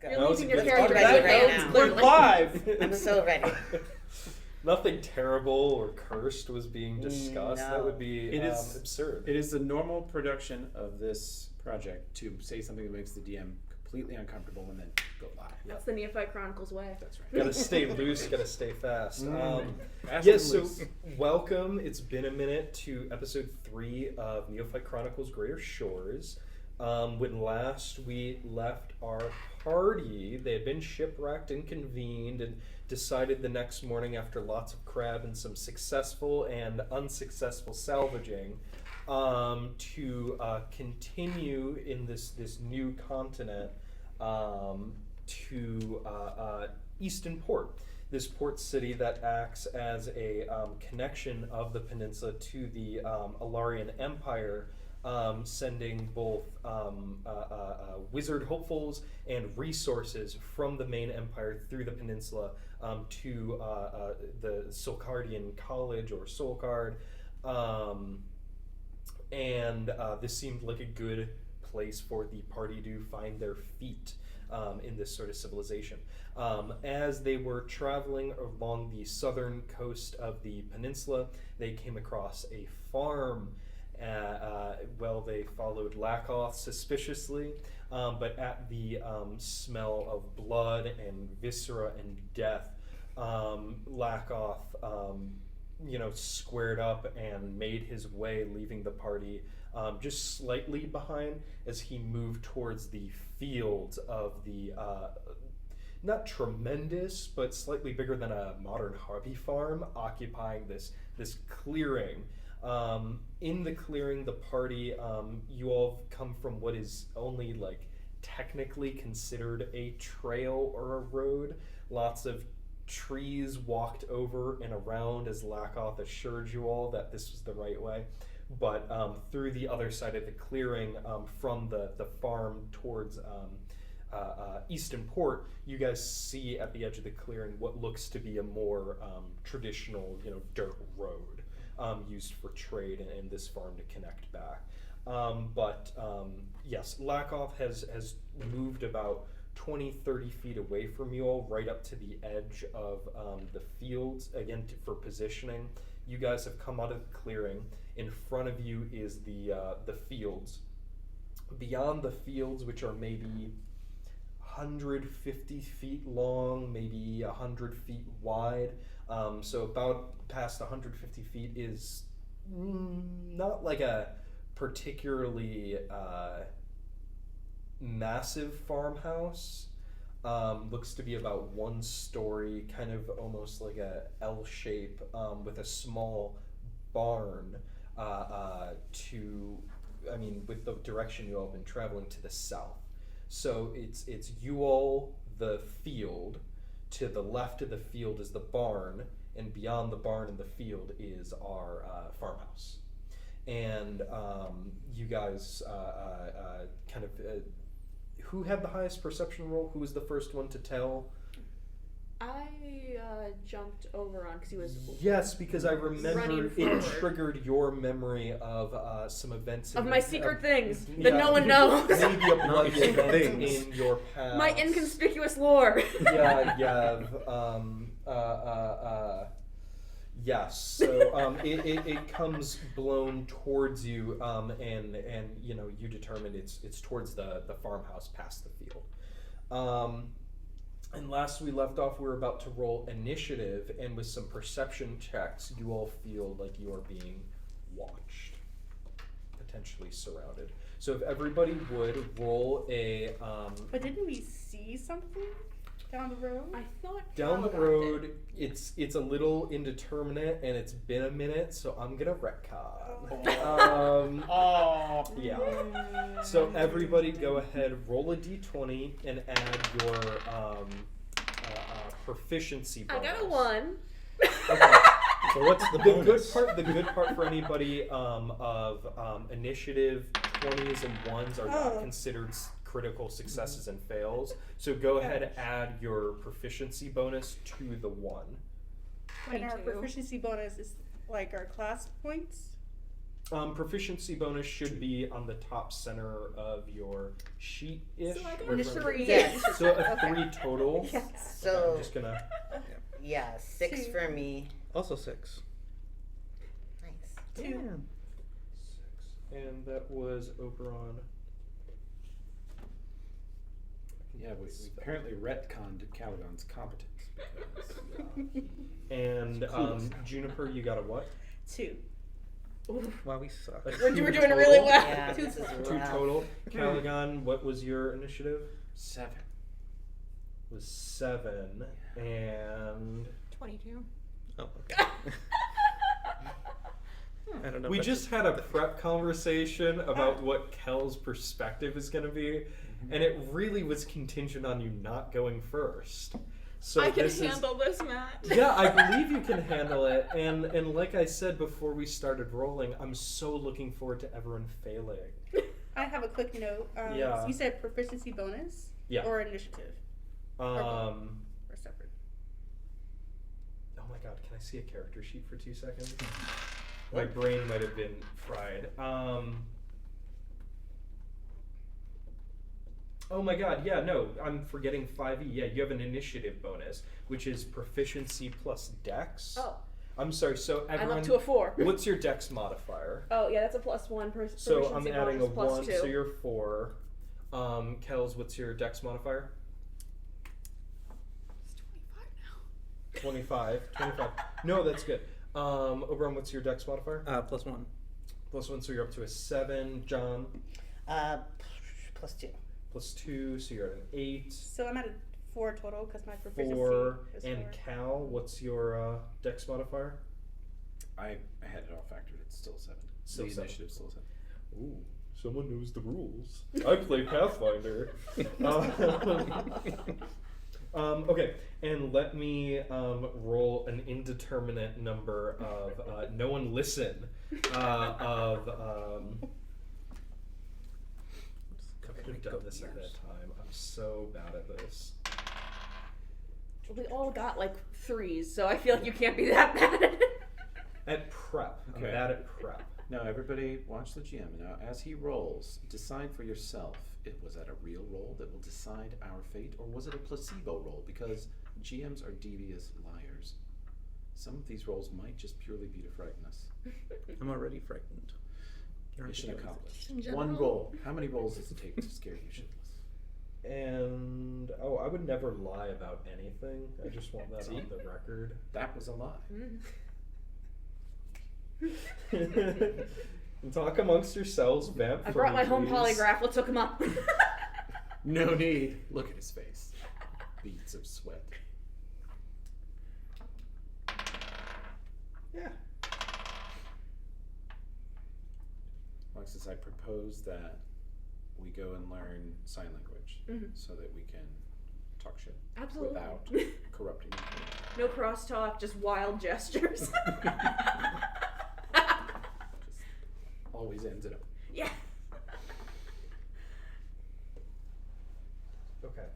go. You're leaving your Let's character get ready right notes, now. We're live! I'm so ready. Nothing terrible or cursed was being discussed. No. That would be absurd. It is the normal production of this project to say something that makes the DM completely uncomfortable and then go live. That's the Neophyte Chronicles way. That's right. Gotta stay loose, gotta stay fast. Fast Yes, and so loose. welcome. It's been a minute to episode 3 of Neophyte Chronicles Greater Shores. When last we left our party, they had been shipwrecked and convened and decided the next morning, after lots of crab and some successful and unsuccessful salvaging, to continue in this new continent to Easton Port, this port city that acts as a connection of the peninsula to the Alarian Empire, sending both wizard hopefuls and resources from the main empire through the peninsula to the Solcardian College or Solcard, and this seemed like a good place for the party to find their feet in this sort of civilization. As they were traveling along the southern coast of the peninsula, they came across a farm. They followed Lak'oth suspiciously, but at the smell of blood and viscera and death, Lak'oth, squared up and made his way, leaving the party just slightly behind as he moved towards the fields of the not tremendous, but slightly bigger than a modern hobby farm, occupying this clearing. In the clearing, the party, you all have come from what is only technically considered a trail or a road. Lots of trees walked over and around as Lak'oth assured you all that this was the right way. But through the other side of the clearing, from the farm towards Easton Port, you guys see at the edge of the clearing what looks to be a more traditional, dirt road. Used for trade and this farm to connect back. Yes, Lak'oth has moved about 20-30 feet away from you all, right up to the edge of the fields, again for positioning. You guys have come out of the clearing. In front of you is the fields. Beyond the fields, which are maybe 150 feet long, maybe 100 feet wide, so about past 150 feet is not like a particularly massive farmhouse. Looks to be about one story, kind of almost like a L shape, with a small barn with the direction you all have been traveling to the south. So it's you all, the field. To the left of the field is the barn, and beyond the barn and the field is our farmhouse. And you guys who had the highest perception roll? Who was the first one to tell? I jumped Oberon because he was. Yes, because I remember it forward. triggered your memory of some events Of my secret things yeah, that no one knows. Maybe a bloody event things. in your past. My inconspicuous lore. Yes. So it comes blown towards you, and you determine it's towards the farmhouse past the field. And last we left off, we were about to roll initiative, and with some perception checks, you all feel like you are being watched, potentially surrounded. So if everybody would roll a But didn't we see something down the road? I thought down the Calagon road, did. it's a little indeterminate, and it's been a minute, so I'm gonna retcon. Yeah. So everybody, go ahead, roll a d20 and add your proficiency bonus. I got a 1. Okay. So what's the good part? The good part for anybody of initiative, 20s and 1s are not considered critical successes and fails. So go ahead and add your proficiency bonus to the 1. And our 22. proficiency bonus is like our class points? Proficiency bonus should be on the top center of your sheet-ish. So I got or a from- 3. Yes. So a 3 total. Yes. Okay, So I'm just gonna. yeah, 6 for me. Also 6. Nice. 2. 6. And that was Oberon. Yeah, we apparently retconned Calagon's competence. Because, And Juniper, you got a what? 2. Wow, we suck. A We're 2 doing total? really well. Yeah, Two this is 2 rough. total. Calagon, what was your initiative? 7. Was 7. And 22. Oh, okay. I don't know. we if just had a prep conversation about what Kel's perspective is going to be, and it really was contingent on you not going first. So I can this handle this, Matt. Yeah, I believe you can handle it, and like I said before we started rolling, I'm so looking forward to everyone failing. I have a quick note. Yeah. You said proficiency bonus? Yeah. Or initiative? Or separate? Oh my god, can I see a character sheet for 2 seconds? My brain might have been fried. Oh my god, yeah, no, I'm forgetting 5e. Yeah, you have an initiative bonus, which is proficiency plus dex. Oh, I'm sorry, so I'm everyone... up to a 4. What's your dex modifier? Oh, yeah, that's a +1 So I'm proficiency adding a bonus, 1, +2. so you're 4. Kels, what's your dex modifier? It's 25 now. 25. 25. No, that's good. Oberon, what's your dex modifier? +1. +1, so you're up to a 7. John, +2. +2, so you're at an 8. So I'm at a 4 total because my proficiency 4. is And 4. Cal, what's your dex modifier? I had it all factored. It's still 7. Still the 7. initiative's still 7. Ooh, someone knows the rules. I play Pathfinder. Okay, and let me roll an indeterminate number of no one listen of I could have done this at that time. I'm so bad at this. We all got like 3s, so I feel like you can't be that bad at it. At prep. I'm Okay. bad at prep. Now, everybody, watch the GM. Now, as he rolls, decide for yourself. Was that a real roll that will decide our fate, or was it a placebo roll? Because GMs are devious liars. Some of these rolls might just purely be to frighten us. I'm already frightened. You don't have to Mission do accomplished. In general? One roll. How many rolls does it take to scare you shitless? And I would never lie about anything. I just want that See? on the record. That was a lie. Talk amongst yourselves, vamp. I for brought me, my home please. polygraph. Let's hook him up. No need. Look at his face. Beads of sweat. Yeah. Alexis, I propose that we go and learn sign language so that we can talk shit Absolutely. without corrupting each other. No crosstalk, just wild gestures. Always ends it up. Yeah. Okay.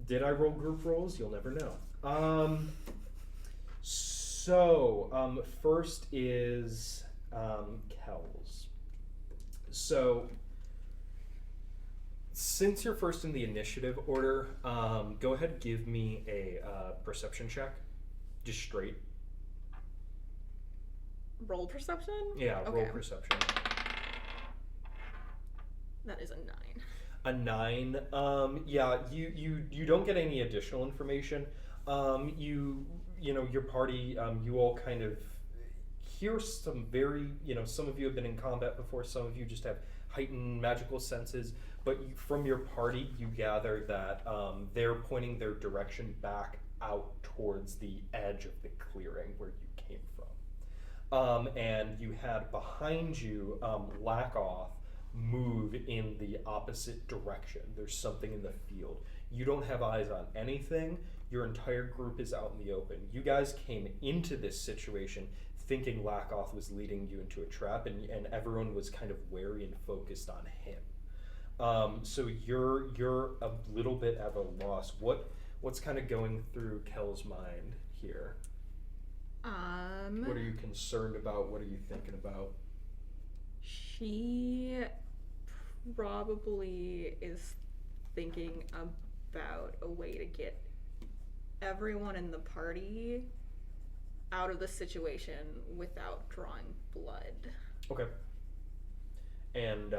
Did I roll group rolls? You'll never know. First is Kels. So, since you're first in the initiative order, go ahead and give me a perception check. Just straight. Roll perception? Yeah, roll Okay. perception. That is a 9. A 9. Yeah, you don't get any additional information. You know, your party, you all kind of hear some very, some of you have been in combat before, some of you just have heightened magical senses, but from your party, you gather that they're pointing their direction back out towards the edge of the clearing where you came from. And you had behind you Lak'oth move in the opposite direction. There's something in the field. You don't have eyes on anything. Your entire group is out in the open. You guys came into this situation thinking Lak'oth was leading you into a trap, and everyone was kind of wary and focused on him. So you're a little bit at a loss. What's kind of going through Kel's mind here? What are you concerned about? What are you thinking about? She probably is thinking about a way to get everyone in the party out of the situation without drawing blood. Okay. And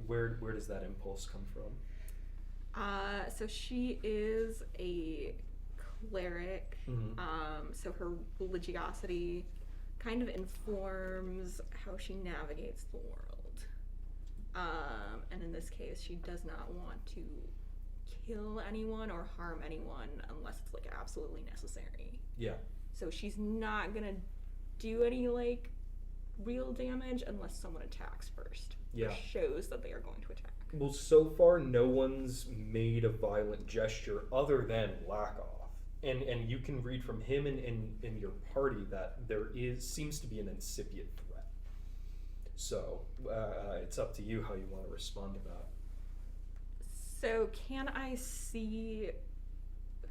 where does that impulse come from? So she is a cleric. Mm-hmm. So her religiosity kind of informs how she navigates the world. And in this case, she does not want to kill anyone or harm anyone unless it's like absolutely necessary. Yeah. So she's not gonna do any like real damage unless someone attacks first. Yeah. Or shows that they are going to attack. Well, so far, no one's made a violent gesture other than Lak'oth. And you can read from him and in your party that there seems to be an incipient threat. So it's up to you how you want to respond to that. So can I see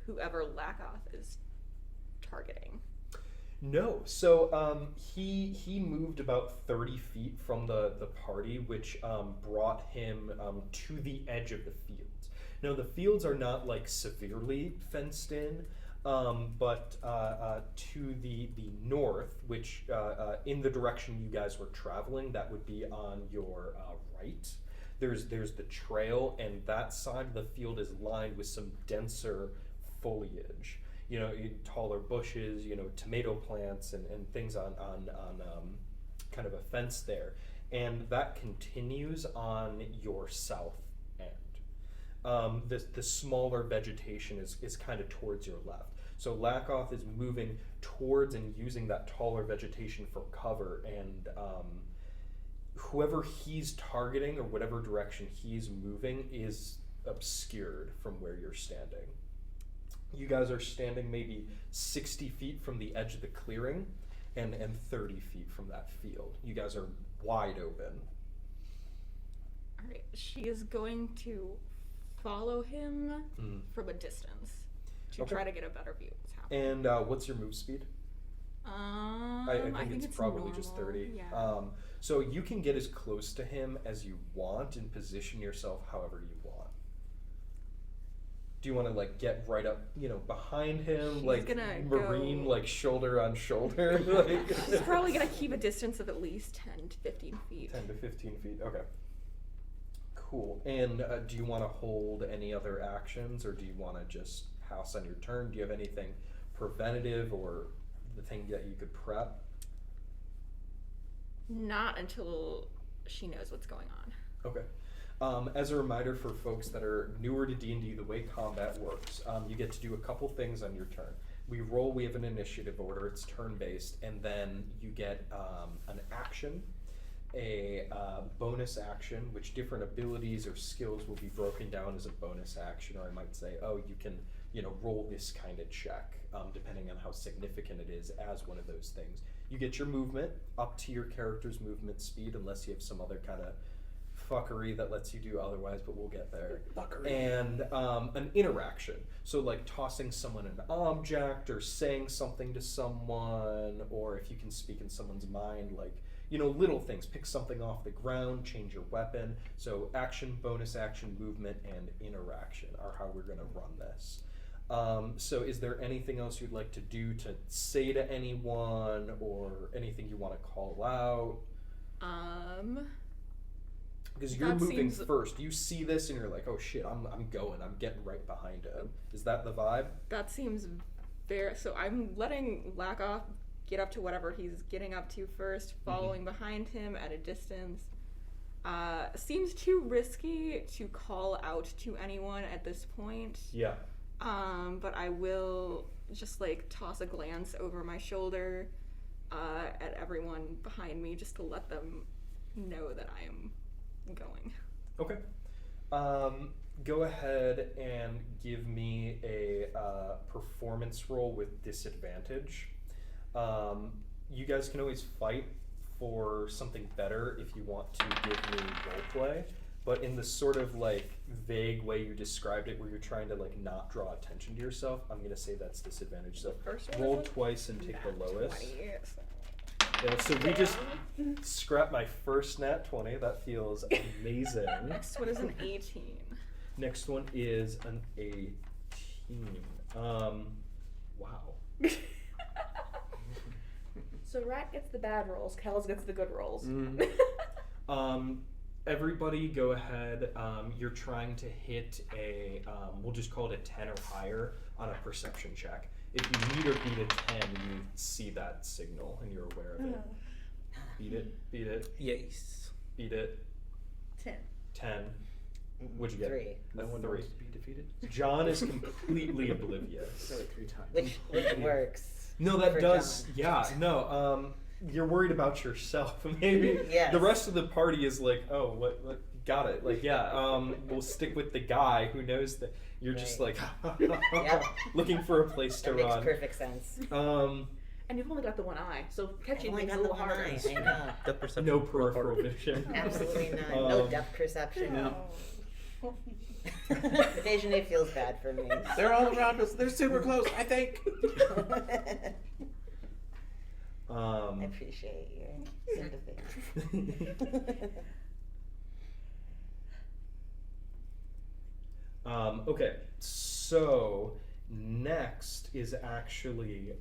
whoever Lak'oth is targeting? No. So he moved about 30 feet from the party, which brought him to the edge of the fields. Now, the fields are not like severely fenced in, but to the north, which in the direction you guys were traveling, that would be on your right. There's the trail, and that side of the field is lined with some denser foliage. You know, taller bushes, you know, tomato plants and things on kind of a fence there. And that continues on your south end. The smaller vegetation is kind of towards your left. So Lak'oth is moving towards and using that taller vegetation for cover, and whoever he's targeting or whatever direction he's moving is obscured from where you're standing. You guys are standing maybe 60 feet from the edge of the clearing and 30 feet from that field. You guys are wide open. Alright, she is going to follow him from a distance to Okay. try to get a better view of what's happening. And what's your move speed? I think it's probably just normal, 30. Yeah. So you can get as close to him as you want and position yourself however you want. Do you want to like get right up, you know, behind him, She's like gonna marine, go- like shoulder on shoulder? Like She's probably going to keep a distance of at least 10 to 15 feet. 10 to 15 feet. Okay. Cool. And do you want to hold any other actions, or do you want to just house on your turn? Do you have anything preventative or the thing that you could prep? Not until she knows what's going on. Okay. As a reminder for folks that are newer to D&D, the way combat works, you get to do a couple things on your turn. We have an initiative order, it's turn-based, and then you get an action, a bonus action, which different abilities or skills will be broken down as a bonus action, or I might say, oh, you can, you know, roll this kind of check, depending on how significant it is as one of those things. You get your movement up to your character's movement speed, unless you have some other kind of fuckery that lets you do otherwise, but we'll get there. Fuckery. And an interaction, so like tossing someone an object or saying something to someone, or if you can speak in someone's mind, like, you know, little things, pick something off the ground, change your weapon. So action, bonus action, movement, and interaction are how we're going to run this. So is there anything else you'd like to do to say to anyone, or anything you want to call out? Because you're That moving seems- first. You see this and you're like, oh shit, I'm getting right behind him. Is that the vibe? That seems very... So I'm letting Lak'oth get up to whatever he's getting up to first, following behind him at a distance. Seems too risky to call out to anyone at this point. Yeah. But I will just like toss a glance over my shoulder at everyone behind me just to let them know that I am going. Okay. Go ahead and give me a performance roll with disadvantage. You guys can always fight for something better if you want to give me roleplay. but in the sort of like vague way you described it, where you're trying to like not draw attention to yourself, I'm gonna say that's disadvantage. So First one roll is a twice and take the lowest. 20, so- Yeah, so we just scrapped my first nat 20. That feels amazing. Next one is an 18. Next one is an 18. Wow. So Rat gets the bad rolls, Kels gets the good rolls. Everybody go ahead. You're trying to hit a, we'll just call it a 10 or higher on a perception check. If you meet or beat a 10, you see that signal and you're aware of it. Beat it, Yes. beat it. 10. 10. What'd you get? 3. No one 3. wants to be defeated. John is completely oblivious. Really 3 times. Which works. No, that for does. John. Yeah, no. You're worried about yourself. Maybe Yes. the rest of the party is like, oh, what, got it. Like, yeah. We'll stick with the guy who knows that you're just like Yep. looking for a place to That makes run. perfect sense. And you've only got the one eye, so I've catching only things a got the little one harder. eye. I know. Depth perception. No peripheral harder. vision. Absolutely not. No Um, depth perception. No. Dajonea feels bad for me. They're all around us. They're super close, I think. I appreciate your sympathy. Okay, so next is actually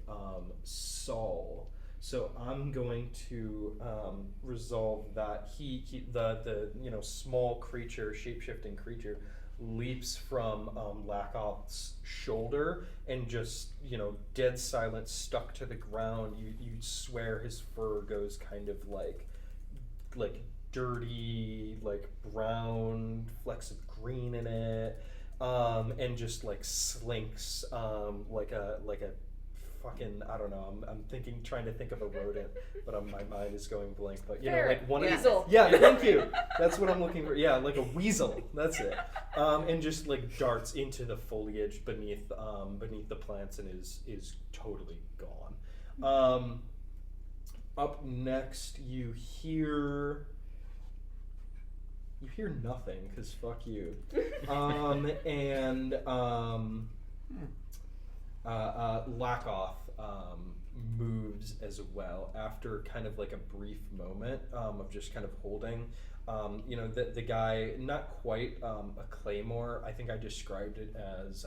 Saal. So I'm going to resolve that the small creature, shape-shifting creature, leaps from Lak'oth's shoulder and just dead silent, stuck to the ground. You swear his fur goes kind of like dirty, like brown, flecks of green in it, and just like slinks like a fucking, I don't know. I'm trying to think of a rodent, but my mind is going blank. But Ferret, like one weasel. of yeah, thank you. That's what I'm looking for. Yeah, like a weasel. That's it. And just like darts into the foliage beneath the plants and is totally gone. Up next, you hear nothing because fuck you. Lak'oth moves as well after kind of like a brief moment of just kind of holding. The guy, not quite a claymore. I think I described it as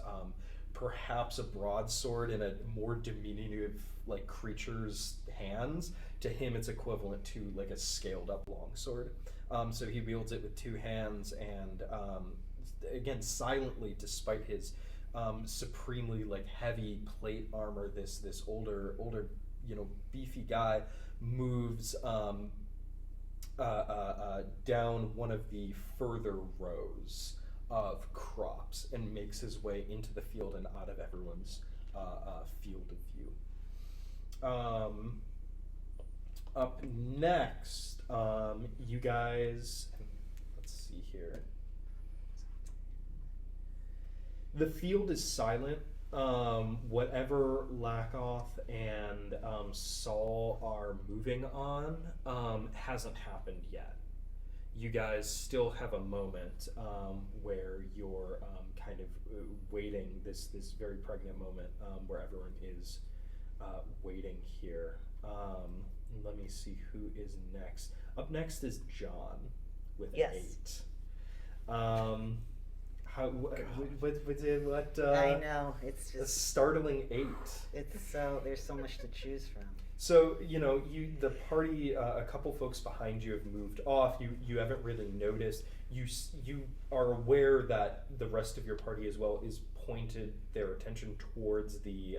perhaps a broadsword in a more diminutive like creature's hands. To him, it's equivalent to like a scaled up longsword. So he wields it with 2 hands and again silently, despite his supremely like heavy plate armor, this older beefy guy moves down one of the further rows of crops and makes his way into the field and out of everyone's field of view. Up next, you guys, let's see here. The field is silent. Whatever Lak'oth and Saal are moving on hasn't happened yet. You guys still have a moment where you're kind of waiting, this very pregnant moment where everyone is waiting here. Let me see who is next. Up next is John with an 8. What I know. It's a just. startling 8. There's so much to choose from. So the party, a couple folks behind you have moved off. You haven't really noticed. You are aware that the rest of your party as well is pointed their attention towards the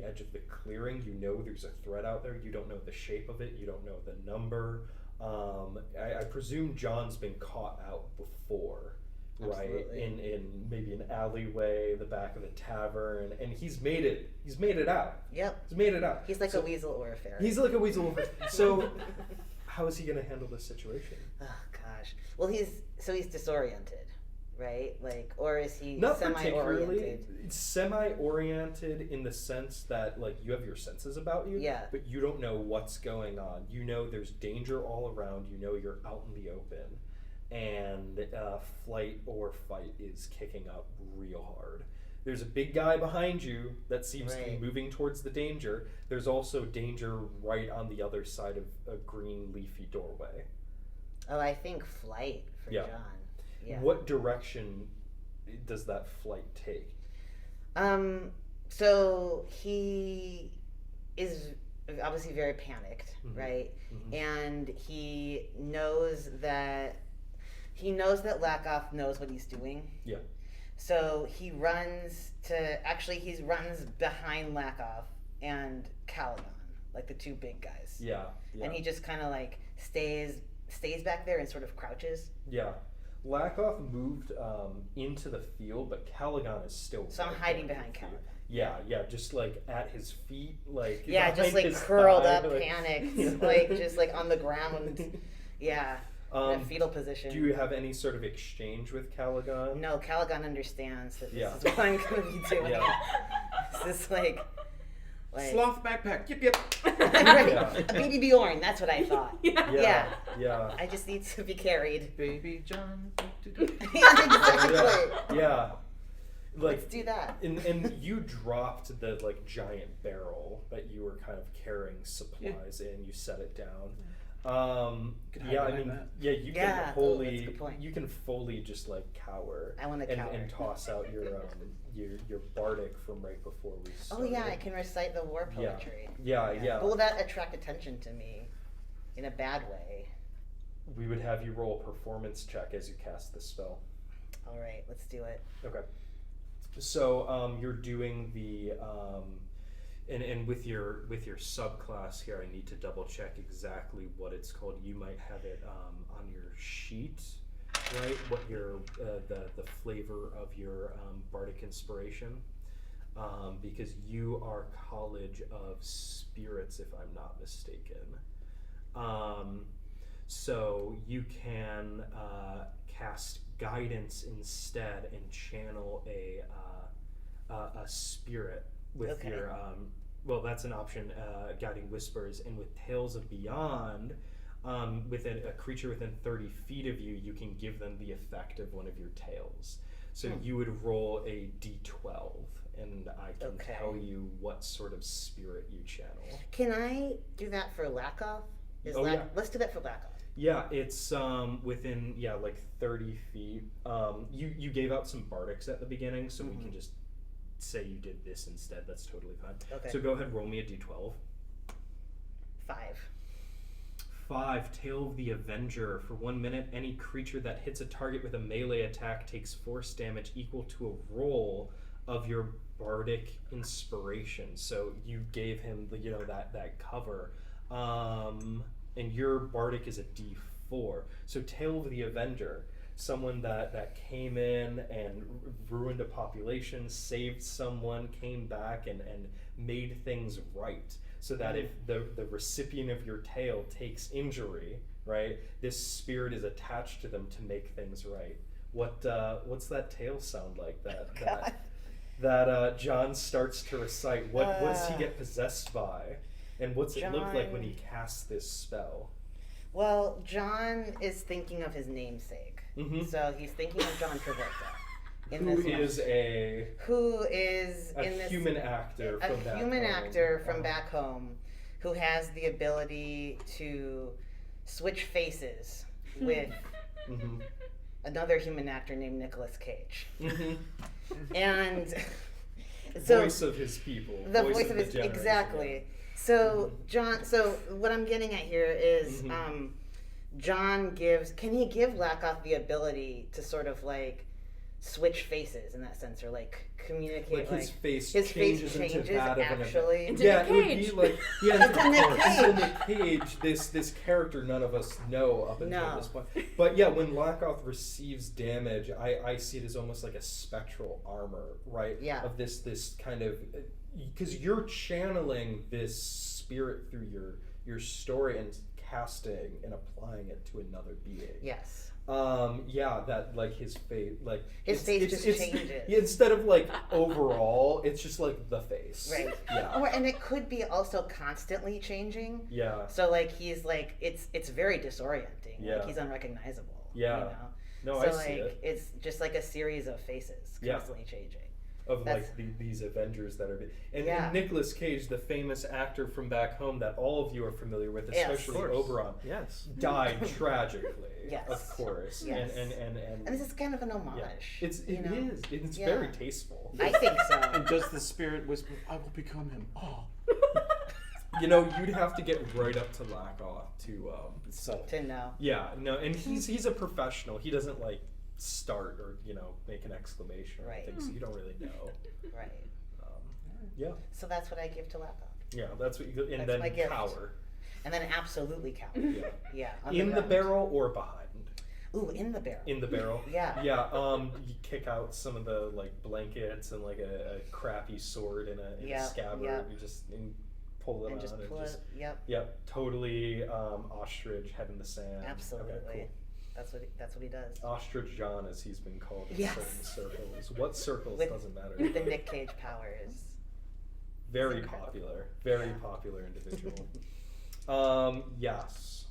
edge of the clearing. You know there's a threat out there. You don't know the shape of it. You don't know the number. I presume John's been caught out before. Absolutely. Right, in maybe an alleyway, the back of the tavern, and he's made it out. Yep. He's made it out. He's like So- a weasel or a ferret. He's like a weasel. So, how is he going to handle this situation? Oh gosh. Well, he's disoriented, right? Like, or is he Not particularly. semi-oriented? It's semi-oriented in the sense that, like, you have your senses about you, Yeah. but you don't know what's going on. You know there's danger all around. You know you're out in the open. and flight or fight is kicking up real hard. There's a big guy behind you that seems to be Right. moving towards the danger. There's also danger right on the other side of a green leafy doorway. Oh, I think flight for Yeah. John. Yeah. What direction does that flight take? So he is obviously very panicked, Mhm. right? Mhm. And he knows that Lak'oth knows what he's doing. Yeah. So he runs behind Lak'oth and Calagon, like the two big guys. Yeah. Yeah. And he just kind of like stays back there and sort of crouches. Yeah. Lak'oth moved into the field, but Calagon is still. So I'm right hiding there behind with you. Calagon. Yeah, just like at his feet, like Yeah, just behind like his curled thigh, up, like- panicked, Yeah. like just like on the ground. Yeah, in a fetal position. Do you have any sort of exchange with Calagon? No, Calagon understands that this Yeah. is what I'm gonna be doing. Yeah. This is like Sloth backpack. Yip. right. Yeah. A baby Bjorn. That's what I thought. Yeah. Yeah. I just need to be carried. Baby John. Yeah, exactly. Yeah. Like Let's do that. and you dropped the like giant barrel that you were kind of carrying supplies in. You set it down. Could hide Yeah, I behind mean, that. yeah, you Yeah, can that's fully, a good point. you can fully just like cower. I wanna cower. and toss out your bardic from right before we Oh started. yeah, I can recite the war poetry. Yeah. But will that attract attention to me in a bad way? We would have you roll a performance check as you cast the spell. All right, let's do it. Okay. So you're doing the and with your subclass here, I need to double check exactly what it's called. You might have it on your sheet, right? What your the flavor of your bardic inspiration, because you are College of Spirits, if I'm not mistaken. So you can cast guidance instead and channel a spirit with Okay. your well, that's an option, guiding whispers. And with Tales of Beyond, within a creature within 30 feet of you, you can give them the effect of one of your tales. So you would roll a d12 and I can Okay. tell you what sort of spirit you channel. Can I do that for Lak'oth? Yeah. Let's do that for Lak'oth. Yeah, it's within like 30 feet. You gave out some bardics at the beginning, so we can just say you did this instead. That's totally fine. Okay. So go ahead, roll me a d12. 5. 5, Tale of the Avenger. For 1 minute, any creature that hits a target with a melee attack takes force damage equal to a roll of your bardic inspiration. So you gave him that cover. And your bardic is a d4. So Tale of the Avenger, someone that came in and ruined a population, saved someone, came back and made things right. So that if the recipient of your tale takes injury, right, this spirit is attached to them to make things right. What's that tale sound like that John starts to recite? What does he get possessed by? And what's it look like when he casts this spell? Well, John is thinking of his namesake. Mhm. So he's thinking of John Travolta. Who is a human actor from back human home. actor from back home who has the ability to switch faces with Mhm. another human actor named Nicolas Cage. Mhm. And so Voice of his people. the voice of the his generation, exactly. So John. So what I'm getting at here is, John can he give Lak'oth the ability to sort of like switch faces in that sense, or like communicate? Like his face his face changes changes into that actually. of an Into yeah, Nick it would Cage. be like Into Nick Into Nick Cage, this character none of us know up until No. this point. But yeah, when Lak'oth receives damage, I see it as almost like a spectral armor, right? Yeah. Of this kind of, because you're channeling this spirit through your story and casting and applying it to another being. Yes. Yeah, that like his face, like His face just changes. Instead of like overall, it's just like the face. Right. Yeah. And it could be also constantly changing. Yeah. So like he's like it's very disorienting. Yeah. Like he's unrecognizable. Yeah. You know? No, so I see like it. it's just like a series of faces Yeah. constantly changing. Of That's- like these Avengers that are, and Yeah. Nicolas Cage, the famous actor from back home that all of you are familiar with, Yes. especially Of course. Oberon, Yes. died tragically. Yes. Of course. Yes. And And this is kind of an homage. yeah. you know? It's Yeah. very tasteful. I think And so. does the spirit whisper, "I will become him"? Oh, You know, you'd have to get right up to Lak'oth to it's subtle. To know. yeah, no, and he's a professional. He doesn't like start or make an exclamation or Right. anything, so you don't really know. Right. Yeah, So that's what I give to Lak'oth. yeah, that's what you go, and That's then my gift. cower. And then absolutely cow. Yeah, Yeah. in the underground. barrel or behind. Ooh, in the barrel. In the barrel. Yeah. Yeah. You kick out some of the like blankets and like a crappy sword in a Yeah, scabbard. yeah. You just pull it And on just pull and it. just Yep. totally ostrich head in the sand. Absolutely. Okay, That's what he does. cool. Ostrich John, as he's been called in Yes. certain circles. What circles With- doesn't matter. With the Nick Cage powers. Very It's incredible. popular. Very Yeah. popular individual. Yes.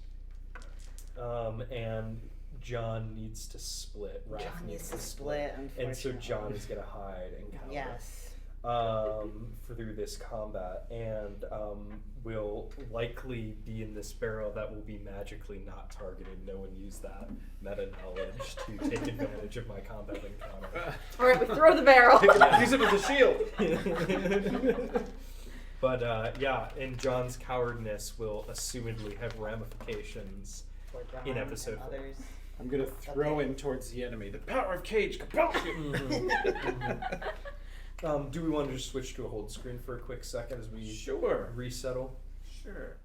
And John needs to split. Raph John needs to split, unfortunately. And so John is gonna hide and cower. Yes. Through this combat, and will likely be in this barrel that will be magically not targeted. No one used that meta knowledge to take advantage of my combat encounter. All right, we throw the barrel. Use it as a shield. But yeah, and John's cowardness will assumedly have ramifications. For John In episode and 4. others. I'm gonna throw in towards the enemy. The power of Cage compels you. Do we want to just switch to a hold screen for a quick second as we Sure. resettle? Sure.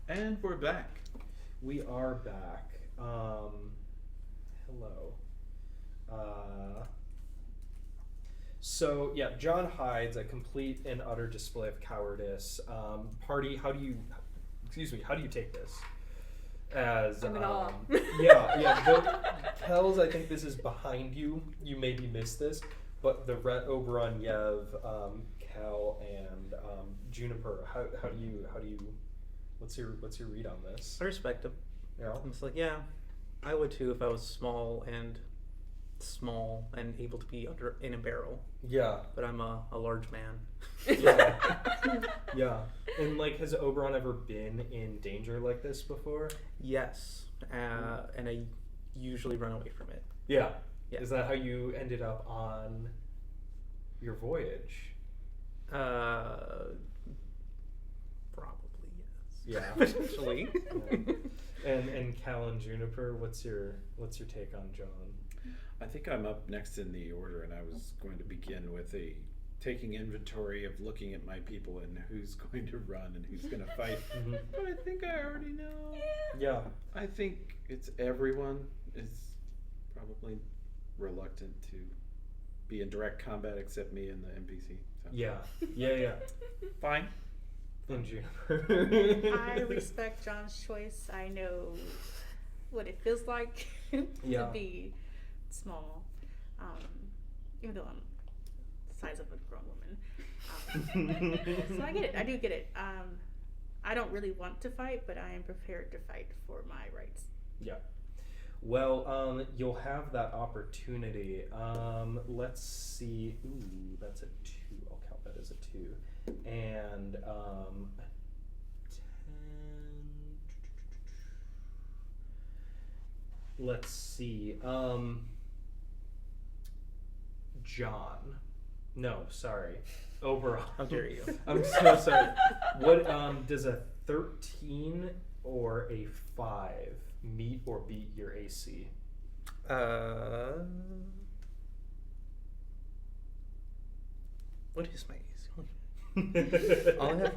And we're back. We are back. Hello. So yeah, John hides, a complete and utter display of cowardice. Party, how do you take this? As I'm in awe. Kels, I think this is behind you. You maybe missed this, but the Oberon, Yev, Kel, and Juniper. How do you? What's your read on this? I respect him. Yeah. I'm just like, yeah, I would too if I was small and able to be in a barrel. Yeah. But I'm a large man. Yeah. Yeah. And like, has Oberon ever been in danger like this before? Yes. And I usually run away from it. Yeah. Yeah. Is that how you ended up on your voyage? Probably yes. Yeah. Potentially. And Cal and Juniper, what's your take on John? I think I'm up next in the order, and I was going to begin with taking inventory of looking at my people and who's going to run and who's going to fight. But I think I already know. Yeah. I think it's everyone is probably reluctant to be in direct combat except me and the NPC. So. Yeah. Fine. And Juniper. I respect John's choice. I know what it feels like Yeah. to be small, even though I'm the size of a grown woman. So I get it. I do get it. I don't really want to fight, but I am prepared to fight for my rights. Yeah. Well, you'll have that opportunity. Let's see. Ooh, that's a 2. I'll count that as a 2. And 10. Let's see. John. No, sorry. Oberon. How dare you? I'm so sorry. What does a 13 or a 5 meet or beat your AC? What is my AC? All I have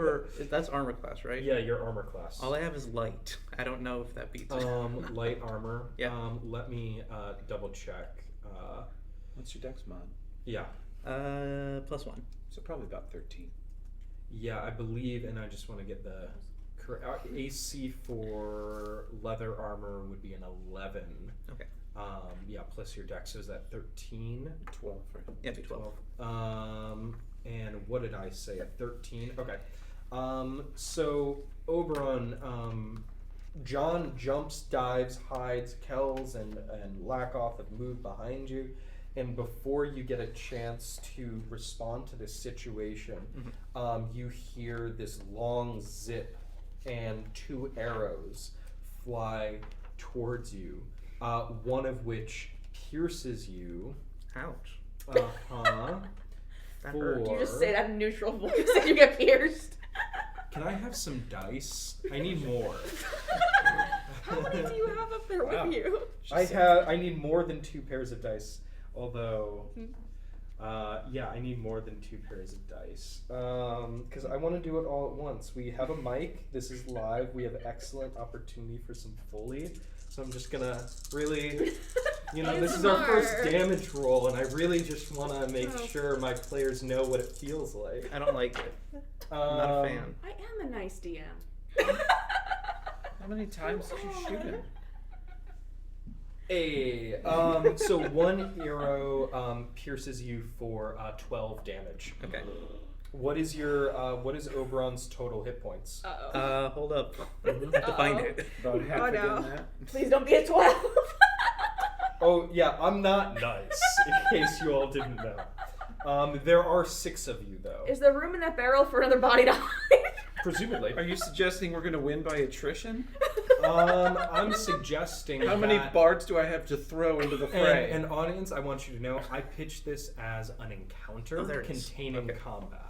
that's armor class, right? Yeah, your armor class. All I have is light. I don't know if that beats it. Light armor. Yeah. Let me double check. What's your dex mod? Yeah. +1. So probably about 13. Yeah, I believe, and I just want to get the correct AC for leather armor would be an 11. Okay. Yeah, plus your dex, so is that 13? 12, right? Yeah, be 12. And what did I say at 13? Okay. So Oberon, John jumps, dives, hides. Kels and Lak'oth have moved behind you, and before you get a chance to respond to this situation, you hear this long zip, and 2 arrows fly towards you. One of which pierces you. Ouch. That hurt. You just say that in neutral voice and you get pierced. Can I have some dice? I need more. How many do you have up there Wow. with you? I need more than 2 pairs of dice. Although, yeah, I need more than 2 pairs of dice. Because I want to do it all at once. We have a mic. This is live. We have excellent opportunity for some Foley. So I'm just gonna really, this is our first ASMR. damage roll, and I really just want to make sure my players know what it feels like. I don't like it. I'm not a fan. I am a nice DM. How many times did you shoot him? So 1 arrow pierces you for 12 damage. Okay. What is Oberon's total hit points? Hold up. I have to find it. About half no. again that. Please don't be a 12. Oh yeah, I'm not nice. In case you all didn't know, there are 6 of you though. Is there room in that barrel for another body to hide? Presumably. Are you suggesting we're going to win by attrition? I'm suggesting How many that- bards do I have to throw into the fray? And audience, I want you to know, I pitched this as an encounter Oh, there it is. containing Okay. combat.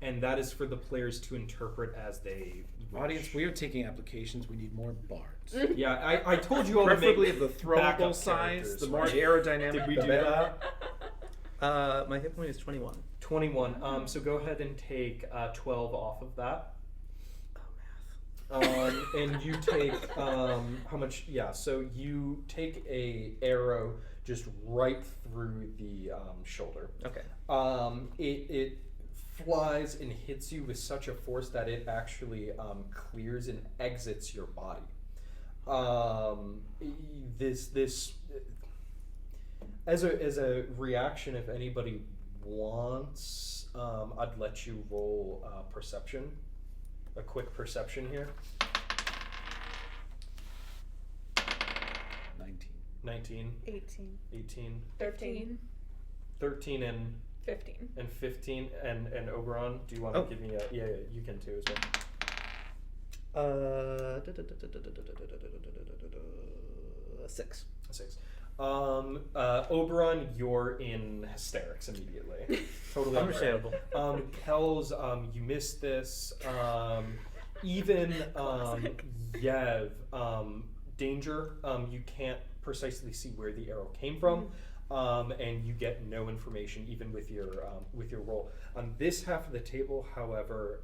And that is for the players to interpret as they wish. Audience, we are taking applications. We need more bards. Yeah, I told you all Preferably to of the make throwable backup size, characters, the more right? aerodynamic. Did we the do better. that? My hit point is 21. 21. So go ahead and take 12 off of that. Oh, math. And you take how much? Yeah, so you take a arrow just right through the shoulder. Okay. It flies and hits you with such a force that it actually clears and exits your body. This as a reaction, if anybody wants, I'd let you roll perception. A quick perception here. 19. 19, 18. 18, 13, 13 and 15. 15 and Oberon. Do you want to Oh. give me a yeah, you can too as well. 6. 6. Oberon, you're in hysterics immediately. Totally Understandable. Kels, you missed this. Even Yev, danger. You can't precisely see where the arrow came from, and you get no information even with your roll. On this half of the table, however,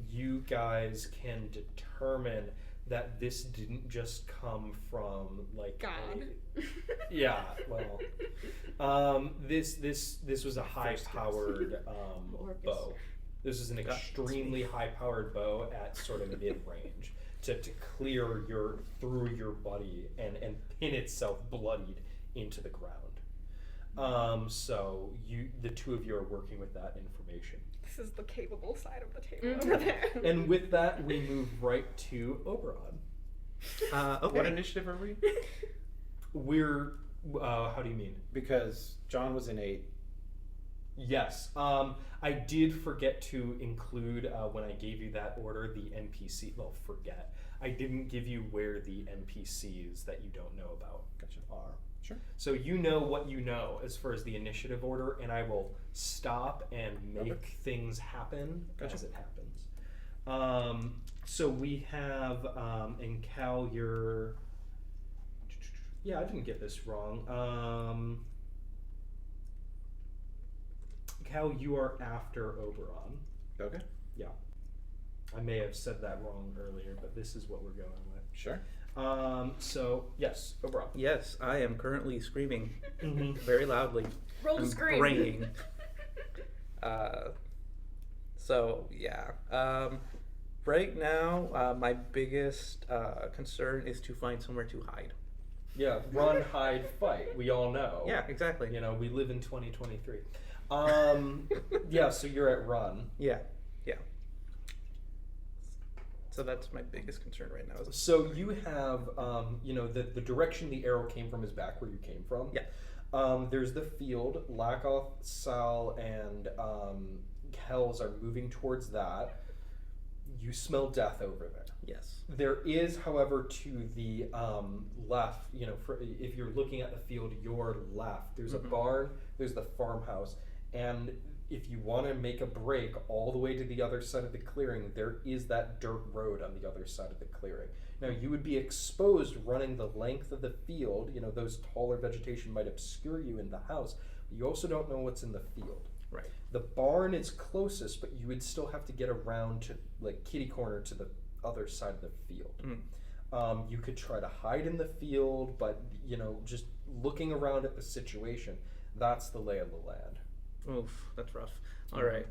you guys can determine that this didn't just come from like God. yeah, well, this was a high-powered bow. This is an extremely high-powered bow at sort of mid-range to clear through your body and pin itself bloodied into the ground. So the two of you are working with that information. This is the capable side of the table over there. And with that, we move right to Oberon. Okay. What initiative are we? We're how do you mean? Because John was in 8. Yes. I did forget to include when I gave you that order the NPC. Well, forget. I didn't give you where the NPCs that you don't know about are. Sure. So you know what you know as far as the initiative order, and I will stop and make things happen as it happens. So we have, and Cal, you're... Yeah, I didn't get this wrong. Cal, you are after Oberon. Okay. Yeah. I may have said that wrong earlier, but this is what we're going with. Sure. So, yes, Oberon. Yes, I am currently screaming Mm-hmm. very loudly. Roll to I'm scream. braying. So, yeah. Right now, my biggest concern is to find somewhere to hide. Yeah, run, hide, fight. We all know. Yeah, exactly. You know, we live in 2023. Yeah, so you're at run. Yeah. So that's my biggest concern right now. So you have, you know, the direction the arrow came from is back where you came from. Yeah. There's the field. Lak'oth, Saal, and Kels are moving towards that. You smell death over there. Yes. There is, however, to the left, you know, if you're looking at the field, your left, there's a barn, there's the farmhouse, and if you want to make a break all the way to the other side of the clearing, there is that dirt road on the other side of the clearing. Now, you would be exposed running the length of the field. You know, those taller vegetation might obscure you in the house, but you also don't know what's in the field. Right. The barn is closest, but you would still have to get around to, like, kitty corner to the other side of the field. You could try to hide in the field, but, you know, just looking around at the situation, that's the lay of the land. Oof, that's rough. All right.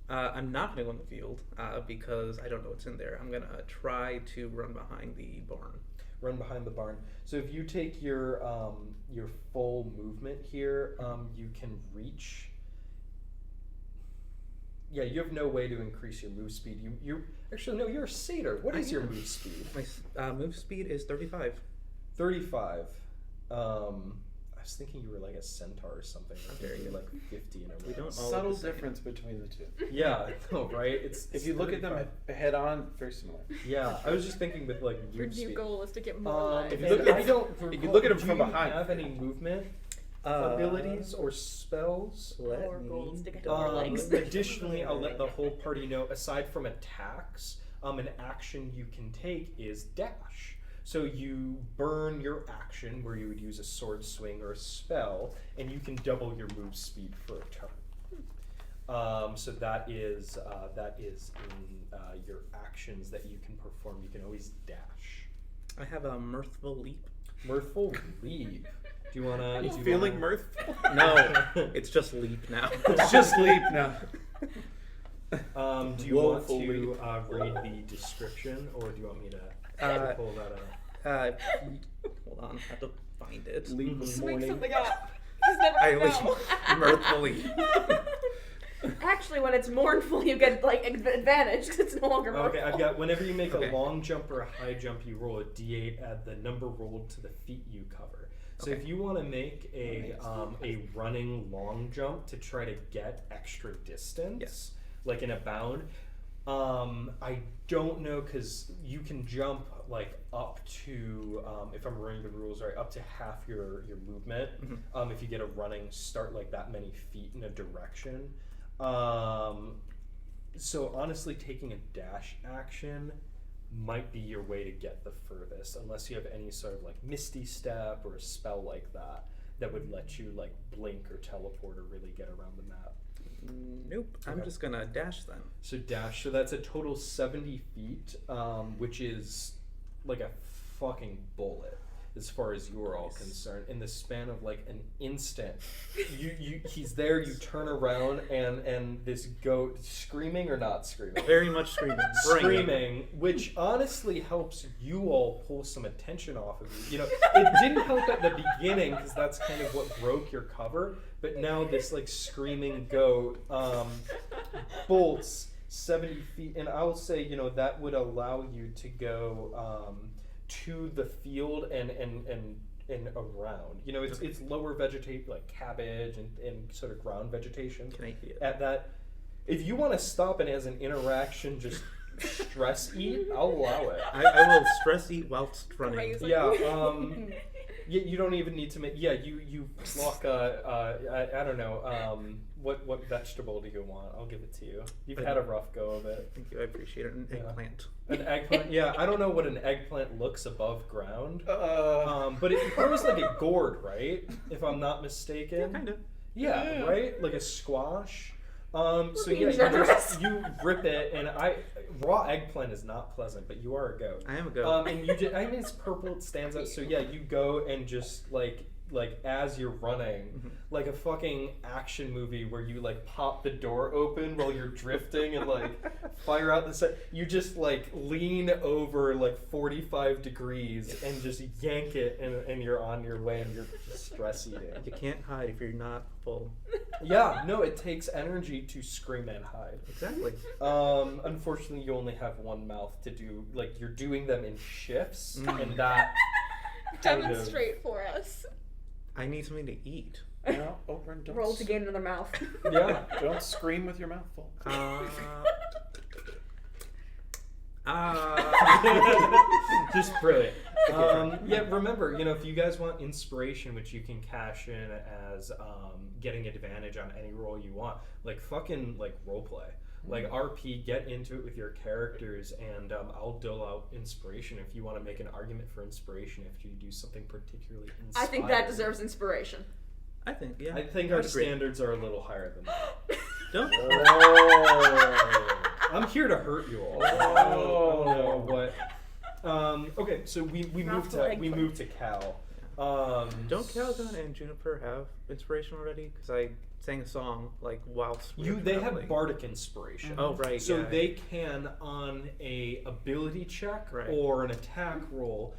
I'm not going to go in the field because I don't know what's in there. I'm going to try to run behind the barn. Run behind the barn. So if you take your full movement here, you can reach. Yeah, you have no way to increase your move speed. You're actually no, you're a satyr. What is your move speed? My move speed is 35. 35. I was thinking you were like a centaur or something. You're like 50 and over. We don't all Subtle look the same. difference between the two. Yeah, I know, right? It's If you look at them 35. head on, very similar. Yeah, I was just thinking with like Your move new speed. goal is to get more life. if you look at- if you look at 'em do from you behind. have any movement abilities or spells? More goals to get to more legs. Additionally, I'll let the whole party know, aside from attacks, an action you can take is dash. So you burn your action where you would use a sword swing or a spell, and you can double your move speed for a turn. So that is in your actions that you can perform. You can always dash. I have a mirthful leap. Mirthful leap. Do you wanna? You do you feeling wanna- mirthful? No, it's just leap now. It's just leap now. Do you want Woeful to read the description, or do you want me to pull that out? Hold on, I have to find it. Leap Just of make morning. something up. Just never I know. mirthfully. Actually, when it's mournful, you get like advantage because it's no longer mournful. Okay, I've got whenever you make Okay. a long jump or a high jump, you roll a d8, add the number rolled to the feet you cover. So Okay. if you want to make a Nice. running long jump to try to get extra distance, Yes. like in a bound, I don't know because you can jump like up to if I'm remembering the rules right, up to half your movement. Mhm. If you get a running start like that many feet in a direction. So honestly, taking a dash action might be your way to get the furthest, unless you have any sort of like Misty Step or a spell like that that would let you like blink or teleport or really get around the map. Nope. I'm Okay. just gonna dash then. So dash, so that's a total 70 feet, which is like a fucking bullet as far as you're all Nice. concerned. In the span of like an instant, he's there. You turn around and this goat screaming or not screaming. Very much screaming. Bring it. Screaming, which honestly helps you all pull some attention off of you. You know, it didn't help at the beginning because that's kind of what broke your cover. But now this like screaming goat bolts 70 feet, and I will say, you know, that would allow you to go to the field and around. You know, it's lower vegetation like cabbage and sort of ground vegetation. Can I eat it? At that, if you want to stop and as an interaction just stress eat, I'll allow it. I will stress eat whilst running. Crazy. Yeah, you don't even need to make. Yeah, you pluck. I don't know. What vegetable do you want? I'll give it to you. You've had a rough go of it. Thank you. I appreciate it. An Yeah. eggplant. An eggplant. Yeah, I don't know what an eggplant looks above ground. But it grows like a gourd, right? If I'm not mistaken. Yeah, kind of. Yeah, right? Like a squash. So being yeah, generous. you rip it, and raw eggplant is not pleasant, but you are a goat. I am a goat. And you just, I mean, it's purple, it stands out. So yeah, you go and just like as you're running, like a fucking action movie where you like pop the door open while you're drifting and like fire out the side. You just like lean over like 45 degrees and just yank it, and you're on your way, and you're just stress eating. You can't hide if you're not full. Yeah, no, it takes energy to scream and hide. Exactly. Unfortunately, you only have one mouth to do. Like you're doing them in shifts, and that kind of- Demonstrate for us. I need something to eat. No, Oberon, don't. Roll to gain another mouth. Yeah. Don't scream with your mouth full. Just brilliant. Yeah, remember, you know, if you guys want inspiration, which you can cash in as getting advantage on any roll you want, like fucking like roleplay. Like RP, get into it with your characters, and I'll dole out inspiration if you want to make an argument for inspiration if you do something particularly inspiring. I think that deserves inspiration. I think, yeah. I think I our would agree. standards are a little higher than that. Don't. Oh. I'm here to hurt you all. I don't know what. Okay, so we moved to Cal. Don't Calagon and Juniper have inspiration already? Because I sang a song like whilst we were They have traveling. bardic inspiration. Oh right. So yeah. they can, on a ability check Right. or an attack roll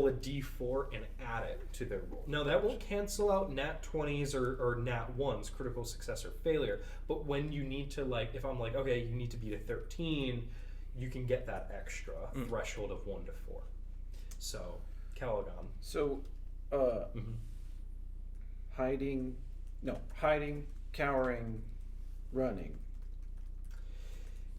a d4 and add it to their roll. Now that will cancel out nat 20s or nat 1s, critical success or failure. But when you need to, like, if I'm like, okay, you need to beat a 13, you can get that extra threshold of 1 to 4. So, Calagon. So, hiding, cowering, running.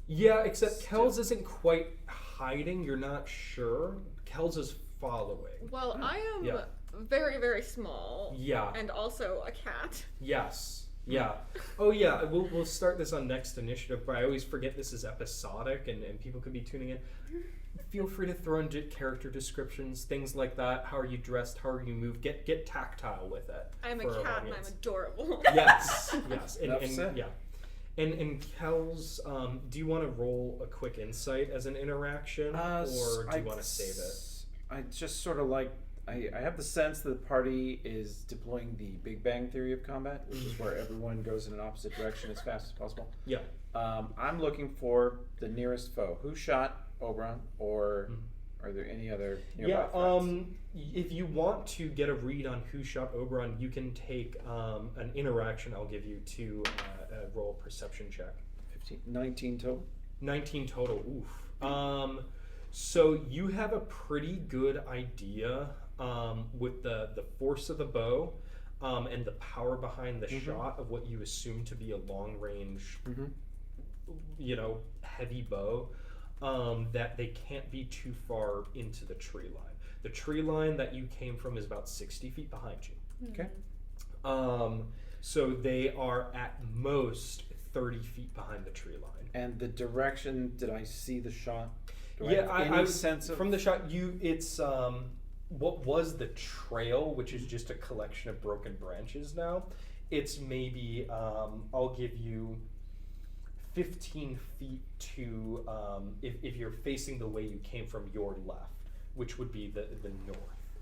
Yeah, except Kels isn't quite hiding. You're not sure. Kels is following. Well, I am Yeah. very, very small. Yeah. And also a cat. Yes. Yeah. Oh yeah. We'll start this on next initiative, but I always forget this is episodic, and people could be tuning in. Feel free to throw in character descriptions, things like that. How are you dressed? How are you moved? Get tactile with it. I'm a for our cat and I'm audience. adorable. Yes. Yes. Enough said. Yeah. And Kels, do you want to roll a quick insight as an interaction, or do you want to save it? I just sort of like. I have the sense that the party is deploying the Big Bang theory of combat, which is where everyone goes in an opposite direction as fast as possible. Yeah. I'm looking for the nearest foe. Who shot Oberon, or are there any other nearby Yeah, threats? if you want to get a read on who shot Oberon, you can take an interaction I'll give you to roll a perception check. 19 total. 19 total, oof. So you have a pretty good idea with the force of the bow and the power behind the shot of what you assume to be a long range, heavy bow, that they can't be too far into the tree line. The tree line that you came from is about 60 feet behind you. Okay. So they are at most 30 feet behind the tree line. And the direction, did I see the shot? Do Yeah, I have any sense of... from the shot, it's what was the trail, which is just a collection of broken branches now. It's maybe, I'll give you 15 feet to, if you're facing the way you came from your left, which would be the north.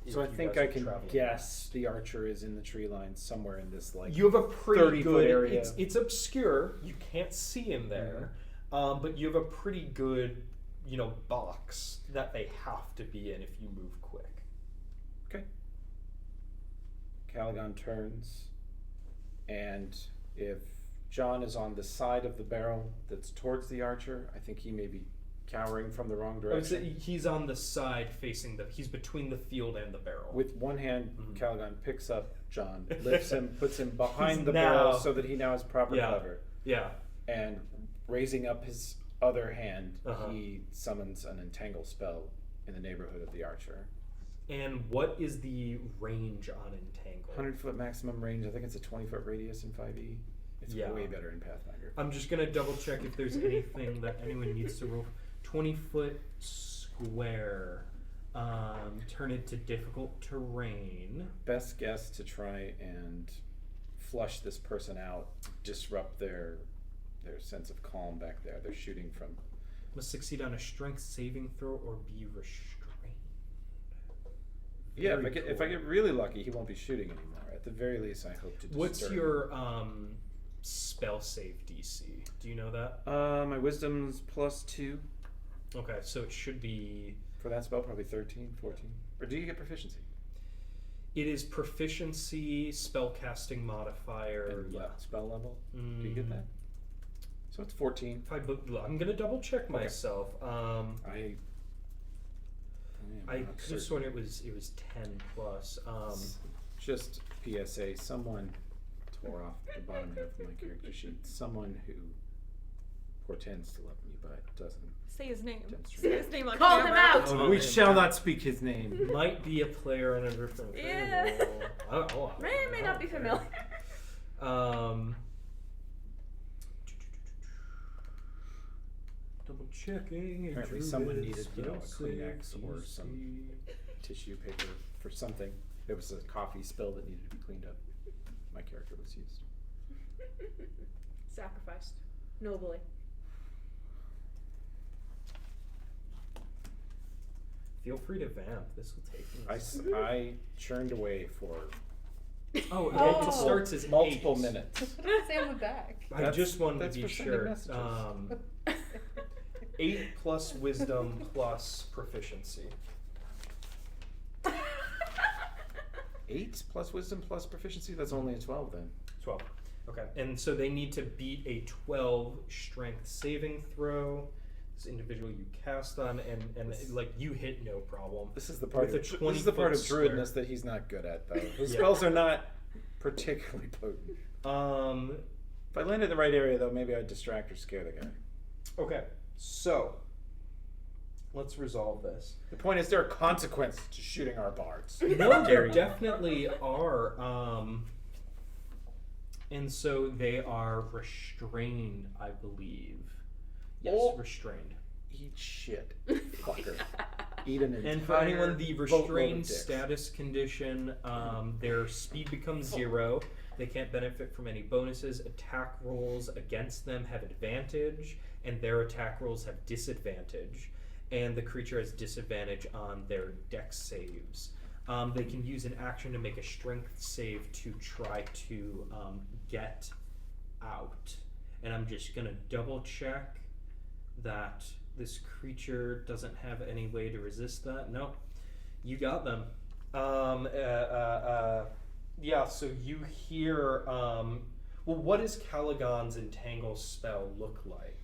So I if you think guys I are can traveling guess the archer is in the tree line somewhere in this, like, you have a pretty 30-foot good area. It's obscure. You can't see him there, but you have a pretty good, box that they have to be in if you move quick. Okay. Calagon turns, and if John is on the side of the barrel that's towards the archer, I think he may be cowering from the wrong I would say direction. he's on the side facing he's between the field and the barrel. With one hand, Mhm. Calagon picks up John, lifts him, puts him behind He's the now- barrel so that he now has proper Yeah. cover. Yeah. And raising up his other hand, Uh-huh. he summons an entangle spell in the neighborhood of the archer. And what is the range on Entangle? 100-foot maximum range. I think it's a 20-foot radius in 5e. It's Yeah. way better in Pathfinder. I'm just gonna double check if there's anything that anyone needs to roll. 20-foot square. Turn it to difficult terrain. Best guess to try and flush this person out, disrupt their sense of calm back there. They're shooting from... Must succeed on a strength saving throw or be restrained. Yeah, Very if I cool. get really lucky, he won't be shooting anymore. At the very least, I hope to disturb. What's your spell save DC? Do you know that? My wisdom's +2. Okay, so it should be... For that spell, probably 13, 14. Or do you get proficiency? It is proficiency, spellcasting modifier. And Yeah. what spell level? Do you get that? So it's 14. I'm gonna double check myself. I I could have sworn it was 10 plus. Just PSA, someone tore off the bottom half of my character sheet. Someone who portends to love me but doesn't. Say his name. Demonstrate. Say his name on Call him camera. out! Oh, We yeah. shall not speak his name. Might be a player in a different Yeah. table. May not be familiar. Double checking. Apparently someone needed, a Kleenex or some tissue paper for something. It was a coffee spill that needed to be cleaned up. My character was used. Sacrificed. Nobly. Feel free to vamp. This will take me. I churned away for Oh, Oh. it starts as multiple 8. minutes. What did it say on the back? I That's- just wanted that's to be for sending sure. messages. 8 plus wisdom plus proficiency. 8 plus wisdom plus proficiency? That's only a 12 then. 12. Okay. And so they need to beat a 12 strength saving throw. This individual you cast on, and like you hit no problem. This is the part With of a this is the part of 20-foot square. druidness that he's not good at though. His Yeah. spells are not particularly potent. If I land in the right area though, maybe I'd distract or scare the guy. Okay. So let's resolve this. The point is there are consequences to shooting our bards. No, there definitely are. And so they are restrained, I believe. Yes, Oh. restrained. Eat shit, fucker. Eat an entire And for anyone, the boatload of restrained dicks. status condition, their speed becomes 0. They can't benefit from any bonuses. Attack rolls against them have advantage, and their attack rolls have disadvantage. And the creature has disadvantage on their dex saves. They can use an action to make a strength save to try to get out. And I'm just going to double check that this creature doesn't have any way to resist that. No, you got them. Yeah, so you hear... well, what does Calagon's Entangle spell look like?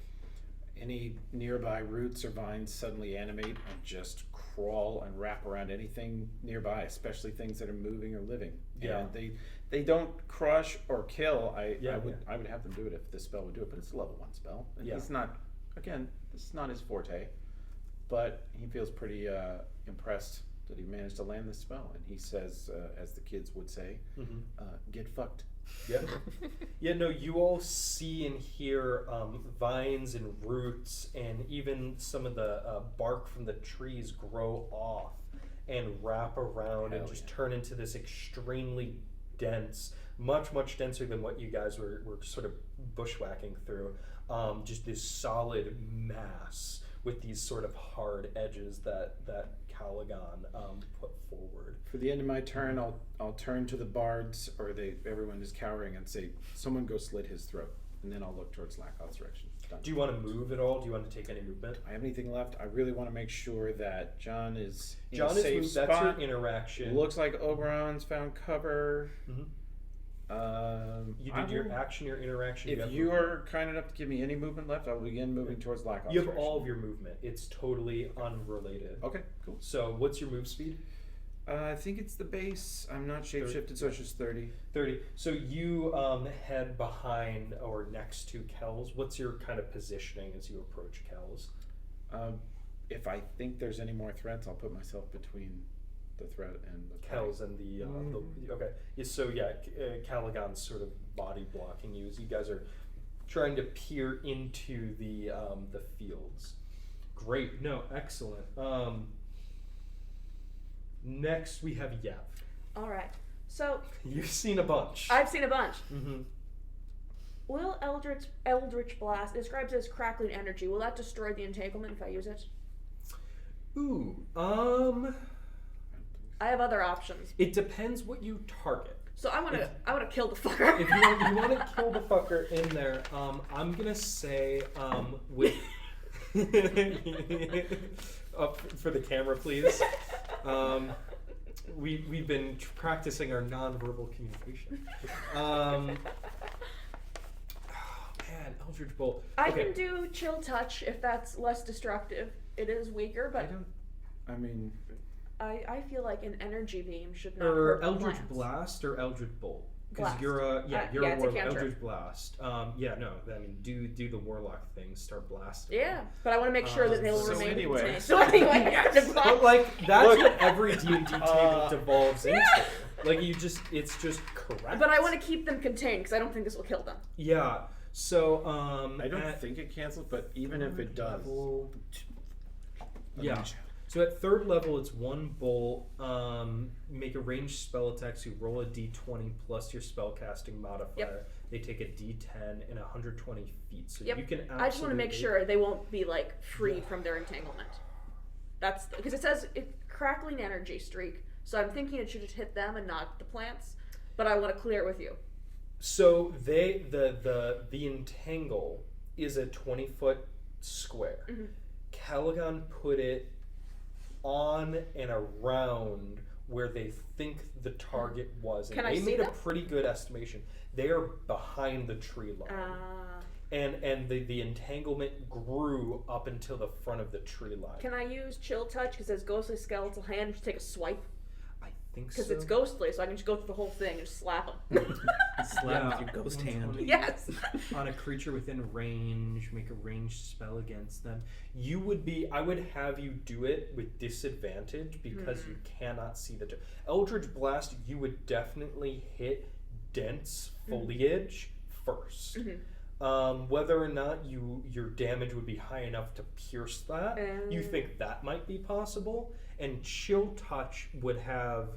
any nearby roots or vines suddenly animate and just crawl and wrap around anything nearby, especially things that are moving or living. Yeah. And they don't crush or kill. I Yeah, would have them do it if this spell would do it, but it's a level 1 spell. And Yeah. he's not, again, this is not his forte, but he feels pretty impressed that he managed to land this spell. And he says, as the kids would say, get fucked. Yeah. Yeah, no, you all see and hear vines and roots and even some of the bark from the trees grow off and wrap around and just turn into this extremely dense, much, much denser than what you guys were sort of bushwhacking through. Just this solid mass with these sort of hard edges that Calagon put forward. For the end of my turn, I'll turn to the bards, or everyone is cowering, and say, someone go slit his throat. And then I'll look towards Lak'oth's direction. Done. Do you want to move at all? Do you want to take any movement? I have anything left? I really want to make sure that John is in John a is safe moved. spot. That's your interaction. Looks like Oberon's found cover. Mhm. You I did your will- action, your interaction. If have you movement. are kind enough to give me any movement left, I will begin moving towards Lak'oth's You have direction. all of your movement. It's totally unrelated. Okay, cool. So what's your move speed? I think it's the base. I'm not 30, shapeshifted, so it's just 30. 30. So you head behind or next to Kels. What's your kind of positioning as you approach Kels? If I think there's any more threats, I'll put myself between the threat and the Kels and the okay. Yeah, so yeah, Calagon's sort of body blocking you as you guys are trying to peer into the fields. Great. No, excellent. Next we have Yev. All right. So You've seen a bunch. I've seen a bunch. Mm-hmm. Will Eldritch Blast describes it as crackling energy? Will that destroy the entanglement if I use it? Ooh. I have other options. It depends what you target. So I want to kill the fucker. If you want to kill the fucker in there, I'm gonna say with up for the camera, please. We've been practicing our non-verbal communication. Oh man, Eldritch Bolt. I Okay. can do Chill Touch if that's less destructive. It is weaker, but I mean, I feel like an energy beam should not Or hurt the Eldritch plants. Blast or Eldritch Bolt. Because Blast. you're a Yeah, you're a it's a warlock. cantrip. Eldritch Blast. Yeah, no, I mean do the warlock thing. Start blasting. Yeah, but I want to make sure that they will so remain anyway. contained. So anyway, But like that's what every D&D table devolves into. Like it's just correct. But I want to keep them contained because I don't think this will kill them. Yeah. So I don't at think it cancels, but even if it does, level- yeah. So at third level, it's one bolt. Make a ranged spell attack. So you roll a d20 plus your spellcasting modifier. Yep. They take a d10 and 120 feet. So Yep. you can. I just want to make absolutely- sure they won't be like free Yeah. from their entanglement. That's because it says crackling energy streak. So I'm thinking it should just hit them and not the plants. But I want to clear it with you. So the entangle is a 20-foot square. Mhm. Calagon put it on and around where they think the target was. And Can I they see made a them? pretty good estimation. They are behind the tree line. And the entanglement grew up until the front of the tree line. Can I use Chill Touch because it says ghostly skeletal hand and just take a swipe? I think so. Because it's ghostly, so I can just go through the whole thing and just slap them. Slap with your ghost hand. 120. Yes. On a creature within range, make a ranged spell against them. I would have you do it with disadvantage because you cannot see the Eldritch Blast. You would definitely hit dense foliage first. Whether or not your damage would be high enough to pierce that, you think that might be possible. And Chill Touch would have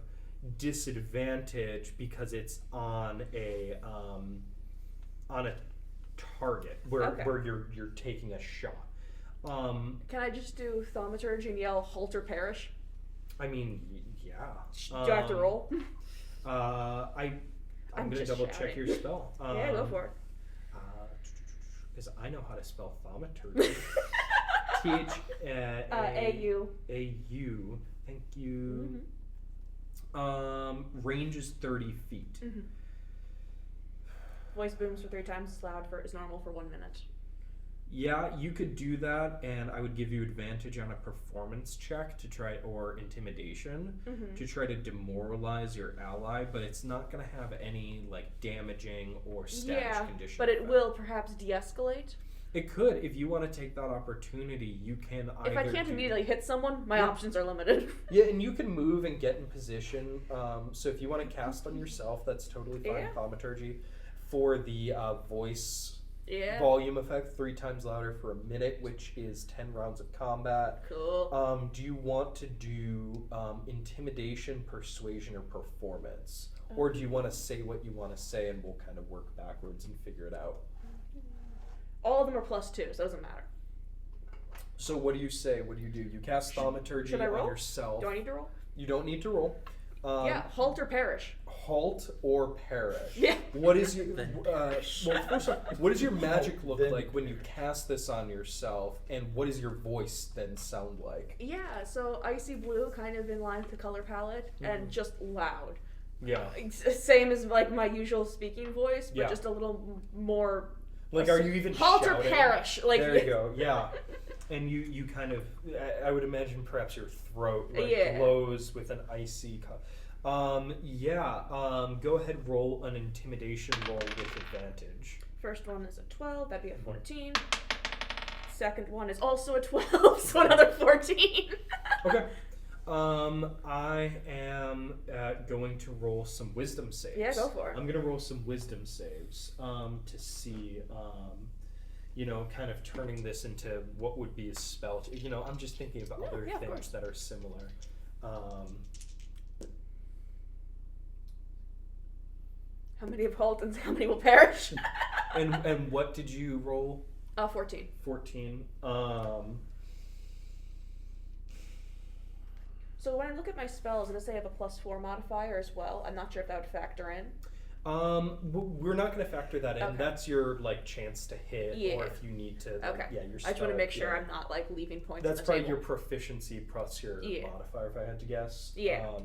disadvantage because it's on a target where you're taking a shot. Can I just do Thaumaturgy and yell Halter Perish? I mean, yeah. Do I have to roll? I'm gonna just double check shouting. your spell. Yeah, go for it. Because I know how to spell thaumaturgy. A-U. A-U. Thank you. Range is 30 feet. Voice booms for 3 times as loud as normal for 1 minute. Yeah, you could do that, and I would give you advantage on a performance check to try, or intimidation, to try to demoralize your ally, but it's not going to have any, like, damaging or status condition. But it effect. will perhaps de-escalate. It could. If you want to take that opportunity, you can either If I can't immediately hit someone, my options are limited. Yeah, and you can move and get in position. So if you want to cast on yourself, that's totally fine. Yeah. Thaumaturgy. For the voice Yeah. volume effect, 3 times louder for a minute, which is 10 rounds of combat. Cool. Do you want to do intimidation, persuasion, or performance? Or do you want to say what you want to say and we'll kind of work backwards and figure it out? All of them are +2, so it doesn't matter. So what do you say? What do? You cast thaumaturgy should I roll? on yourself. Do I need to roll? You don't need to roll. Yeah, halt or perish. Halt or perish. Yeah. What is your well? First off, what does your magic look like when you cast this on yourself, and what does your voice then sound like? Yeah, so icy blue, kind of in line with the color palette, and just loud. Yeah. Same as like my usual speaking voice, but Yeah. just a little more. Like, are you even halt or shouting? perish? Like There you go. Yeah. And you kind of, I would imagine perhaps your throat glows with an icy. Go ahead, roll an intimidation roll with advantage. First one is a 12, that'd be a 14. Second one is also a 12, so another 14. Okay. I am going to roll some wisdom saves. Yeah, go for it. I'm going to roll some wisdom saves to see, kind of turning this into what would be a spell. I'm just thinking of other of things course. that are similar. How many have halt and how many will perish? And what did you roll? 14. 14. So when I look at my spells, does it say I have a +4 modifier as well? I'm not sure if that would factor in. We're not going to factor that in. Okay. That's your chance to hit, Yeah. or if you need to. Okay. Your I just want to spell, make sure yeah. I'm not leaving points That's on the probably table. your proficiency plus your modifier, if I had to guess. Yeah.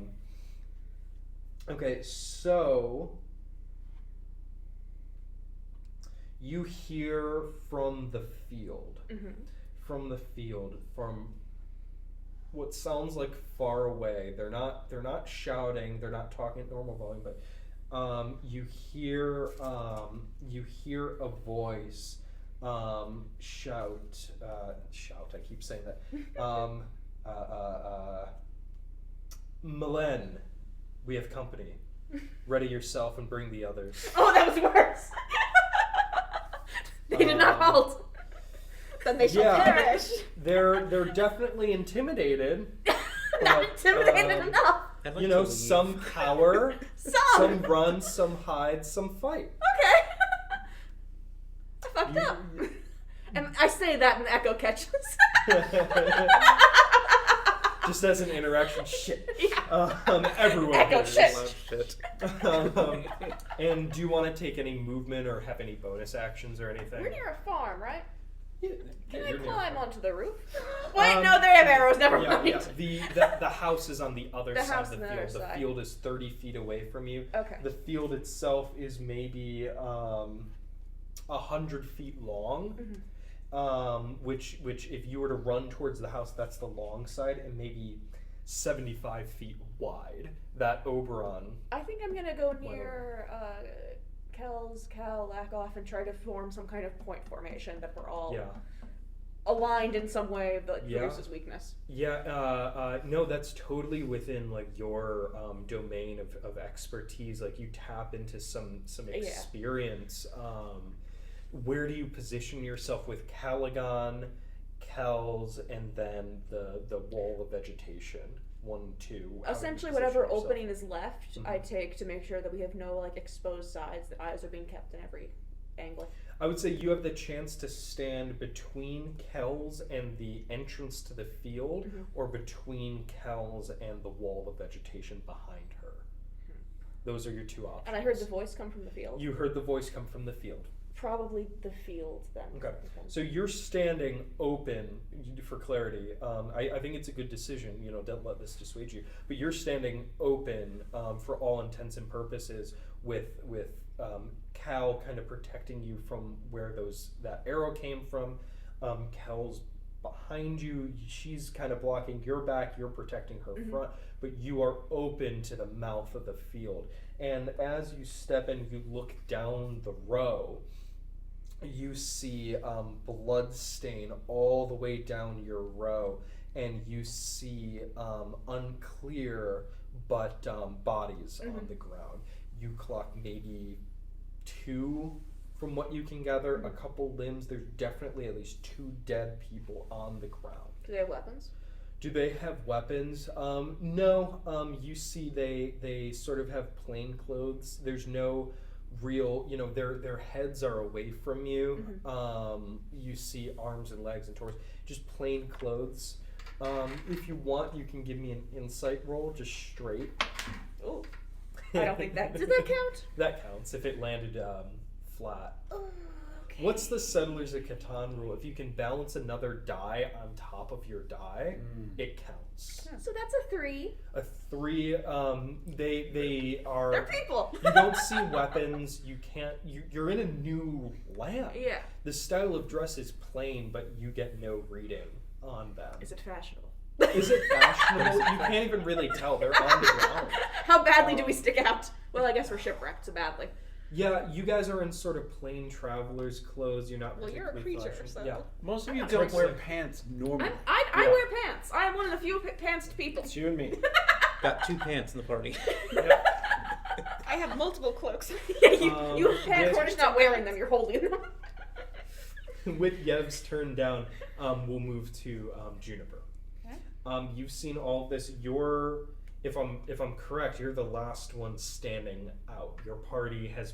Okay, so you hear from the field. From the field, from what sounds like far away. They're not shouting. They're not talking at normal volume, but you hear a voice shout. I keep saying that. Malen, we have company. Ready yourself and bring the others. Oh, that was worse. They did not halt. Then they shall perish. They're definitely intimidated. Not but, intimidated enough. I'd like to leave. Some cower, some run, some hide, some fight. Okay. I fucked up. And I say that and the echo catches. Just as an interaction, shit. Yeah. Everyone Echo hears. shit. Love shit. And do you want to take any movement or have any bonus actions or anything? We're near a farm, right? Yeah, Can I you're near climb a farm. onto the roof? Wait, no, they have arrows. Never mind. The house is on the other The side house of the on the field. other The side. field is 30 feet away from you. Okay. The field itself is maybe 100 feet long. Which if you were to run towards the house, that's the long side, and maybe 75 feet wide. That Oberon. I think I'm gonna go near Kels, Lak'oth, and try to form some kind of point formation that we're all aligned in some way that produces weakness. No, that's totally within your domain of expertise. You tap into some experience. Where do you position yourself with Calagon, Kels, and then the wall of vegetation? 1, 2. How do you Essentially, position whatever yourself? opening is left, I take to make sure that we have no exposed sides. That eyes are being kept in every angle. I would say you have the chance to stand between Kels and the entrance to the field, or between Kels and the wall of vegetation behind her. Those are your two options. And I heard the voice come from the field. You heard the voice come from the field. Probably the field then. Okay. So you're standing open, for clarity. I think it's a good decision. Don't let this dissuade you. But you're standing open for all intents and purposes with Cal kind of protecting you from where that arrow came from. Kels behind you, she's kind of blocking your back, you're protecting her front, but you are open to the mouth of the field. And as you step in, you look down the row, you see blood stain all the way down your row, and you see unclear but bodies on the ground. You clock maybe 2 from what you can gather, a couple limbs. There's definitely at least 2 dead people on the ground. Do they have weapons? Do they have weapons? No. You see they sort of have plain clothes. There's no real, their heads are away from you. You see arms and legs and torso, just plain clothes. If you want, you can give me an insight roll, just straight. Oh, I don't think that... Did that count? That counts if it landed flat. Oh, okay. What's the Settlers of Catan rule? If you can balance another die on top of your die, it counts. So that's a 3. A 3, they are... They're people! You don't see weapons, you can't... You're in a new land. Yeah. The style of dress is plain, but you get no reading on them. Is it fashionable? Is it fashionable? You can't even really tell. They're on the ground. How badly do we stick out? Well, I guess we're shipwrecked, so badly. Yeah, you guys are in sort of plain traveler's clothes. You're not Well, you're a particularly creature, flashy. so... Yeah. Most of you I'm don't not wear sexy. pants normally. I wear pants. I am one of the few pantsed people. It's you and me. Got 2 pants in the party. I have multiple cloaks. Yeah, you have pants. with- We're just not wearing them. You're holding them. With Yev's turned down, we'll move to Juniper. Okay. You've seen all of this. If I'm correct, you're the last one standing out. Your party has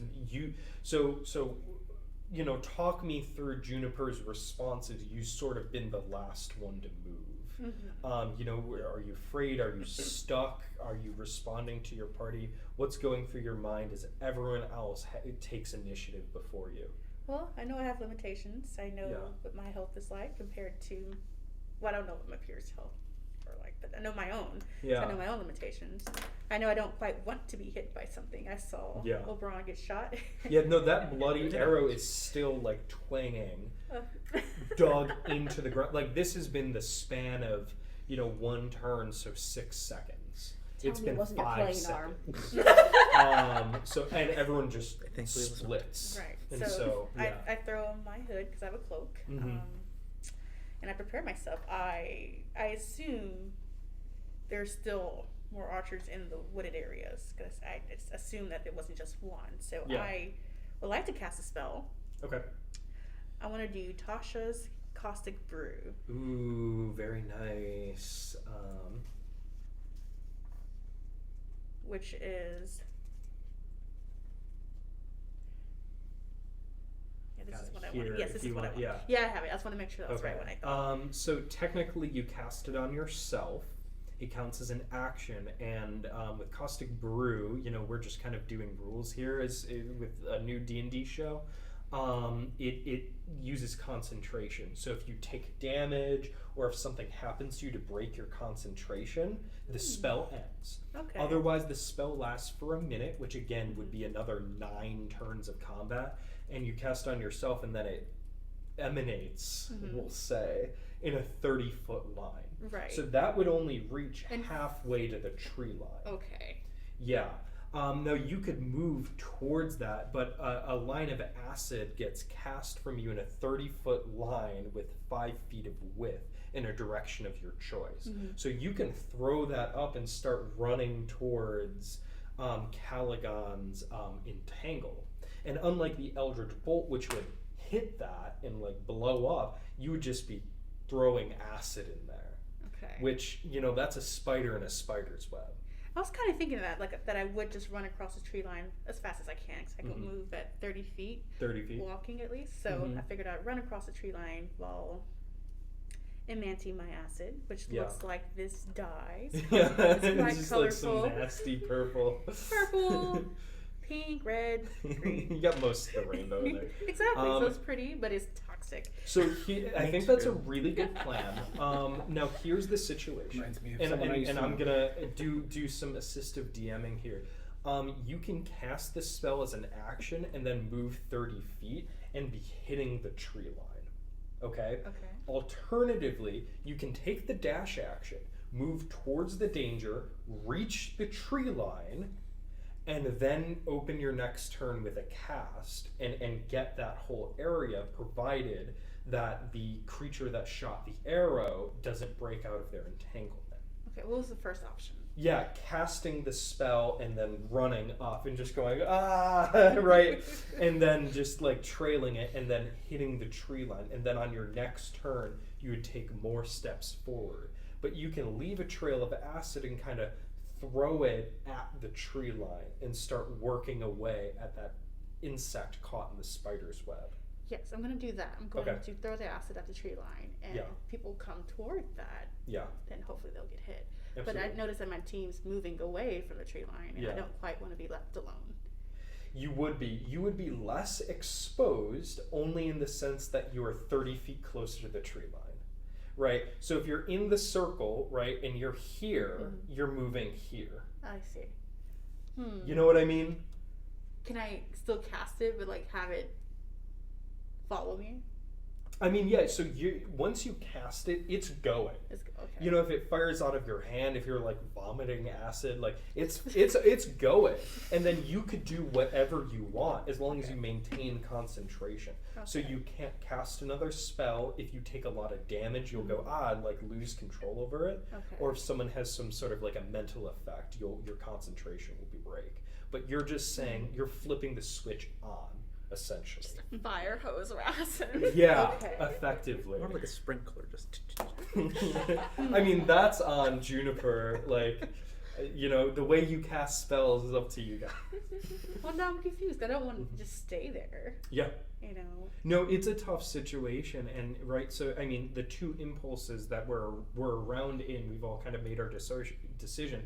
talk me through Juniper's responses. You've sort of been the last one to move. Are you afraid? Are you stuck? Are you responding to your party? What's going through your mind as everyone else takes initiative before you? Well, I know I have limitations. I know Yeah. what my health is like compared to... Well, I don't know what my peers' health are like, but I know my own. Yeah. So I know my own limitations. I know I don't quite want to be hit by something. I saw Oberon get shot. Yeah, no, that bloody arrow is still like twanging, dug into the ground. Like this has been the span of, 1 turn, so 6 seconds. It's me it been wasn't your 5 playing arm. seconds. And everyone just splits. Right. And so yeah. I throw on my hood because I have a cloak. And I prepare myself. I assume there's still more archers in the wooded areas because I just assume that there wasn't just one. So Yeah. I would like to cast a spell. Okay. I want to do Tasha's Caustic Brew. Ooh, very nice. Which is... Yeah, this is what I want. Yes, this is what I want. Yeah. Yeah, I have it. I just want to make sure that was right when I thought. So technically you cast it on yourself. It counts as an action, and with Caustic Brew, we're just kind of doing rules here with a new D&D show. It uses concentration. So if you take damage or if something happens to you to break your concentration, the spell ends. Okay. Otherwise, the spell lasts for a minute, which again would be another 9 turns of combat, and you cast on yourself, and then it emanates, we'll say, in a 30-foot line. Right. So that would only reach halfway to the tree line. Okay. Yeah. Now you could move towards that, but a line of acid gets cast from you in a 30-foot line with 5 feet of width in a direction of your choice. So you can throw that up and start running towards Calagon's Entangle. And unlike the Eldritch Bolt, which would hit that and blow up, you would just be throwing acid in there. Okay. Which, that's a spider in a spider's web. I was kind of thinking that, that I would just run across the tree line as fast as I can, because I can move at 30 feet. 30 feet. Walking, at least. So I figured I'd run across the tree line while emanting my acid, which looks like this dye. It's quite just colorful. like some nasty purple. Purple, pink, red, green. You got most of the rainbow in there. Exactly. So it's pretty, but it's toxic. So I think that's a really good plan. Now here's the situation, Reminds me of and someone I used to I'm know. gonna do some assistive DMing here. You can cast this spell as an action and then move 30 feet and be hitting the tree line. Okay? Okay. Alternatively, you can take the dash action, move towards the danger, reach the tree line, and then open your next turn with a cast and get that whole area, provided that the creature that shot the arrow doesn't break out of their entanglement. Okay, what was the first option? Yeah, casting the spell and then running up and just going, right? And then just like trailing it and then hitting the tree line. And then on your next turn, you would take more steps forward. But you can leave a trail of acid and kind of throw it at the tree line and start working away at that insect caught in the spider's web. Yes, I'm going to do that. I'm going to throw the acid at the tree line, and if people come toward that, then hopefully they'll get hit. Absolutely. But I noticed that my team's moving away from the tree line, and I don't quite want to be left alone. You would be less exposed, only in the sense that you are 30 feet closer to the tree line, right? So if you're in the circle, right, and you're here, you're moving here. I see. You know what I mean? Can I still cast it, but like have it follow me? I mean, yeah, so once you cast it, it's going. Okay. You know, if it fires out of your hand, if you're like vomiting acid, like it's going. And then you could do whatever you want as long as you maintain concentration. Okay. So you can't cast another spell. If you take a lot of damage, you'll go, and like lose control over it. Okay. Or if someone has some sort of like a mental effect, your concentration will break. But you're just saying, you're flipping the switch on. Essentially, just a fire hose of acid. Yeah, effectively. Or like a sprinkler, just. I mean, that's on Juniper. Like, you know, the way you cast spells is up to you guys. Well, now I'm confused. I don't want to just stay there. Yeah. You know. No, it's a tough situation, and right. So, I mean, the two impulses that we're around in, we've all kind of made our decision.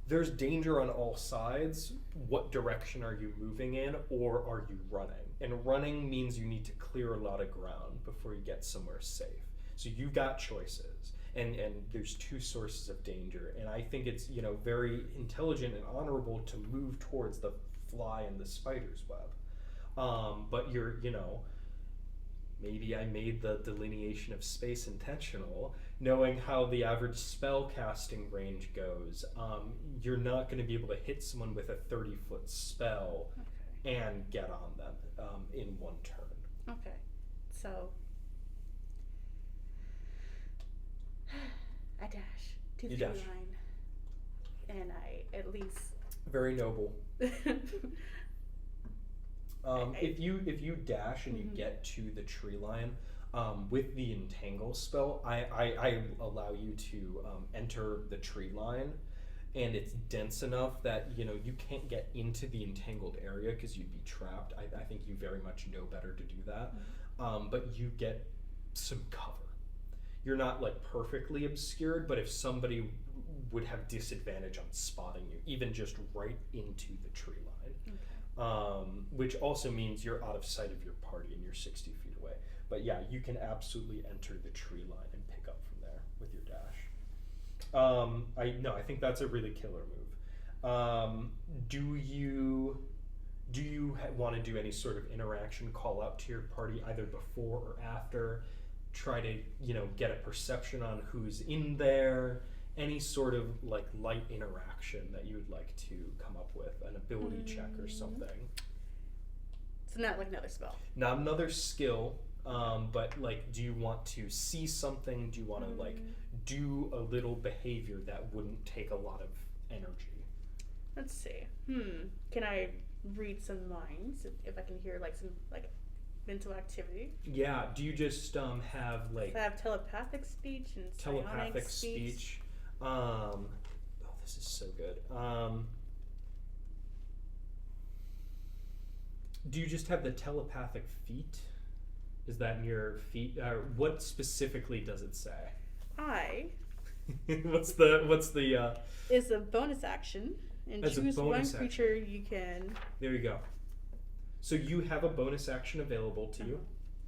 There's danger on all sides. What direction are you moving in, or are you running? And running means you need to clear a lot of ground before you get somewhere safe. So you've got choices, and there's two sources of danger. And I think it's, you know, very intelligent and honorable to move towards the fly in the spider's web. But you're, you know, maybe I made the delineation of space intentional, knowing how the average spell casting range goes. You're not going to be able to hit someone with a 30-foot spell and get on them in one turn. Okay, so I dash to the tree line, and I at least very noble. If you dash and you get to the tree line, with the entangle spell, I allow you to enter the tree line, and it's dense enough that, you know, you can't get into the entangled area because you'd be trapped. I think you very much know better to do that, but you get some cover. You're not like perfectly obscured, but if somebody would have disadvantage on spotting you, even just right into the tree line, which also means you're out of sight of your party and you're 60 feet away. But yeah, you can absolutely enter the tree line and pick up from there with your dash. I think that's a really killer move. Do you want to do any sort of interaction, call out to your party either before or after, try to, you know, get a perception on who's in there, any sort of like light interaction that you would like to come up with, an ability check or something? So not like another spell. Not another skill. But like, do you want to see something? Do you want to like do a little behavior that wouldn't take a lot of energy? Let's see. Can I read some minds if I can hear like some like mental activity? Yeah. Do you just have like? So I have telepathic speech and telepathic speech. Oh, this is so good. Do you just have the telepathic feat? Is that in your feat? What specifically does it say? What's the? Is a bonus action, and choose one creature you can. There you go. So you have a bonus action available to you,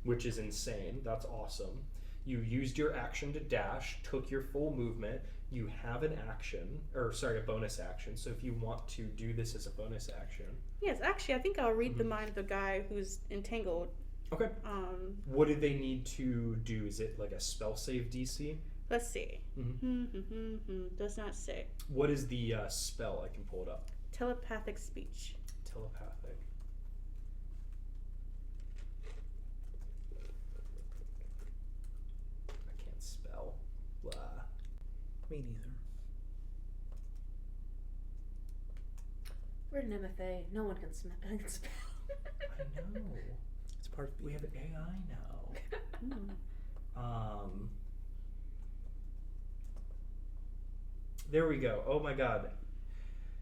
which is insane. That's awesome. You used your action to dash, took your full movement, You have an action, or sorry, a bonus action. So if you want to do this as a bonus action. Yes, actually, I think I'll read the mind of the guy who's entangled. Okay. What do they need to do? Is it like a spell save DC? Let's see. Does not say. What is the spell? I can pull it up. Telepathic speech. Telepathic. I can't spell. Blah. Me neither. We're an MFA. No one can spell. I know. It's part of We have AI now. There we go. Oh my god.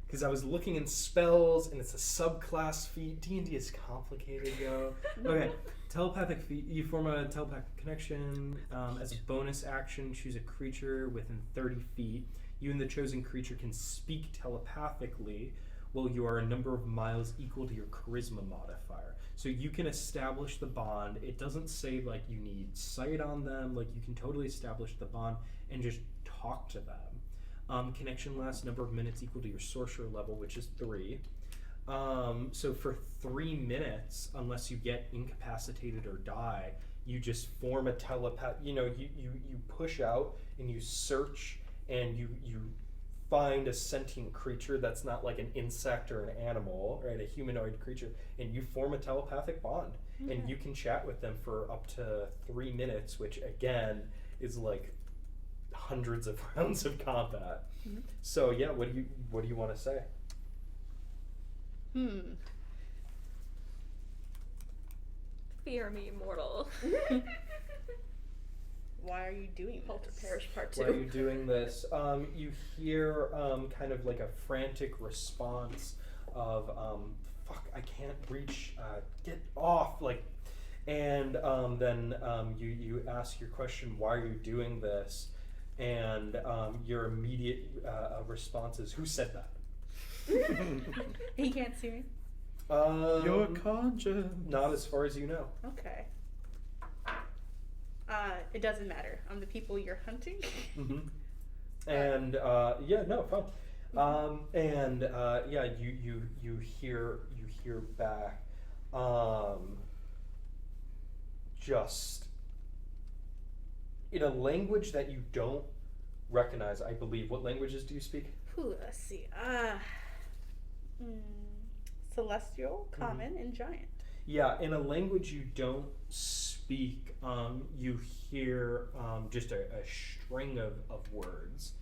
Because I was looking in spells, and it's a subclass feat. D&D is complicated, yo. Okay. Telepathic feat. You form a telepathic connection. As a bonus action, choose a creature within 30 feet. You and the chosen creature can speak telepathically while you are a number of miles equal to your charisma modifier. So you can establish the bond. It doesn't say like you need sight on them. Like you can totally establish the bond and just talk to them. Connection lasts number of minutes equal to your sorcerer level, which is 3. So for 3 minutes, unless you get incapacitated or die, you just form a telepath. You know, you push out and you search and you find a sentient creature that's not like an insect or an animal, right? A humanoid creature, and you form a telepathic bond, and you can chat with them for up to 3 minutes, which again is like hundreds of rounds of combat. So yeah, what do you want to say? Fear me, mortal. Why are you doing Alter this? Parish Part Why 2. are you doing this? You hear kind of like a frantic response of fuck, I can't reach, get off, like, and then you ask your question, why are you doing this? And your immediate response is, who said that? He can't see me. Your conscience. Not as far as you know. Okay. It doesn't matter. I'm the people you're hunting. And yeah, no, fine. And yeah, you hear back, just in a language that you don't recognize, I believe. What languages do you speak? Let's see. Celestial, Common, and Giant. Yeah, in a language you don't speak, you hear just a string of words.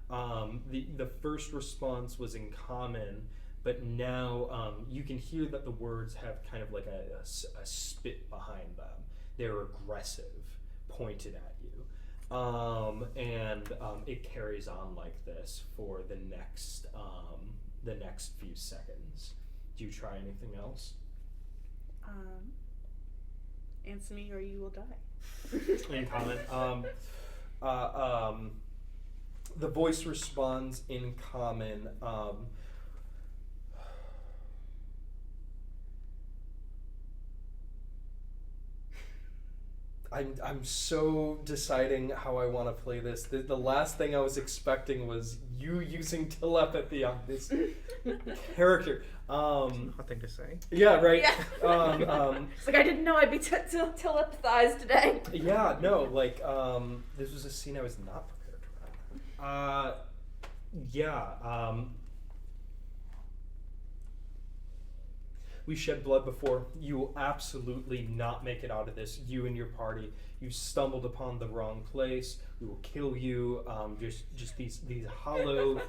The first response was in Common, but now you can hear that the words have kind of like a spit behind them. They're aggressive, pointed at you. And it carries on like this for the next few seconds. Do you try anything else? Answer me or you will die. In Common. The voice responds in Common. I'm so deciding how I want to play this. The last thing I was expecting was you using telepathy on this character. Hot thing to say. Yeah, right. Yeah. It's like I didn't know I'd be telepathized today. Yeah, no, like this was a scene I was not prepared to run. Yeah. We shed blood before. You will absolutely not make it out of this. You and your party. You stumbled upon the wrong place. We will kill you. Just these hollow,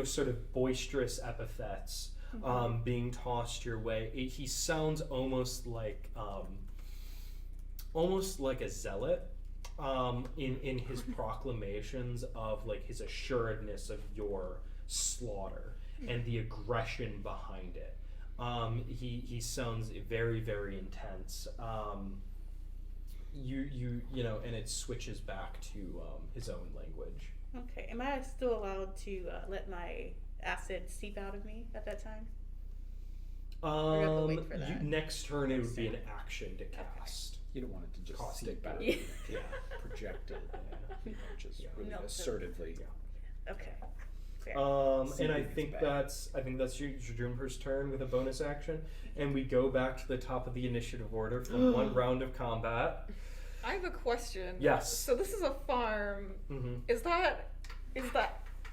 sort of boisterous epithets being tossed your way. He sounds almost like a zealot in his proclamations of like his assuredness of your slaughter and the aggression behind it. He sounds very, very intense. And it switches back to his own language. Okay. Am I still allowed to let my acid seep out of me at that time? Or do I have to wait for that? Next turn it would be an action to cast. You don't want it to just Cost stick back. out, Yeah. project it, just really No, assertively. Okay. Fair. And I think that's Juniper's turn with a bonus action, and we go back to the top of the initiative order from one round of combat. I have a question. Yes. So this is a farm. Mm-hmm. Is that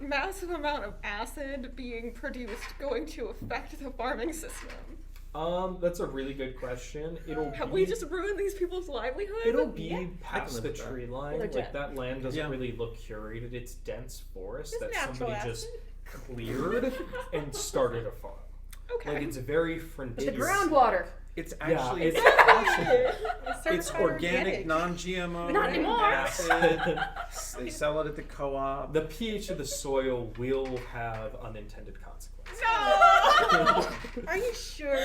massive amount of acid being produced going to affect the farming system? That's a really good question. Have we just ruined these people's livelihood? It'll be past the tree line. They're Like dead. that land doesn't really look curated. It's dense forest that natural somebody acid. just cleared and started a farm. Okay. Like it's very The frontier. groundwater. It's Yeah, actually it's it's organic, non-GMO. Not anymore. Acid. They sell it at the co-op. the pH of the soil will have unintended consequences. No! Are you sure?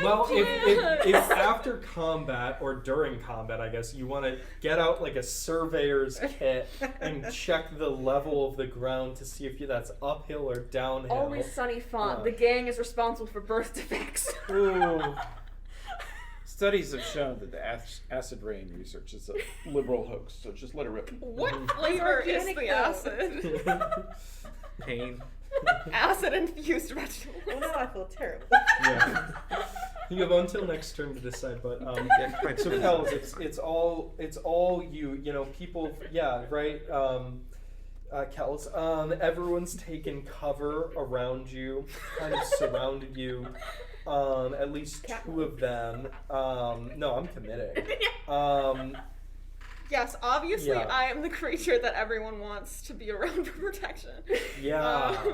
Well, if after combat or during combat, I guess, you want to get out like a surveyor's kit and check the level of the ground to see if that's uphill or downhill. Always sunny font. The gang is responsible for birth defects. Ooh. Studies have shown that the acid rain research is a liberal hoax, so just let it rip. What flavor is organic, the though. acid? Pain. Acid infused vegetables. Oh no, I feel terrible. Yeah. You have until next turn to decide, but so Kels, it's all you know, people, yeah, right, Kels, everyone's taken cover around you, kind of surrounded you, at least two of them, no, I'm committing, Yes, obviously Yeah. I am the creature that everyone wants to be around for protection. yeah,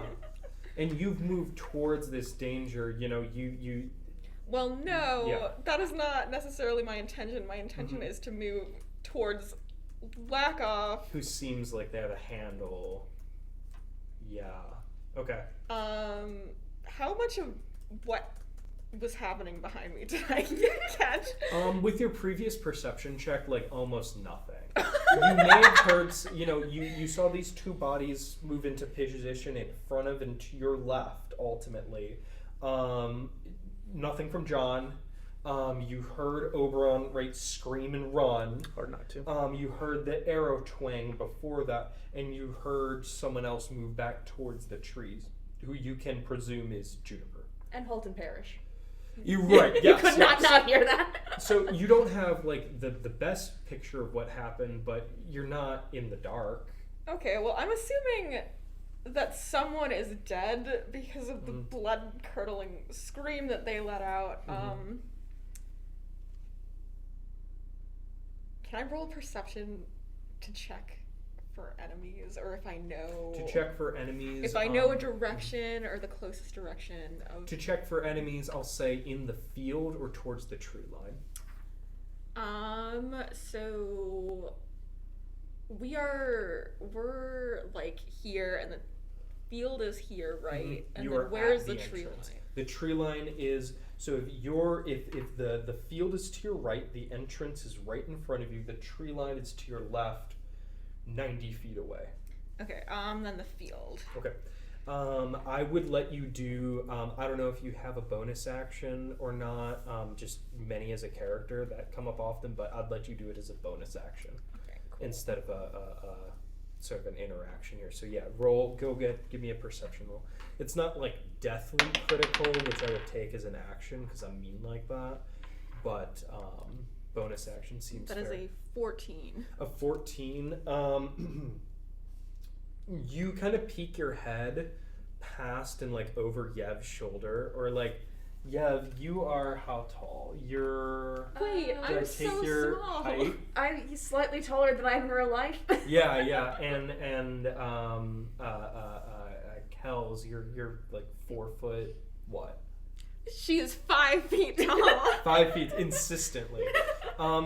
and you've moved towards this danger, you know, you Well, no, Yeah. that is not necessarily my intention. My intention is to move towards Lak'oth. who seems like they have a handle, yeah, okay. How much of what was happening behind me did I catch? With your previous perception check, like almost nothing. You may have heard, you know, you saw these two bodies move into position in front of and to your left, ultimately. Nothing from John. You heard Oberon, right, scream and run. Hard not to. You heard the arrow twang before that, and you heard someone else move back towards the trees, who you can presume is Juniper. And Holton Parish. You're right, yes. You could not hear that. So you don't have like the best picture of what happened, but you're not in the dark. Okay, well, I'm assuming that someone is dead because of the blood-curdling scream that they let out. Can I roll perception to check for enemies, or if I know... To check for enemies... If I know a direction, or the closest direction of... To check for enemies, I'll say in the field or towards the tree line. So... We're like here, and the field is here, right? And You then are where's at the the tree entrance. line? The tree line is... So if the field is to your right, the entrance is right in front of you, the tree line is to your left, 90 feet away. Okay, then the field. Okay. I would let you do, I don't know if you have a bonus action or not, just many as a character that come up often, but I'd let you do it as a bonus action Okay, cool. instead of a sort of an interaction here. So yeah, give me a perception roll. It's not like deathly critical, which I would take as an action because I'm mean like that, but bonus action seems That is fair. a 14. A 14. You kind of peek your head past and like over Yev's shoulder, or like, Yev, you are how tall? You're... Wait, Did I I'm take so your small. height? He's slightly taller than I am in real life. Yeah, and Kels, you're like 4 foot what? She is 5 feet tall. 5 feet insistently.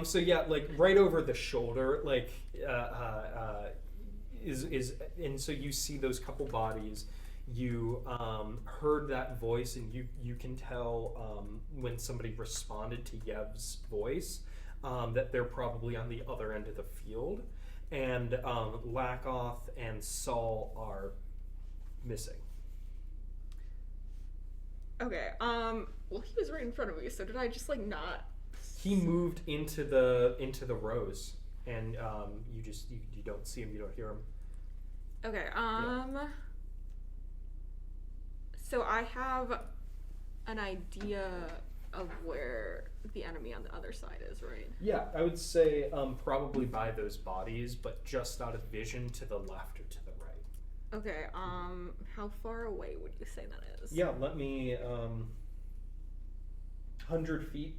So yeah, like right over the shoulder, like is and so you see those couple bodies. You heard that voice, and you can tell when somebody responded to Yev's voice that they're probably on the other end of the field, and Lak'oth and Saal are missing. Okay, well, he was right in front of me, so did I just like not... He moved into the rows, and you don't see him, you don't hear him. Okay, so I have an idea of where the enemy on the other side is, right? Yeah, I would say probably by those bodies, but just out of vision to the left or to the right. Okay, how far away would you say that is? Yeah, let me 100 feet.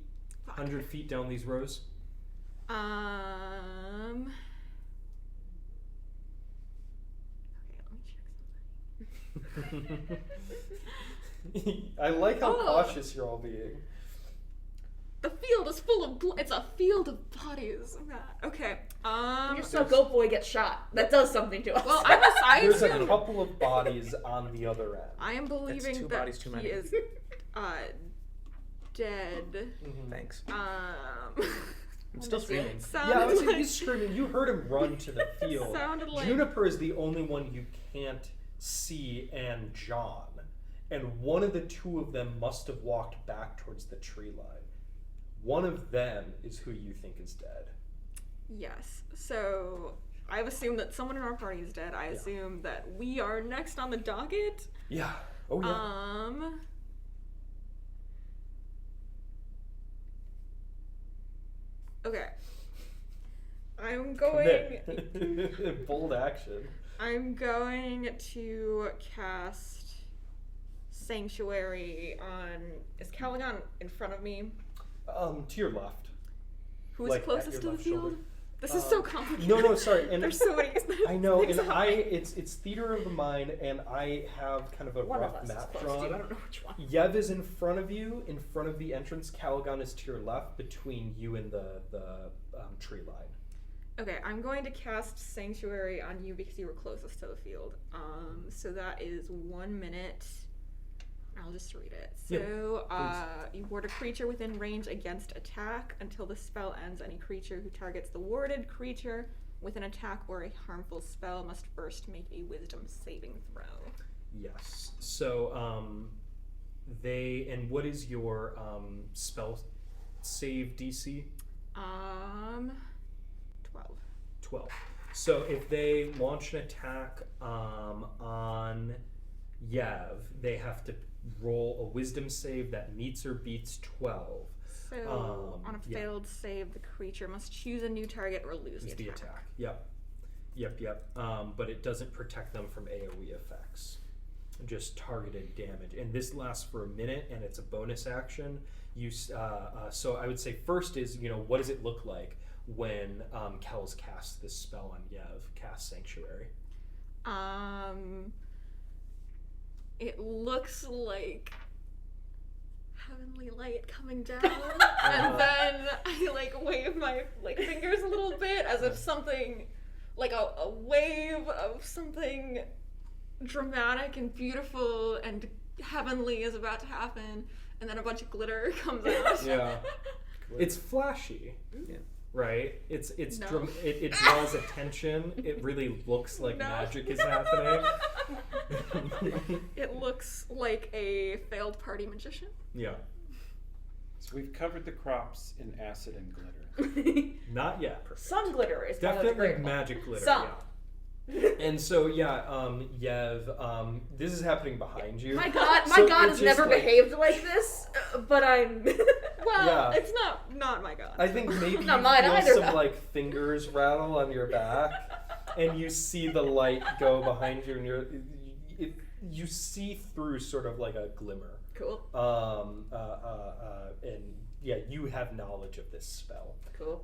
100 feet down these rows. Okay, let me check something. I like how cautious you're all being. The field is full of it's a field of bodies. Okay. Your so goat boy gets shot. That does something to us. Well, there's a couple of bodies on the other end. I am believing two that bodies too many. he is dead. Thanks. I'm still screaming. Yeah, I was like, he's screaming. You heard him run to the field. Sounded like Juniper is the only one you can't see, and John. And one of the two of them must have walked back towards the tree line. One of them is who you think is dead. Yes. So I've assumed that someone in our party is dead. I assume that we are next on the docket. Yeah. Oh yeah. Okay. I'm going. Bold action. I'm going to cast Sanctuary on. Is Calagon in front of me? To your left. Who's like, closest at to your the left field? shoulder. This is so complicated. No, sorry. And there's so many. I know, things and happening. it's theater of the mind, and I have kind of a One of rough us map is close drawn. to you. I don't know which one. Yev is in front of you, in front of the entrance. Calagon is to your left, between you and the tree line. Okay, I'm going to cast Sanctuary on you because you were closest to the field. So that is 1 minute. I'll just read it. So, you ward a creature within range against attack. Until the spell ends, any creature who targets the warded creature with an attack or a harmful spell must first make a wisdom saving throw. Yes. So, and what is your spell save DC? 12. 12. So if they launch an attack on Yev, they have to roll a wisdom save that meets or beats 12. So on a failed save, the creature must choose a new target or lose the attack. Yep. But it doesn't protect them from AoE effects. Just targeted damage. And this lasts for a minute, and it's a bonus action. So I would say first is, what does it look like when Kels casts this spell on Yev, casts Sanctuary? It looks like heavenly light coming down, and then I wave my fingers a little bit as if something, like a wave of something dramatic and beautiful and heavenly is about to happen, and then a bunch of glitter comes out. Yeah, it's flashy. Yeah. Right? It No. it draws attention. It really looks like magic is happening. It looks like a failed party magician. Yeah. So we've covered the crops in acid and glitter. Not yet. Some glitter is part of the Definitely great magic glitter. Some. Yeah. And so Yev, this is happening behind you. My god So has it's never just like- behaved like this, but I'm... Well, Yeah. it's not my god. I think maybe Not you mine feel either, some though. fingers rattle on your back, and you see the light go behind you, and you see through sort of like a glimmer. Cool. And yeah, you have knowledge of this spell. Cool.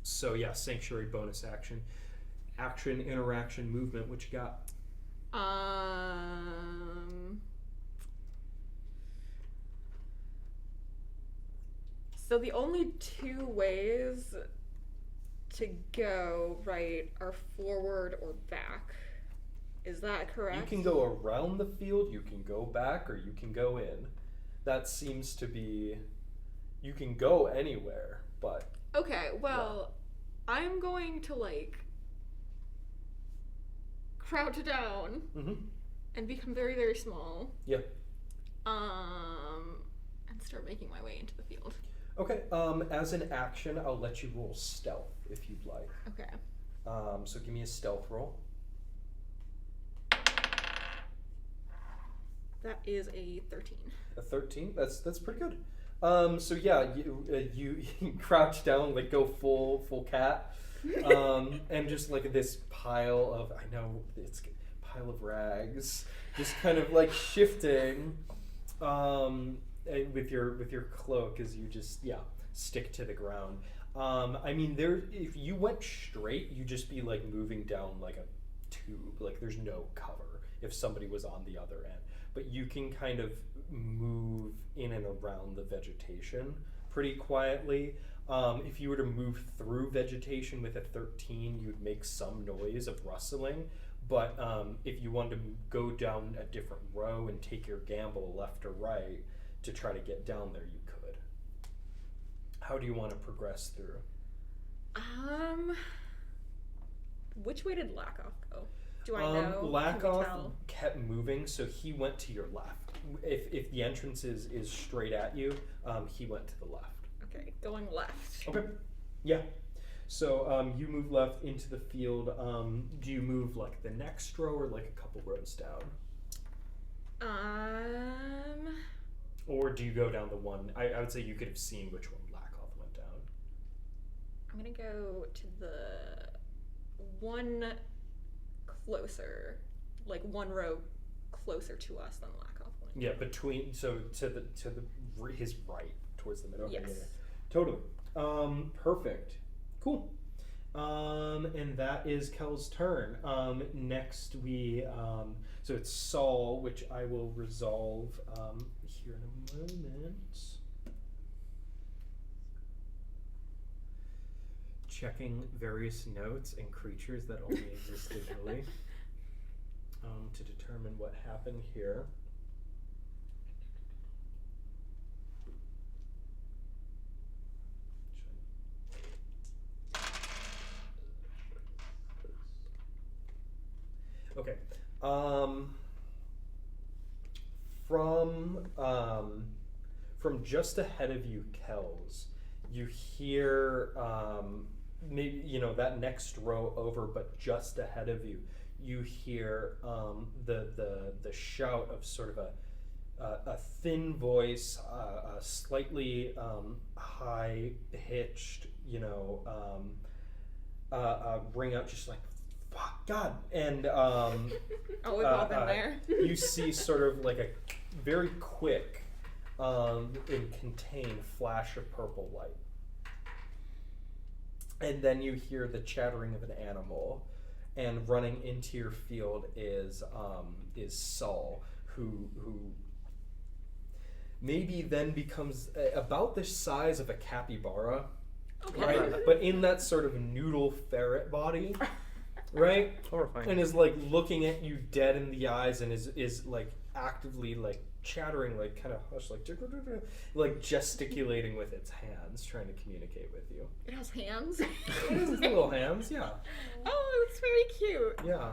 So yeah, Sanctuary bonus action, interaction, movement. What you got? So the only two ways to go, right, are forward or back. Is that correct? You can go around the field, you can go back, or you can go in. That seems to be. You can go anywhere, but. Okay, well, I'm going to crouch down and become very, very small. Yeah. And start making my way into the field. Okay. As an action, I'll let you roll stealth if you'd like. Okay. So give me a stealth roll. That is a 13. A 13? That's pretty good. So yeah, you crouch down, like go full cat, and just like this pile of, I know it's a pile of rags, just kind of like shifting, with your cloak as you just stick to the ground. I mean, if you went straight, you'd just be like moving down like a tube. Like there's no cover if somebody was on the other end. But you can kind of move in and around the vegetation pretty quietly. If you were to move through vegetation with a 13, you'd make some noise of rustling. But if you wanted to go down a different row and take your gamble left or right to try to get down there, you could. How do you want to progress through? Which way did Lak'oth go? Do I know? Can we Lak'oth tell? kept moving, so he went to your left. If the entrance is straight at you, he went to the left. Okay, going left. Okay. Yeah. So you move left into the field. Do you move like the next row or like a couple rows down? Or do you go down the one? I would say you could have seen which one Lak'oth went down. I'm gonna go to the one closer, like one row closer to us than Lak'oth went. Yeah, between to his right towards the middle. Yes. Yeah. Totally. Perfect. Cool. And that is Kel's turn. Next we so it's Saal, which I will resolve here in a moment. Checking various notes and creatures that only exist digitally to determine what happened here. Okay. From just ahead of you, Kels, you hear maybe that next row over, but just ahead of you, you hear the shout of sort of a thin voice, slightly high pitched, ring out, just like, fuck God, and Oh, we've all been there. you see sort of like a very quick and contained flash of purple light, and then you hear the chattering of an animal, and running into your field is Saal, who maybe then becomes about the size of a capybara, Okay. right? But in that sort of noodle ferret body. Right? Horrifying. And is like looking at you dead in the eyes and is like actively like chattering, like kind of hush, like gesticulating with its hands, trying to communicate with you. It has hands. It has its little hands, yeah. Oh, it's very cute. Yeah.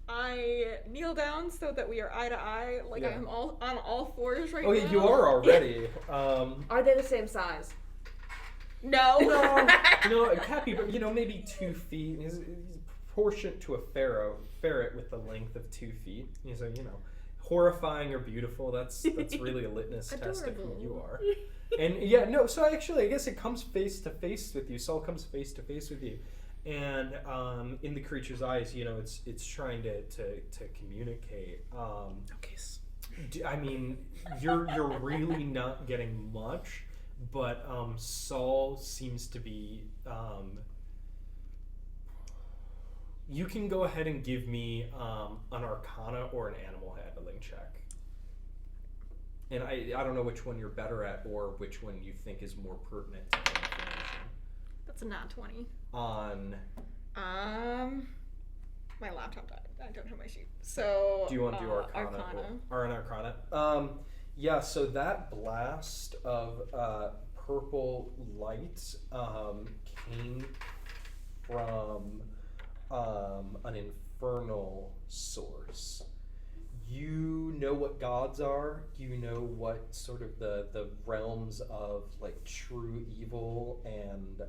I kneel down so that we are eye to eye, like Yeah. I am all on all fours right Oh, now. yeah, you are already. Are they the same size? No. A capybara, maybe 2 feet. He's proportionate to a ferret with the length of 2 feet. So, horrifying or beautiful, that's really a litmus test of who you are. And so actually I guess it comes face to face with you. Saal comes face to face with you. And in the creature's eyes, it's trying to communicate. I mean, you're really not getting much. But Saal seems to be. You can go ahead and give me an Arcana or an Animal Handling check. And I don't know which one you're better at or which one you think is more pertinent to the information. That's a nat 20. On. My laptop died. I don't have my sheet. So. Do you want to do Arcana? Or an Arcana? Yeah, so that blast of purple light came from an infernal source. You know what gods are. You know what sort of the realms of like true evil and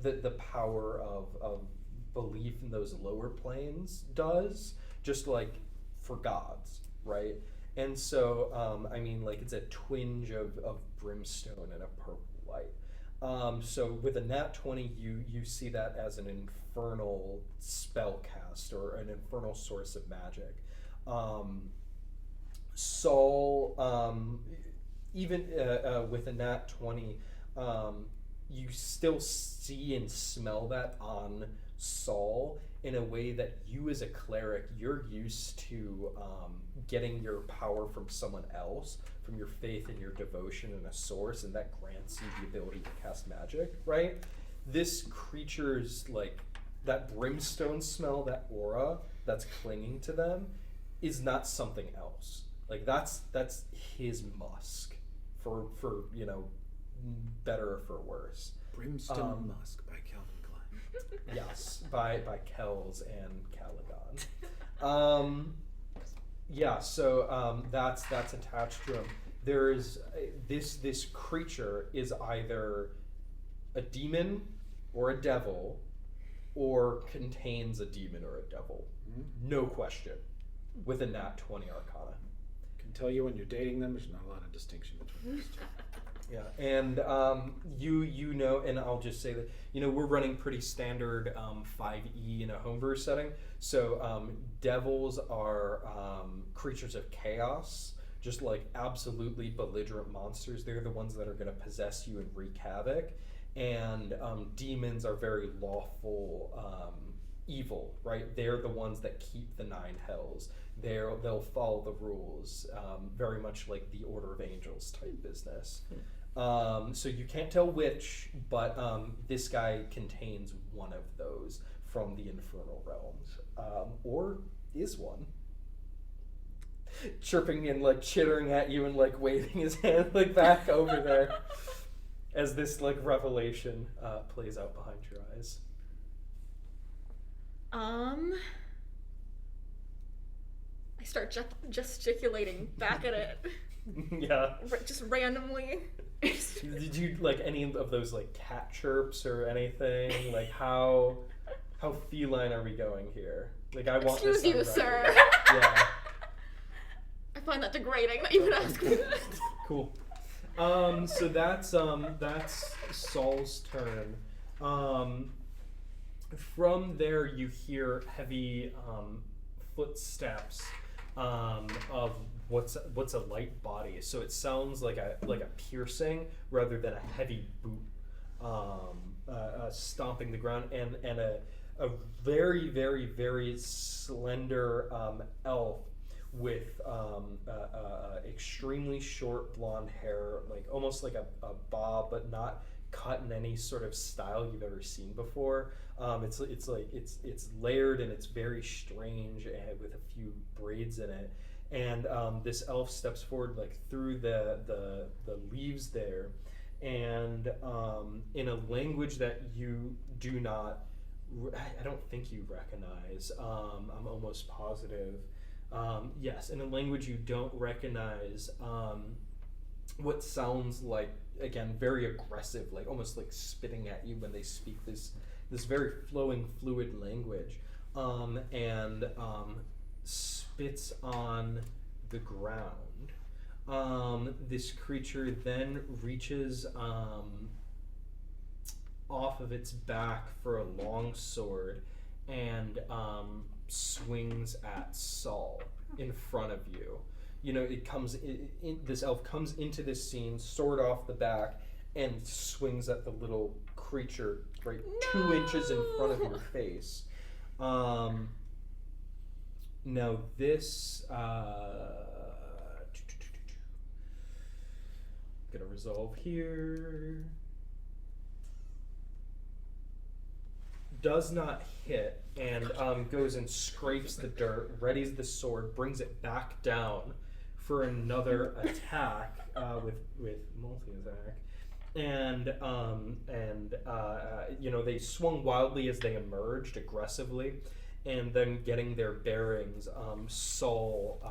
the power of belief in those lower planes does. Just like for gods, right? And so, I mean, like, it's a twinge of brimstone and a purple light. So with a nat 20, you see that as an infernal spell cast or an infernal source of magic. Saul, even with a nat 20, you still see and smell that on Saul in a way that you as a cleric, you're used to getting your power from someone else, from your faith and your devotion in a source, and that grants you the ability to cast magic, right? This creature's, like, that brimstone smell, that aura that's clinging to them is not something else. Like, that's his musk, for you know, better or for worse. Brimstone Musk by Calvin Klein. Yes, by Kels and Calagon. Yeah, so that's attached to him. There is this creature is either a demon or a devil, or contains a demon or a devil. No question. With a nat 20 Arcana. Can tell you when you're dating them, there's not a lot of distinction between those two. Yeah, and you know, and I'll just say that, you know, we're running pretty standard 5e in a homebrew setting. So devils are creatures of chaos, just like absolutely belligerent monsters. They're the ones that are going to possess you and wreak havoc. And demons are very lawful evil, right? They're the ones that keep the 9 hells. They'll follow the rules, very much like the Order of Angels type business. So you can't tell which, but this guy contains one of those from the infernal realms, or is one. Chirping and like chittering at you and like waving his hand like back over there as this like revelation plays out behind your eyes. I start gesticulating back at it. Yeah. Just randomly. Did you like any of those like cat chirps or anything? Like how feline are we going here? Like I want Excuse this you, on sir. record. Yeah. I find that degrading that you would ask me that. Cool. So that's Saul's turn. From there you hear heavy footsteps of what's a light body. So it sounds like a piercing rather than a heavy boot stomping the ground, and a very, very, very slender elf with extremely short blonde hair, like almost like a bob, but not cut in any sort of style you've ever seen before. It's layered and it's very strange, and with a few braids in it. And this elf steps forward like through the leaves there, and in a language that you do not, I don't think you recognize. I'm almost positive. Yes, in a language you don't recognize, what sounds like, again, very aggressive, like almost like spitting at you when they speak this very flowing, fluid language, and spits on the ground. This creature then reaches off of its back for a long sword and swings at Saul in front of you. You know, it comes this elf comes into this scene, sword off the back, and swings at the little creature right 2 inches in front of your face. Now this gonna resolve here. Does not hit, and goes and scrapes the dirt, readies the sword, brings it back down for another attack with multi-attack, and you know, they swung wildly as they emerged aggressively, and then getting their bearings, Saul,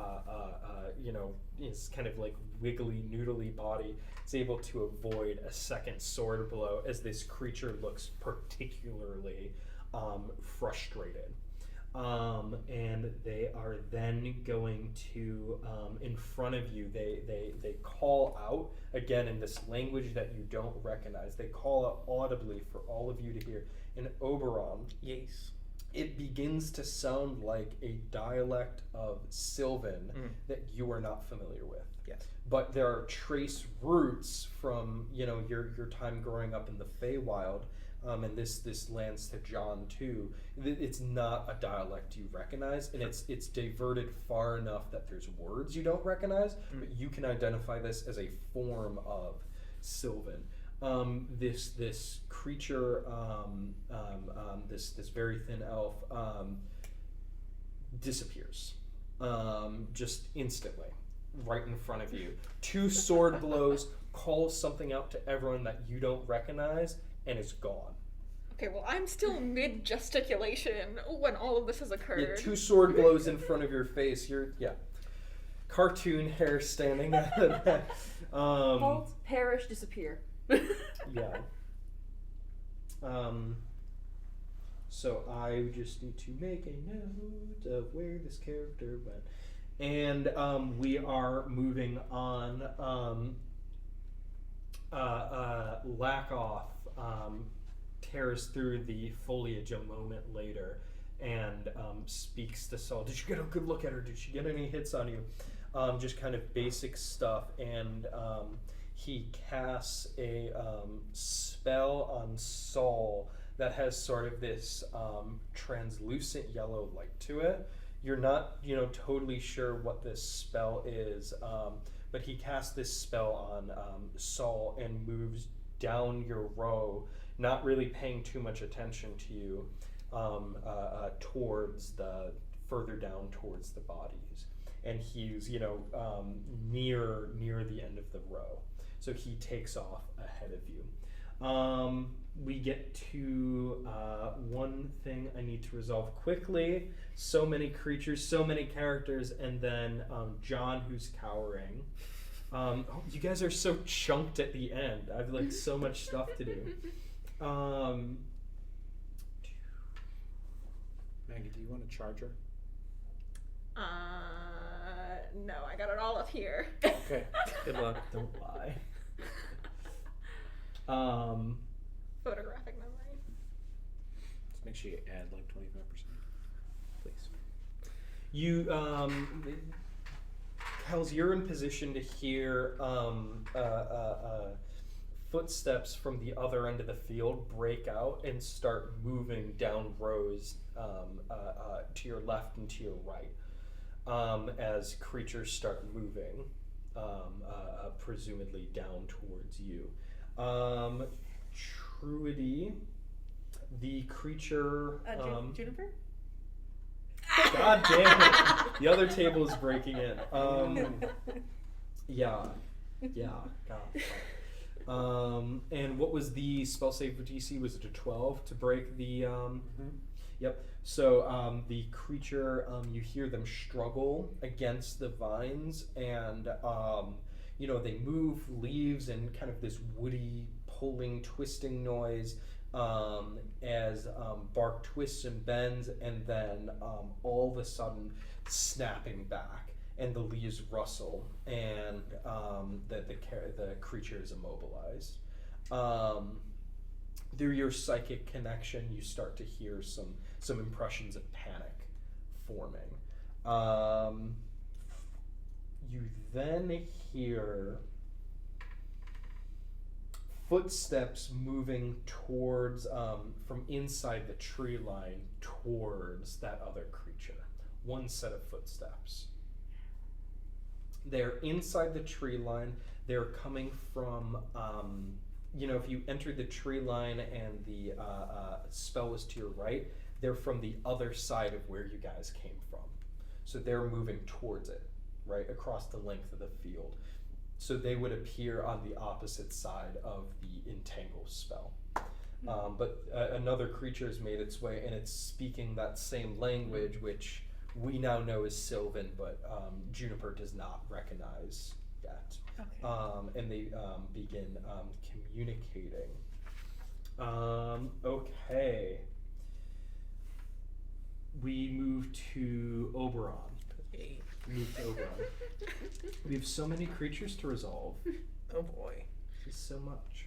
you know, his kind of like wiggly, noodly body is able to avoid a second sword blow as this creature looks particularly frustrated. and they are then going to, in front of you, they call out, again in this language that you don't recognize. They call out audibly for all of you to hear. In Oberon, Yes. it begins to sound like a dialect of Sylvan that you are not familiar with. Yes. But there are trace roots from, you know, your time growing up in the Feywild, and this lands to John too. It's not a dialect you recognize, and it's diverted far enough that there's words you don't recognize, but you can identify this as a form of Sylvan. This creature, this very thin elf, disappears, just instantly, right in front of you. 2 sword blows, calls something out to everyone that you don't recognize, and is gone. Okay, well, I'm still mid-gesticulation when all of this has occurred. Yeah, 2 sword blows in front of your face. Cartoon hair standing at the back. Halt, perish, disappear. Yeah. So I just need to make a note of where this character went. And we are moving on. Lak'oth tears through the foliage a moment later and speaks to Saal. Did you get a good look at her? Did she get any hits on you? Just kind of basic stuff. And he casts a spell on Saal that has sort of this translucent yellow light to it. You're not, totally sure what this spell is, but he casts this spell on Saal and moves down your row, not really paying too much attention to you, towards the further down towards the bodies, and he's near the end of the row. So he takes off ahead of you. We get to one thing I need to resolve quickly. So many creatures, so many characters, and then John, who's cowering. You guys are so chunked at the end. I've so much stuff to do. Maggie, do you want a charger? No, I got it all up here. Okay. Good luck. Don't lie. Photographic memory. Let's make sure you add 25%. Please. You, Kels, you're in position to hear footsteps from the other end of the field break out and start moving down rows to your left and to your right, as creatures start moving, presumably down towards you. Truity, the creature. Juniper? God damn it! The other table is breaking in. Yeah. God. And what was the spell save for DC? Was it a 12 to break the? Yep. So the creature, you hear them struggle against the vines, and they move leaves and kind of this woody pulling, twisting noise. As bark twists and bends, and then all of a sudden snapping back, and the leaves rustle, and the creature is immobilized. Through your psychic connection, you start to hear some impressions of panic forming. You then hear footsteps moving towards, from inside the tree line towards that other creature. One set of footsteps. They're inside the tree line. They're coming from, if you entered the tree line and the spell was to your right, they're from the other side of where you guys came from. So they're moving towards it, right, across the length of the field. So they would appear on the opposite side of the entangle spell. But another creature has made its way, and it's speaking that same language, which we now know is Sylvan, but Juniper does not recognize yet. Okay. And they begin communicating. Okay. we move to Oberon. Yay. Move to Oberon. We have so many creatures to resolve. Oh boy. Just so much.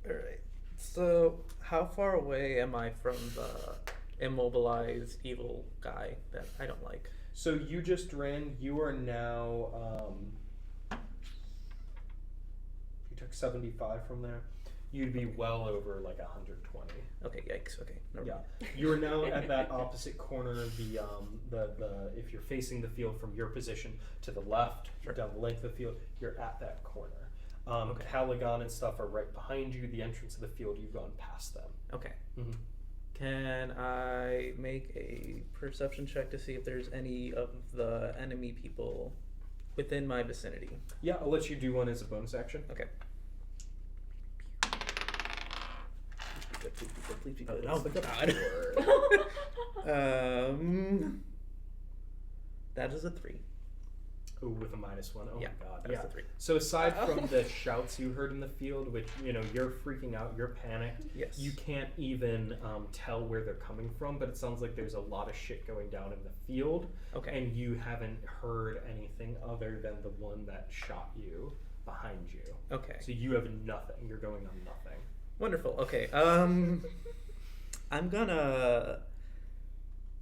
Alright. So, how far away am I from the immobilized evil guy that I don't like? So you just ran. You are now. You took 75 from there. You'd be well over like 120. Okay, yikes. Okay. Never Yeah, mind. you are now at that opposite corner. The if you're facing the field from your position to the left, Sure. down the length of the field, you're at that corner. Okay. Calagon and stuff are right behind you. The entrance of the field, you've gone past them. Okay. Mhm. Can I make a perception check to see if there's any of the enemy people within my vicinity? Yeah, I'll let you do one as a bonus action. Okay. Please be good. Oh, Oh, God. That is a 3. Ooh, with a -1. Oh Yeah, my god. that's Yeah. a 3. So aside from the shouts you heard in the field, which you're freaking out, you're panicked. Yes. You can't even tell where they're coming from, but it sounds like there's a lot of shit going down in the field. Okay. And you haven't heard anything other than the one that shot you behind you. Okay. So you have nothing. You're going on nothing. Wonderful. Okay. I'm gonna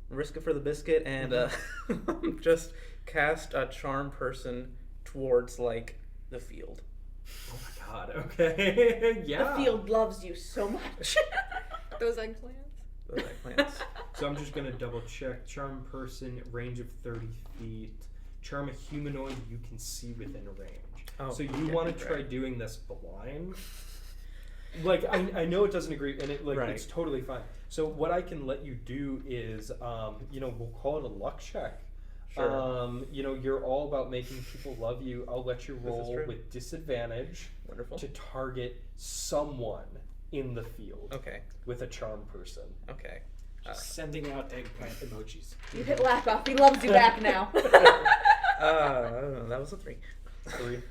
risk it for the biscuit and just cast a charm person towards like the field. Oh my god. Okay. Yeah. The field loves you so much. Those eggplants. Those eggplants. So I'm just gonna double check. Charm person, range of 30 feet. Charm a humanoid you can see within range. Oh, So you yeah, want to try right. doing this blind? Like I know it doesn't agree, and Right. it's totally fine. So what I can let you do is, we'll call it a luck check. Sure. You're all about making people love you. I'll let you This is roll true. with disadvantage Wonderful. to target someone in the field Okay. with a charm person. Okay. Just sending out eggplant emojis. You hit Lak'oth. He loves you back now. That was a 3. 3.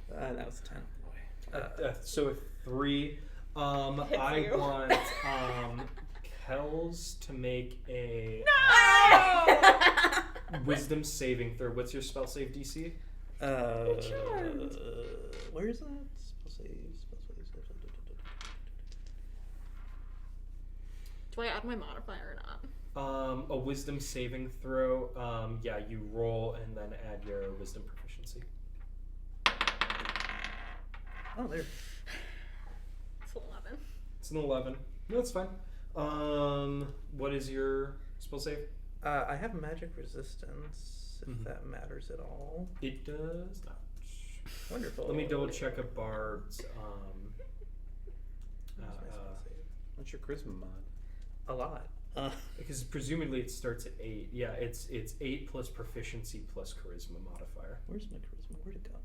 That was a 10. So a 3. I you. want Kels to make a wisdom saving throw. What's your spell save DC? Charmed. Where is that? Spell save. Do I add my modifier or not? A wisdom saving throw. You roll and then add your wisdom proficiency. Oh, there. It's 11. It's an 11. No, that's fine. What is your spell save? I have magic resistance, if that matters at all. It does not. Wonderful. Let me double check a bard's. What's my spell save? What's your charisma mod? A lot. Because presumably it starts at 8. Yeah, it's 8 plus proficiency plus charisma modifier. Where's my charisma? Where'd it go?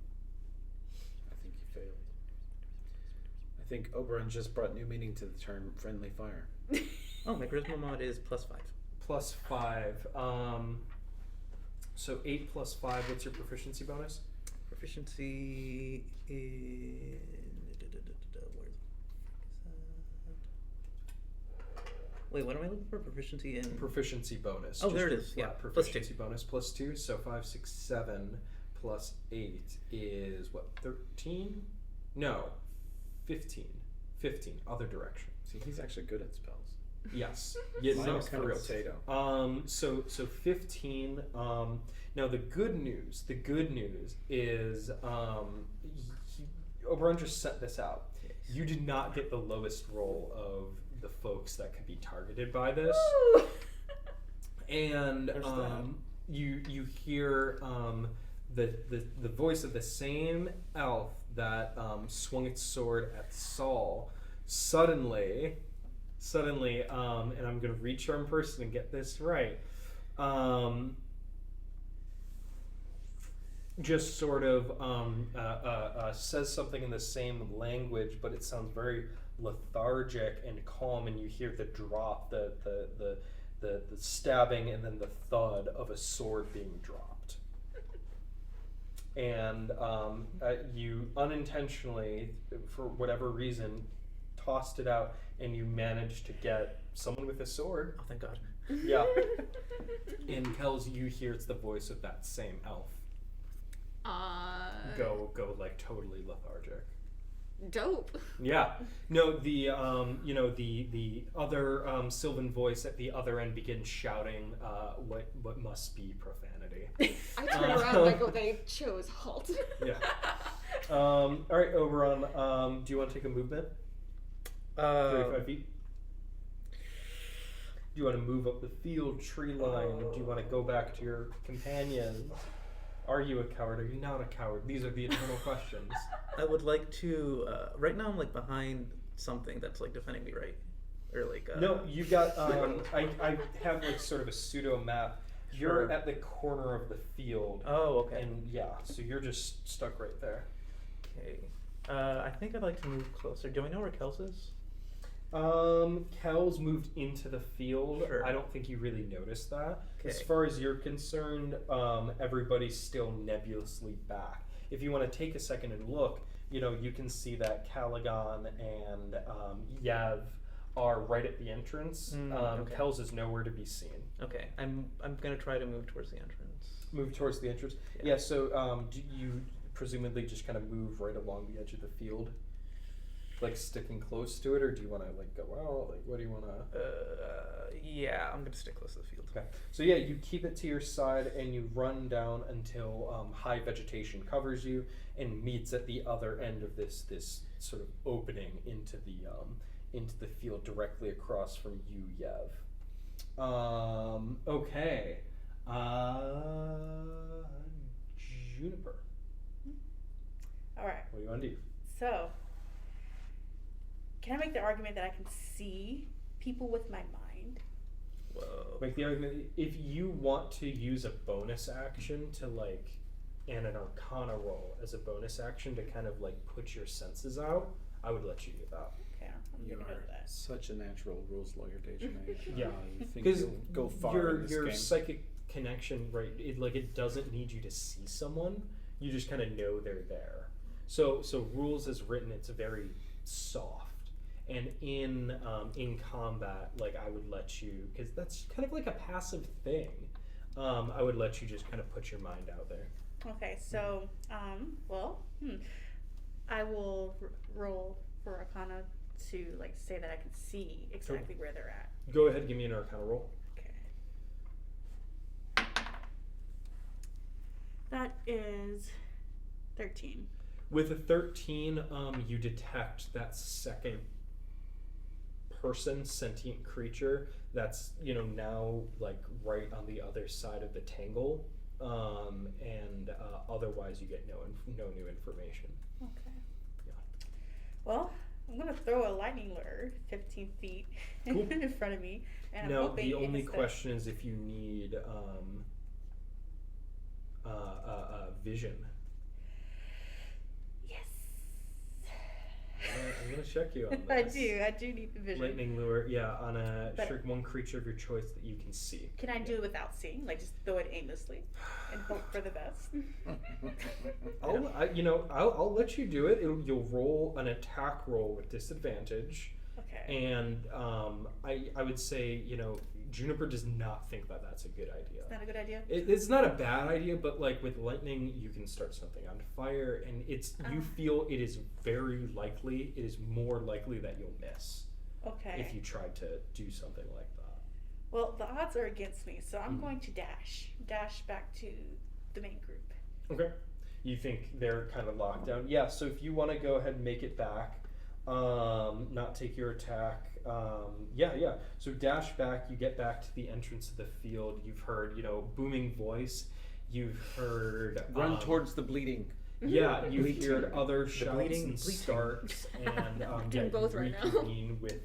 I think you failed. I think Oberon just brought new meaning to the term friendly fire. Oh, my charisma mod is +5. Plus 5. So 8 plus 5. What's your proficiency bonus? Proficiency in... Wait, what am I looking for? Proficiency in... Proficiency bonus. Oh, Just there it your is. flat Yeah, +2. proficiency bonus plus 2. So 5, 6, 7 plus 8 is what? 13? No, 15. 15. Other direction. See, he's actually good at spells. Yes. Yeah, Mine no, was kind for of real. potato. So 15. Now the good news is Oberon just set this out. You did not get the lowest roll of the folks that could be targeted by this, and you hear the voice of the same elf that swung its sword at Saal suddenly, and I'm gonna recharm person and get this right. Just sort of says something in the same language, but it sounds very lethargic and calm, and you hear the drop, the stabbing, and then the thud of a sword being dropped. And you unintentionally, for whatever reason, tossed it out, and you managed to get someone with a sword. Oh, thank God. Yeah. In Kels, you hear it's the voice of that same elf. Go like totally lethargic. Dope. Yeah. No, the the other Sylvan voice at the other end begins shouting what must be profanity. I turn around and I go, they chose halt. Yeah. All right, Oberon. Do you want to take a movement? 35 feet. Do you want to move up the field tree line? Do you want to go back to your companions? Are you a coward? Are you not a coward? These are the eternal questions. I would like to. Right now, I'm like behind something that's like defending me, right? Or like. No, you got. I have like sort of a pseudo map. You're at the corner of the field. Oh, okay. And yeah, so you're just stuck right there. Okay. I think I'd like to move closer. Do I know where Kels is? Kels moved into the field. Sure. I don't think you really noticed that. Okay. As far as you're concerned, everybody's still nebulously back. If you want to take a second and look, you can see that Calagon and Yev are right at the entrance. Okay. Kels is nowhere to be seen. Okay. I'm gonna try to move towards the entrance. Move towards the entrance. Yeah. So do you presumably just kind of move right along the edge of the field? Like sticking close to it, or do you want to like go out? Like, what do you want to? Yeah, I'm gonna stick close to the field. Okay. So yeah, you keep it to your side and you run down until high vegetation covers you and meets at the other end of this sort of opening into the field directly across from you, Yev. Okay. Juniper. All right. What do you want to do? So, can I make the argument that I can see people with my mind? Whoa. Make the argument if you want to use a bonus action to like, and an Arcana roll as a bonus action to kind of like put your senses out, I would let you do that. Okay, I'm You gonna go with are that. such a natural rules lawyer, Dajonea. Yeah. You think Because you'll go far your in this your game. psychic connection, right? It doesn't need you to see someone. You just kind of know they're there. So rules as written, it's very soft, and in combat, like I would let you, because that's kind of like a passive thing. I would let you just kind of put your mind out there. Okay, so, I will roll for Arcana to like say that I can see exactly where they're at. Go ahead, give me an Arcana roll. Okay. That is 13. With a 13, you detect that second person, sentient creature that's now like right on the other side of the tangle, and otherwise you get no new information. Okay. Yeah. Well, I'm gonna throw a lightning lure 15 feet Cool. in front of me, and I'm Now hoping the it only hits the- question is if you need vision. Yes. I'm gonna check you on this. I do need the vision. Lightning lure, yeah, on a But- strict one creature of your choice that you can see. Can I do it without seeing? Like just throw it aimlessly and hope for the best? I'll let you do it. You'll roll an attack roll with disadvantage, Okay. and I would say Juniper does not think that that's a good idea. Is that a good idea? It's not a bad idea, but like with lightning, you can start something on fire, and you feel it is very likely. It is more likely that you'll miss Okay. if you tried to do something like that. Well, the odds are against me, so I'm going to dash back to the main group. Okay. You think they're kind of locked down? Yeah. So if you want to go ahead and make it back, not take your attack. Yeah. So dash back. You get back to the entrance of the field. You've heard, booming voice. You've heard Run towards the bleeding. Yeah, you've heard other shouts bleeding, and bleating. starts, and Doing both you right now. reconvene with.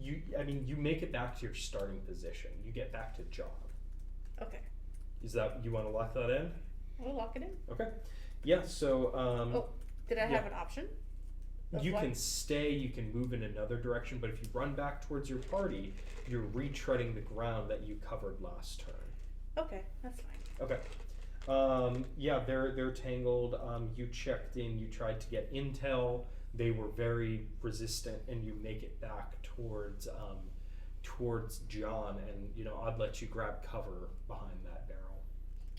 You make it back to your starting position. You get back to job. Okay. Is that you want to lock that in? We'll lock it in. Okay. Yeah. So. Did I have yeah. an option? of You what? can stay, you can move in another direction, but if you run back towards your party, you're retreading the ground that you covered last turn. Okay, that's fine. Okay. Yeah, they're tangled. You checked in, you tried to get intel. they were very resistant, and you make it back towards John, and I'd let you grab cover behind that barrel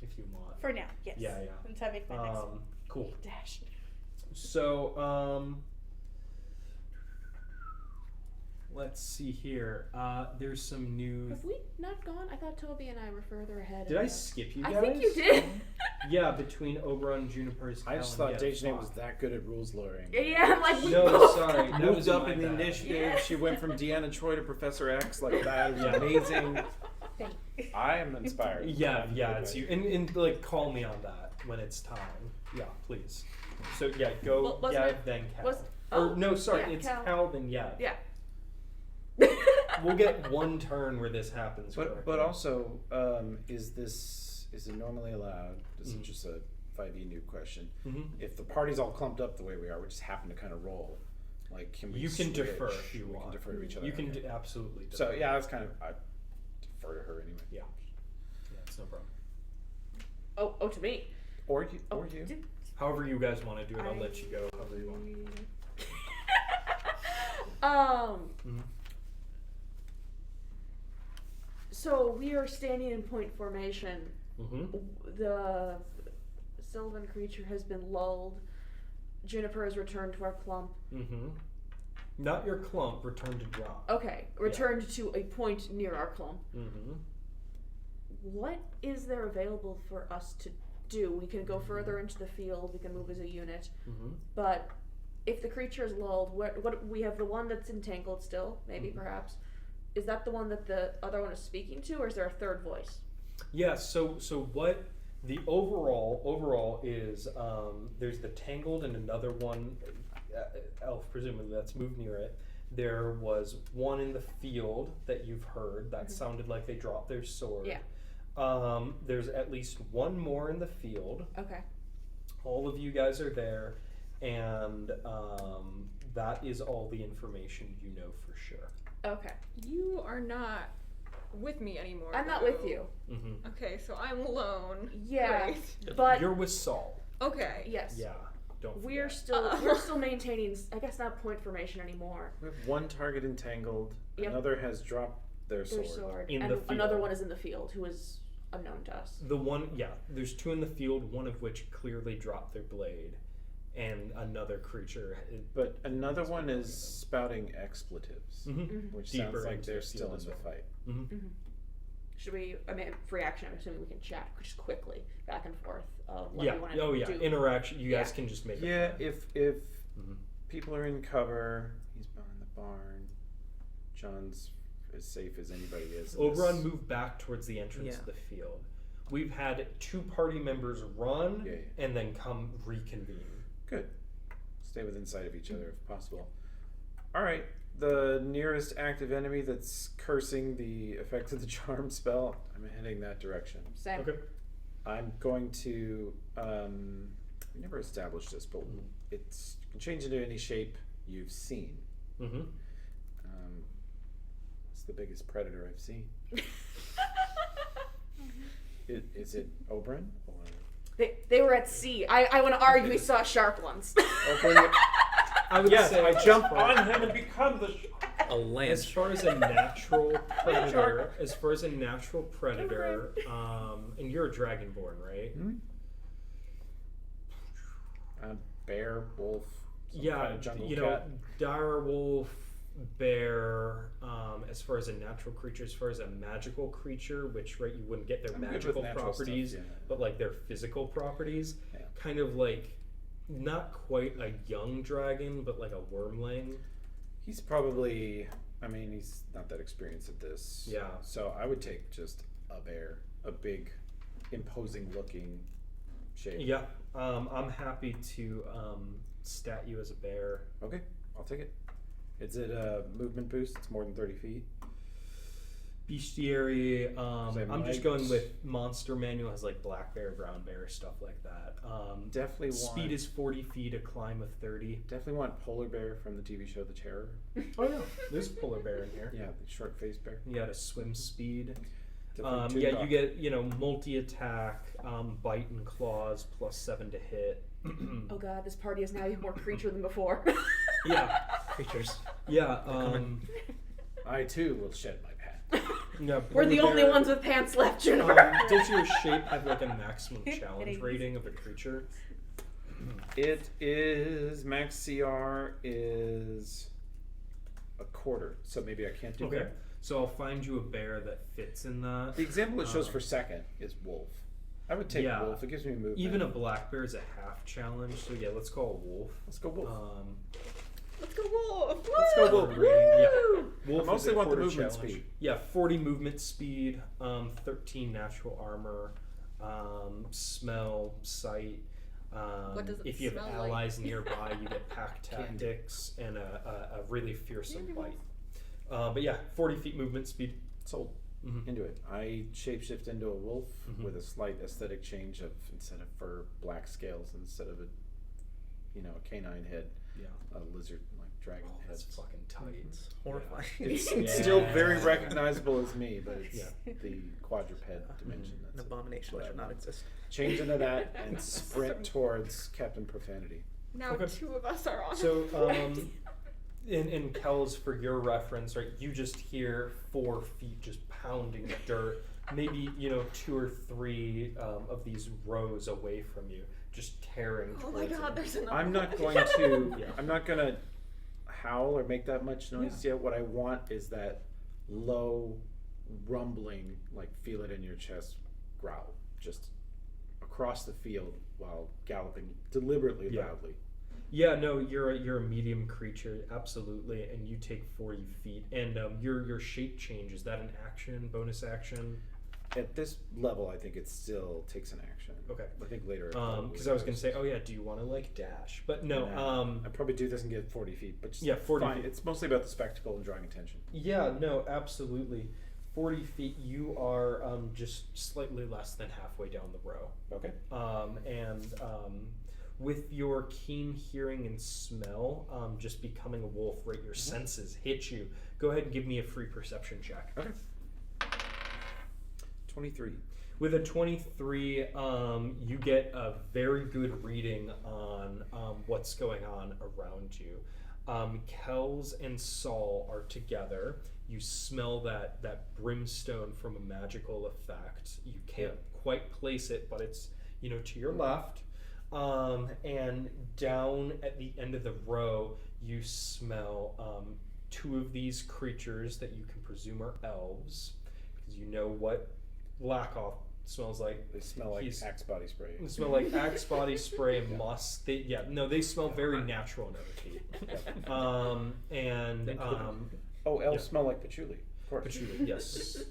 if you want. For now, yes. Yeah. Until I make my next Cool. dash. So, let's see here. There's some news. Have we not gone? I thought Toby and I were further ahead. Did I skip you guys? I think you did. Yeah, between Oberon and Juniper's. I just thought Dajonea was that good at rules lawyering. Yeah, I'm like, we No, both sorry. That Moved was up my in the bad. initiative. Yeah. She went from Deanna Troy to Professor X. Like that was amazing. Thank you. I am inspired. Yeah, it's you. And like, call me on that when it's time. Yeah, please. So yeah, go. Well, wasn't Yeah, it- then Cal. was- Or no, sorry, yeah, it's Cal. Cal then yeah. Yeah. We'll get one turn where this happens. But correctly. also, is it normally allowed? This is just a 5e new question. If the party's all clumped up the way we are, we just happen to kind of roll. Like, can we? You can switch? defer if you We want. can defer to each other. You can okay. absolutely. Defer. So yeah, that's kind of I defer to her anyway. Yeah, it's no problem. Oh, to me. Or you. However you guys want to do it, I'll let you go. However you want. So we are standing in point formation. The sylvan creature has been lulled. Juniper has returned to our clump. Not your clump. Return to drop. Okay, returned to a point near our clump. What is there available for us to do? We can go further into the field. We can move as a unit. But if the creature is lulled, what we have the one that's entangled still, maybe perhaps. Is that the one that the other one is speaking to, or is there a third voice? Yeah. So what the overall is? There's the tangled and another one. Elf, presumably that's moved near it. There was one in the field that you've heard that sounded like they dropped their sword. Yeah. There's at least one more in the field. Okay. All of you guys are there, and that is all the information you know for sure. Okay. You are not with me anymore. I'm not though. with you. Okay, so I'm alone. Yeah. Great. But You're with Saal. Okay. yes. Yeah. Don't We're forget. still maintaining, I guess, not point formation anymore. We have one target entangled. Yep. Another has dropped their Their sword. sword. In and the field. another one is in the field who is unknown to us. The one, there's two in the field, one of which clearly dropped their blade, and another creature. But another one is spouting expletives, which Deeper sounds like into they're the still field in the as well. fight. Should we, I mean, free action, I'm assuming we can chat just quickly, back and forth. What Yeah. we want to Oh yeah. do. Interaction. You guys Yeah. can just make. Yeah, a plan. if people are in cover, he's behind the barn. John's as safe as anybody is. in Oberon this. moved back towards the entrance Yeah. of the field. We've had two party members run Yeah. and then come reconvene. Good. Stay within sight of each other if possible. All right. The nearest active enemy that's cursing the effect of the charm spell, I'm heading that direction. Same. Okay. I'm going to. We never established this, but it's you can change into any shape you've seen. It's the biggest predator I've seen. Is it Oberon? Or They were at sea. I want to argue we saw shark ones. Oberon? I would Yes, say I as jump far- on him and become the. A lance. As far as a natural predator, and you're a dragonborn, right? Bear, wolf. Some Yeah, kind of jungle you know, cat. dire wolf, bear. As far as a natural creature, as far as a magical creature, which you wouldn't get their I'm good with magical natural stuff, properties, yeah. but like their physical properties, Yeah. kind of like not quite a young dragon, but like a wormling. He's probably. I mean, he's not that experienced at this. Yeah. So I would take just a bear, a big, imposing-looking shape. Yeah, I'm happy to stat you as a bear. Okay, I'll take it. Is it a movement boost? It's more than 30 feet. Bestiary, Say I'm just might. going with monster manual, has like black bear, brown bear, stuff like that. Definitely Speed want. is 40 feet, a climb of 30. Definitely want polar bear from the TV show The Terror. Oh yeah, there's a polar bear in here. Yeah, the short-faced bear. You got a swim speed. Definitely Yeah, tune you get multi-attack, bite and claws, +7 to hit. Oh god, this party is now even more creature than before. Yeah. Creatures. Yeah. coming. I too will shed my pad. Yeah. We're the only Bear- ones with pants left, Juniper. Does your shape have like a maximum challenge rating of a creature? It is max CR is a quarter, so maybe I can't do Okay. that. So I'll find you a bear that fits in that. The example it shows for second is wolf. I would take Yeah. wolf. It gives me movement. Even a black bear is a half challenge, so yeah, let's call a wolf. Let's go wolf. Let's go wolf! Let's go wolf. Yeah. Wolf I mostly is a want the quarter movement challenge. speed. Yeah, 40 movement speed, 13 natural armor, smell, sight. What does it if you have smell like? allies nearby, you get pack tactics and a really fearsome bite. But yeah, 40 feet movement speed. Sold. Into it. I shapeshift into a wolf with a slight aesthetic change of instead of fur, black scales instead of a canine head, Yeah. a lizard like dragon head. That's fucking tight. It's horrifying. It's Yeah. still very recognizable as me, but it's Yeah. the quadruped dimension. An That's abomination what that I should not want. exist. Change into that and sprint towards Captain Profanity. Now Okay. 2 of us are on. So, in Kels, for your reference, right, you just hear 4 feet just pounding dirt. Maybe 2 or 3 of these rows away from you, just tearing. Oh my towards god, it. there's another I'm not one. going to. Yeah. I'm not gonna howl or make that much noise yet. What I want is that low, rumbling, like feel it in your chest growl, just across the field while galloping deliberately Yeah. loudly. Yeah, no, you're a medium creature, absolutely, and you take 40 feet. And your shape change, is that an action, bonus action? At this level, I think it still takes an action. Okay. I think later. it probably Because I was gonna does. say, oh yeah, do you want to like dash? But no. I probably do this and get 40 feet, but just Yeah, 40 fine. feet. It's mostly about the spectacle and drawing attention. Yeah, no, absolutely. 40 feet, you are just slightly less than halfway down the row. Okay. With your keen hearing and smell, just becoming a wolf, right? Your senses hit you. Go ahead and give me a free perception check. Okay. 23. With a 23, you get a very good reading on what's going on around you. Kels and Saal are together. You smell that brimstone from a magical effect. You can't quite place it, but it's to your left. And down at the end of the row, you smell 2 of these creatures that you can presume are elves, because you know what Lak'oth smells like. They smell like He's- Axe body spray. They smell like Axe body spray and musk. They smell very natural and everything. Oh, elves Yeah. smell like patchouli. Of course. Patchouli, yes.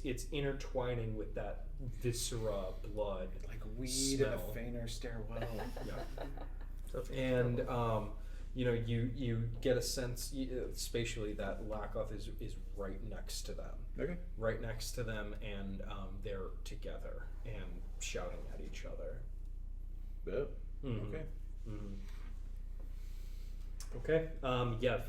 It's intertwining with that viscera blood. Like weed in a Smell. fainter stairwell. And you get a sense spatially that Lak'oth is right next to them. Okay. Right next to them, and they're together and shouting at each other. Yeah. Mhm. Okay. Okay. Yev.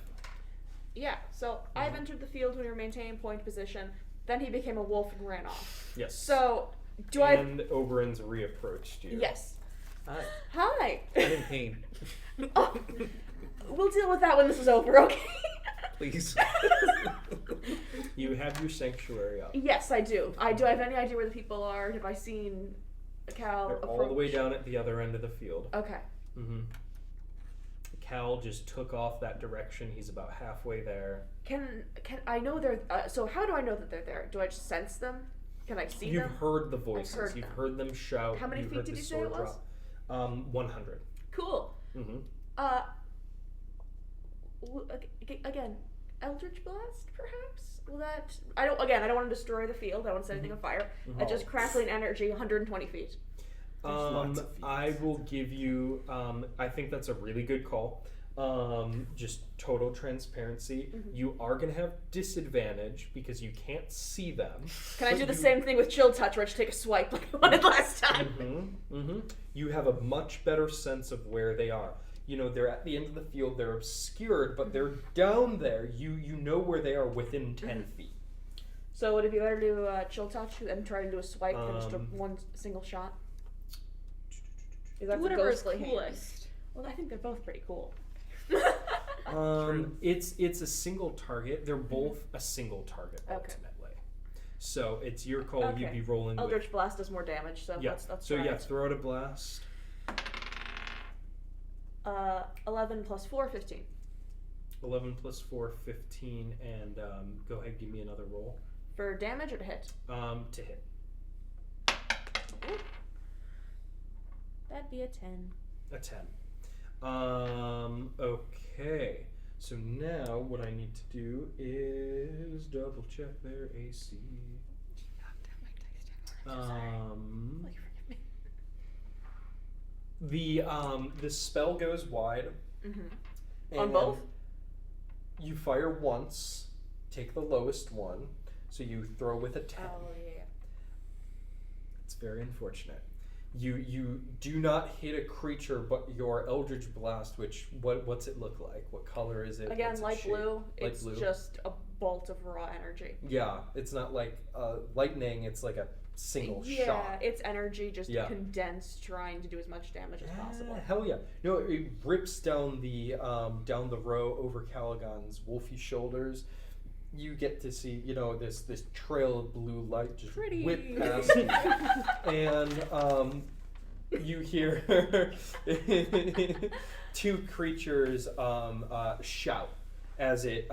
Yeah, so I've entered the field when we were maintaining point position. Then he became a wolf and ran off. Yes. So, do And Oberon's reapproached you. Yes. Hi. Hi. I'm in pain. Oh, we'll deal with that when this is over, okay? Please. You have your sanctuary up. Yes, I do. I have any idea where the people are? Have I seen a cow They're approach? all the way down at the other end of the field. Okay. Mm-hmm. Cal just took off that direction. He's about halfway there. Can I know they're? So how do I know that they're there? Do I just sense them? Can I see You've them? heard the voices. heard You've them. heard them shout. How many you feet heard did the you say it sword was? drop. 100. Cool. Mm-hmm. Again, Eldritch Blast, perhaps? Will that? I don't want to destroy the field. I don't want to set anything on fire. Mhm. Just crackling energy, 120 feet. lots of feet. I will give you. I think that's a really good call. Just total transparency. Mhm. You are gonna have disadvantage because you can't see them. Can I But do the you- same thing with Chill Touch, where I just take a swipe like I wanted last time? Mm-hmm. Mm-hmm. You have a much better sense of where they are. They're at the end of the field. They're obscured, but they're down there. You know where they are within 10 feet. So would it be better to do Chill Touch and try to do a swipe than just Um, one single shot? Because that's Whatever a is ghostly hand. coolest. Well, I think they're both pretty cool. It's a single target. They're both a single target ultimately. So it's your call. Okay. You'd be rolling with. Eldritch Blast does more damage, so Yeah. let's So try yeah, it. throw out a blast. 11 plus 4, 15. 11 plus 4, 15, and go ahead, give me another roll. For damage or to hit? To hit. Ooh. That'd be a 10. A 10. Okay. So now what I need to do is double check their AC. The spell goes wide. Mm-hmm. On both? You fire once, take the lowest one, so you throw with a 10. Oh, yeah. It's very unfortunate. You do not hit a creature, but your Eldritch Blast, which what's it look like? What color is it? Again, What's its light shape? blue. Light It's blue. just a bolt of raw energy. Yeah, it's not like lightning. It's like a single Yeah, shot. it's energy just Yeah. condensed, trying to do as much damage as possible. Hell yeah! No, it rips down the row over Calagon's wolfy shoulders. You get to see, this trail of blue light just Pretty. whip past you, and you hear two creatures shout as it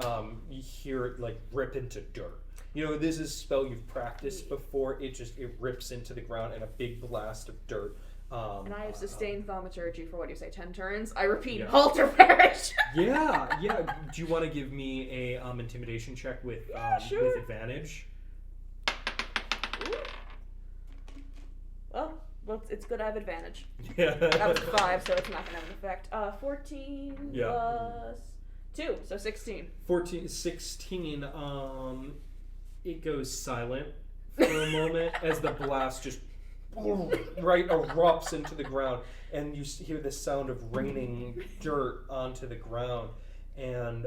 you hear it like rip into dirt. This is a spell you've practiced before. It rips into the ground in a big blast of dirt. And I have sustained thaumaturgy for, 10 turns? I repeat, Yeah. halt or perish! Yeah. Do you want to give me a intimidation check with sure. with advantage? Well, it's good I have advantage. Yeah. That was 5, so it's not going to have an effect. 14 Yeah. plus 2, so 16. 16. It goes silent for a moment as the blast just erupts into the ground, and you hear the sound of raining dirt onto the ground, and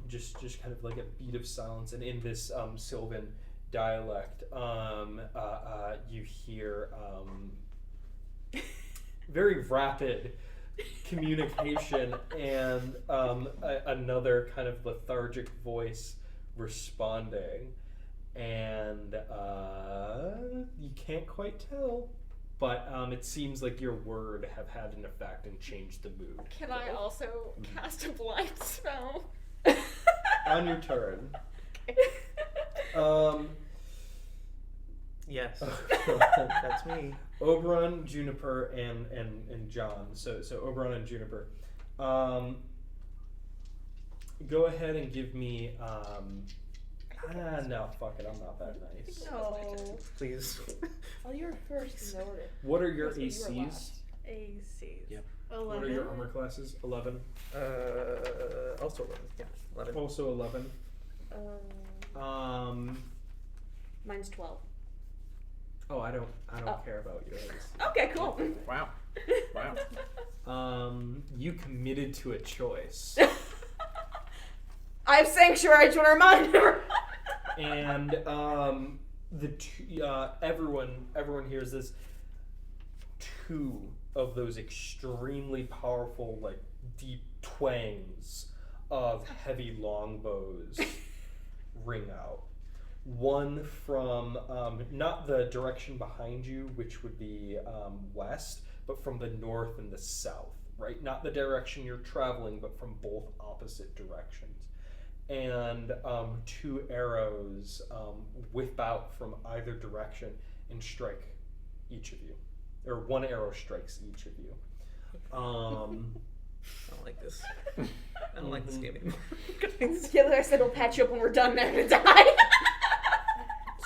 just kind of like a beat of silence. And in this Sylvan dialect, you hear very rapid communication and another kind of lethargic voice responding. And you can't quite tell, but it seems like your word have had an effect and changed the mood. Can I also cast a blind spell? On your turn. Yes. That's me. Oberon, Juniper, and John. So Oberon and Juniper. Go ahead and give me. No, fuck it. I'm not that nice. No. Please. Oh, you were first in order. What are your That's what you were ACs? last. ACs. Yep. 11. What are your armor classes? 11. Also 11. Yeah, 11. Also 11. Mine's 12. Oh, I don't Oh. care about yours. Okay, cool. Wow. Wow. You committed to a choice. I have sanctuary to remind her. And everyone hears this. Two of those extremely powerful, like deep twangs of heavy longbows ring out. One from not the direction behind you, which would be west, but from the north and the south, right? Not the direction you're traveling, but from both opposite directions. And two arrows whip out from either direction and strike each of you. Or one arrow strikes each of you. I don't like this. I don't like this game anymore. The other guy said we'll patch you up when we're done. They're gonna die.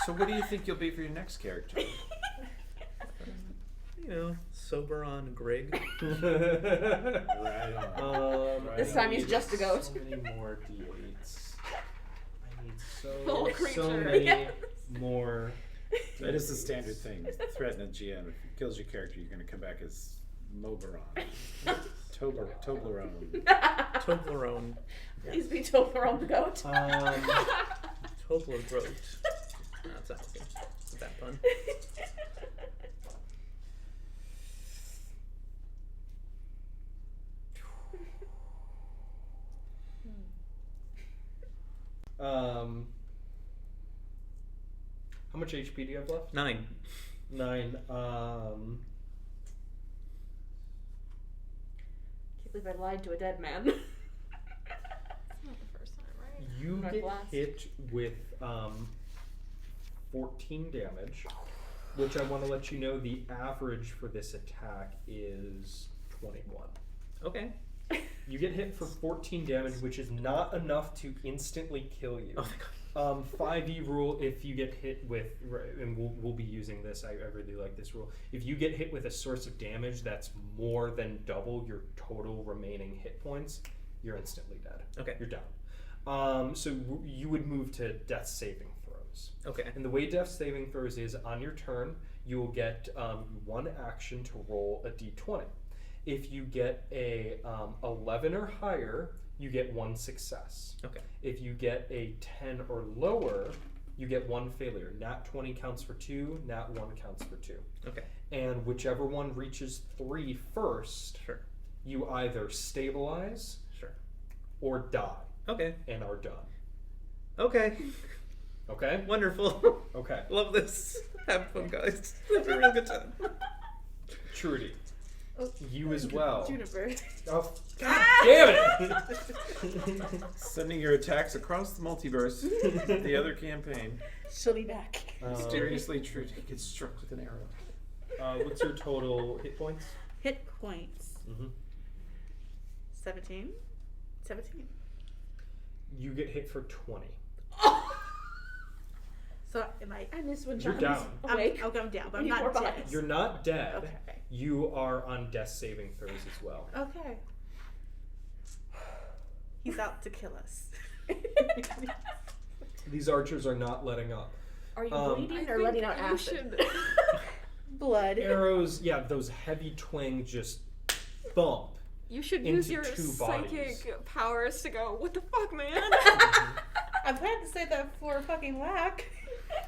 So what do you think you'll be for your next character? Sober on Grig. Right on. This time he's just a goat. So many more D8s. I need Full so creature. many Yes. more. That is the standard thing. Threaten a GM. If it kills your character, you're going to come back as Moberon. Toblerone. Toblerone. Please be Toblerone the goat. Toblerone. That's awesome. That pun. How much HP do you have left? 9. 9. Can't believe I lied to a dead man. It's not the first time, right? You Not get last. hit with 14 damage, which I want to let you know the average for this attack is 21. Okay. You get hit for 14 damage, which is not enough to instantly kill you. Oh my god. 5e rule, if you get hit with, and we'll be using this, I really like this rule. If you get hit with a source of damage that's more than double your total remaining hit points, you're instantly dead. Okay. You're down. So you would move to death saving throws. Okay. And the way death saving throws is on your turn, you will get 1 action to roll a d20. If you get a 11 or higher, you get 1 success. Okay. If you get a 10 or lower, you get 1 failure. Nat 20 counts for 2, nat 1 counts for 2. Okay. And whichever one reaches 3 first, Sure. you either stabilize Sure. or die Okay. and are done. Okay. Okay? Wonderful. Okay. Love this. Have fun, guys. Have a real good time. Trudy. Oh, You as well. Juniper. Oh, God damn it! Sending your attacks across the multiverse. The other campaign. She'll be back. Mysteriously, Trudy gets struck with an arrow. What's your total hit points? Hit points. Mm-hmm. 17. 17. You get hit for 20. So am I? I miss when You're John's down. awake. I'm down, but We I'm need not more dead. bodies. You're not dead. Okay. You are on death saving throws as well. Okay. He's out to kill us. These archers are not letting up. Are you I bleeding or letting out you acid? should- Blood. Arrows, yeah, those heavy twang just bump. You should Into use your 2 psychic bodies. powers to go, what the fuck, man? I'm glad to say that for fucking lack.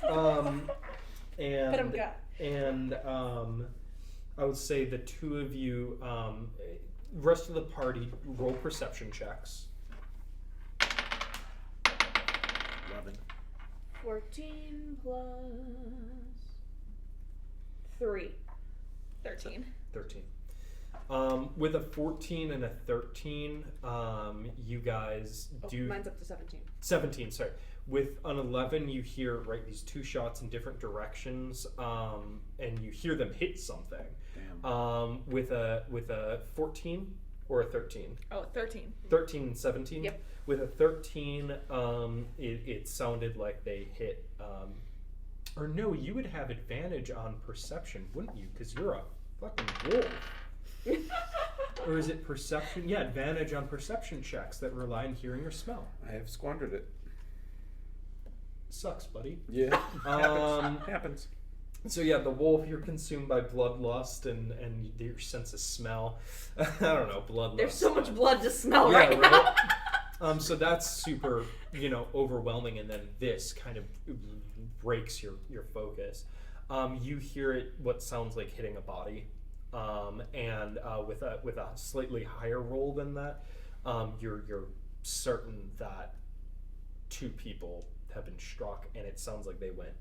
And But I'm got. And I would say the 2 of you, rest of the party, roll perception checks. 11. 14 plus 3. 13. 13. With a 14 and a 13, you guys do... Mine's up to 17. 17, sorry. With an 11, you hear, right, these 2 shots in different directions, and you hear them hit something. Damn. With a 14 or a 13? Oh, 13. 13 and 17? Yep. With a 13, it sounded like they hit... or no, you would have advantage on perception, wouldn't you? Because you're a fucking wolf. Or is it perception? Yeah, advantage on perception checks that rely on hearing or smell. I have squandered it. Sucks, buddy. Yeah. Happens. Happens. So yeah, the wolf, you're consumed by bloodlust and your sense of smell. I don't know, bloodlust. There's so much blood to smell Yeah, right now. right? So that's super, overwhelming, and then this kind of breaks your focus. You hear it, what sounds like hitting a body, and with a slightly higher roll than that, you're certain that 2 people have been struck, and it sounds like they went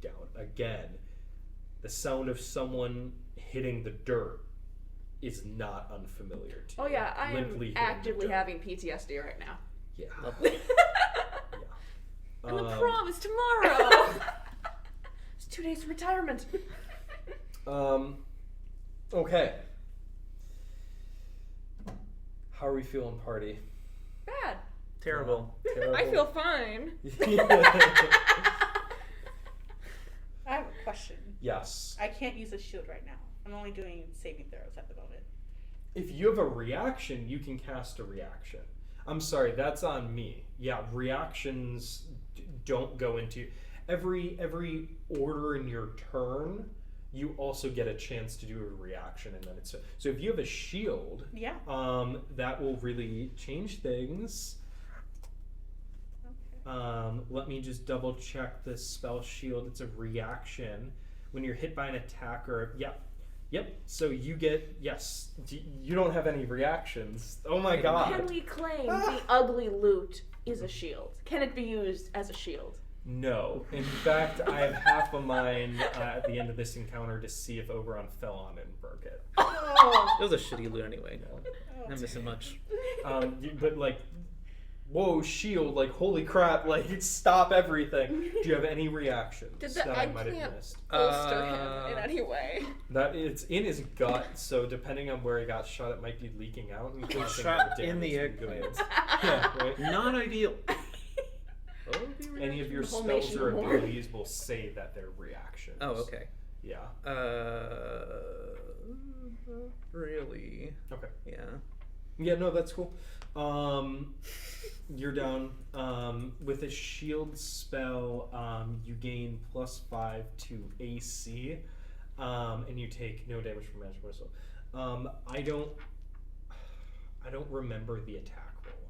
down. Again, the sound of someone hitting the dirt is not unfamiliar to you. Oh yeah, I am Limply hitting the actively dirt. having PTSD right now. Yeah. And the prom is tomorrow! It's 2 days of retirement. Okay. How are we feeling, party? Bad. Terrible. Terrible. I feel fine. I have a question. Yes. I can't use a shield right now. I'm only doing saving throws at the moment. If you have a reaction, you can cast a reaction. I'm sorry, that's on me. Yeah, reactions don't go into every order in your turn. You also get a chance to do a reaction, and then it's so if you have a shield, Yeah. that will really change things. Okay. Let me just double check this spell shield. It's a reaction when you're hit by an attacker. Yeah, Yep. So you get yes. You don't have any reactions. Oh my god. Can we claim the ugly loot is a shield? Can it be used as a shield? No. In fact, I have half of mine at the end of this encounter to see if Oberon fell on it and broke it. It was a shitty loot anyway. I'm missing much. But like, whoa, shield! Like, holy crap! Like, stop everything! Do you have any reactions that I might have missed? Bolster him in any way. That it's in his gut, so depending on where he got shot, it might be leaking out and causing Shot more in the damage than eggplant. good. Yeah, right. Not ideal. Any of your Whole spells or nation war. abilities will say that they're reactions. Oh, okay. Yeah. Really? Okay. Yeah. Yeah, no, that's cool. You're down. With a shield spell, you gain +5 to AC, and you take no damage from magic missile. I don't remember the attack roll.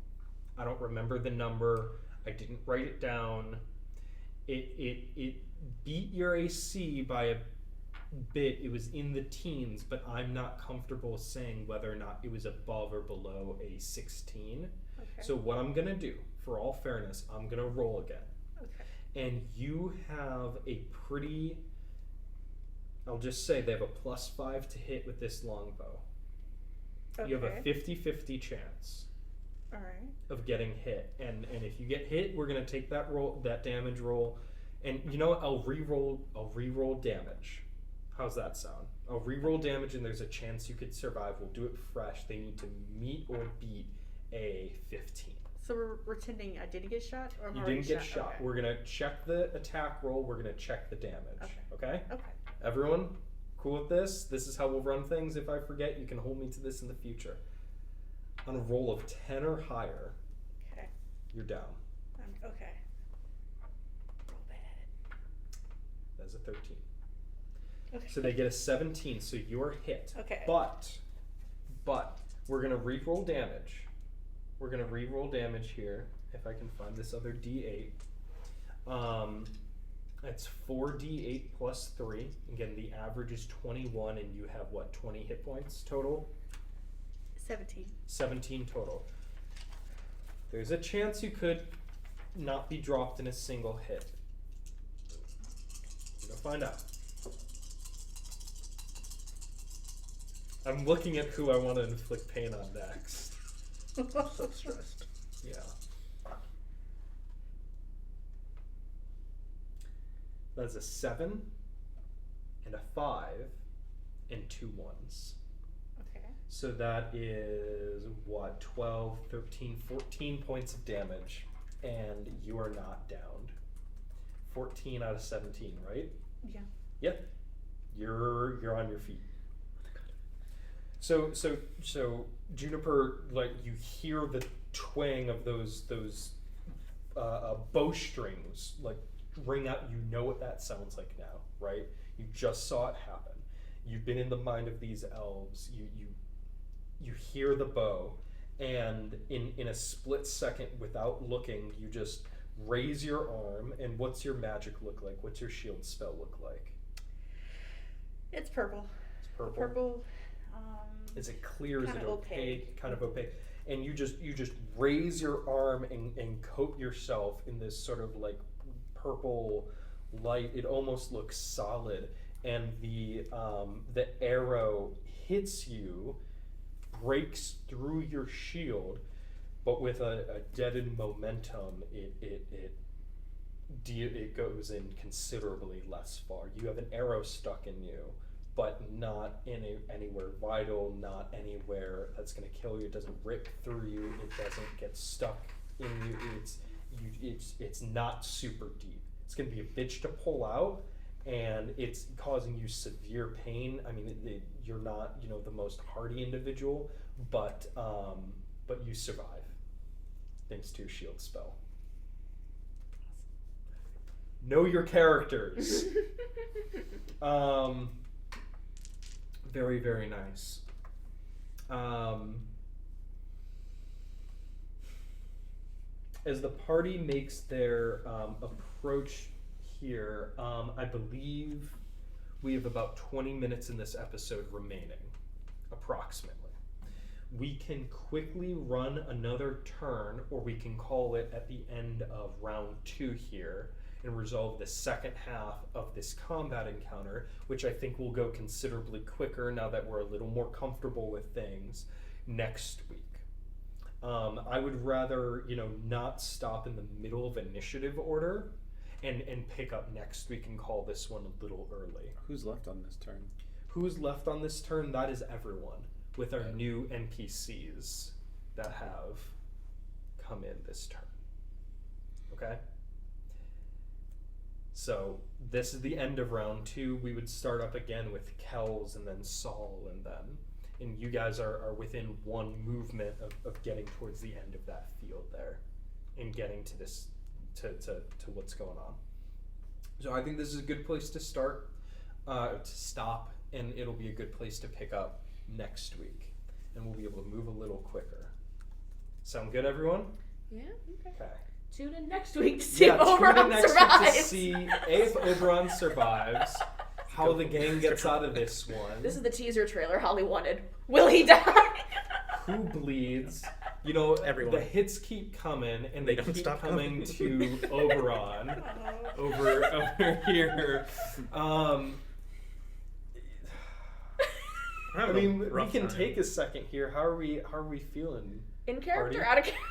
I don't remember the number. I didn't write it down. It beat your AC by a bit. It was in the teens, but I'm not comfortable saying whether or not it was above or below a 16. Okay. So what I'm gonna do, for all fairness, I'm gonna roll again. Okay. And you have a pretty, I'll just say they have a +5 to hit with this longbow. Okay. You have a 50-50 chance All right. of getting hit, and if you get hit, we're gonna take that roll, that damage roll, and you know what? I'll re-roll damage. How's that sound? I'll re-roll damage, and there's a chance you could survive. We'll do it fresh. They need to meet or beat a 15. So we're pretending I didn't get shot, or am I You already didn't get shot. Okay. We're gonna check the attack roll. We're gonna check the damage. Okay? Okay. Everyone, cool with this? This is how we'll run things. If I forget, you can hold me to this in the future. On a roll of 10 or higher, Okay. you're down. Okay. Roll bad at it. That's a 13. Okay. So they get a 17, so you're hit. Okay. But we're gonna re-roll damage. We're gonna re-roll damage here. If I can find this other D8. It's 4d8 plus 3. Again, the average is 21, and you have what, 20 hit points total? 17. 17 total. There's a chance you could not be dropped in a single hit. We're gonna find out. I'm looking at who I want to inflict pain on next. I'm so stressed. Yeah. That's a 7 and a 5 and 2 1s. Okay. So that is what, 12, 13, 14 points of damage, and you are not downed. 14 out of 17, right? Yeah. Yep. You're on your feet. So Juniper, like, you hear the twang of those bowstrings like ring out. You know what that sounds like now, right? You just saw it happen. You've been in the mind of these elves. You hear the bow, and in a split second, without looking, you just raise your arm. And what's your magic look like? What's your shield spell look like? It's purple. It's purple. Purple. Is it clear? Is it Kinda opaque? opaque. Kind of opaque. And you just raise your arm and coat yourself in this sort of like purple light. It almost looks solid. And the arrow hits you, breaks through your shield, but with a deadened momentum, it goes in considerably less far. You have an arrow stuck in you, but not anywhere vital, not anywhere that's going to kill you. It doesn't rip through you. It doesn't get stuck in you. It's not super deep. It's going to be a bitch to pull out, and it's causing you severe pain. I mean, you're not, the most hardy individual, but you survive thanks to your shield spell. Know your characters. Very, very nice. As the party makes their approach here, I believe we have about 20 minutes in this episode remaining, approximately. We can quickly run another turn, or we can call it at the end of round 2 here, and resolve the second half of this combat encounter, which I think will go considerably quicker now that we're a little more comfortable with things, next week. I would rather, not stop in the middle of initiative order and pick up next week and call this one a little early. Who's left on this turn? Who's left on this turn? That is everyone, with our new NPCs that have come in this turn. Okay? So this is the end of round 2. We would start up again with Kels and then Saal and them. And you guys are within one movement of getting towards the end of that field there and getting to this to what's going on. So I think this is a good place to start, to stop, and it'll be a good place to pick up next week. And we'll be able to move a little quicker. Sound good, everyone? Yeah. Okay. Tune in next week to see if Oberon next survives. week to see if Oberon surviebs, how the gang gets out of this one. This is the teaser trailer Holly wanted. Will he die? Who bleeds? Everyone. The hits keep coming, and They they don't keep stop coming coming. to Oberon over here. I mean, we can take a second here. How are we feeling? In character, Party? out of character.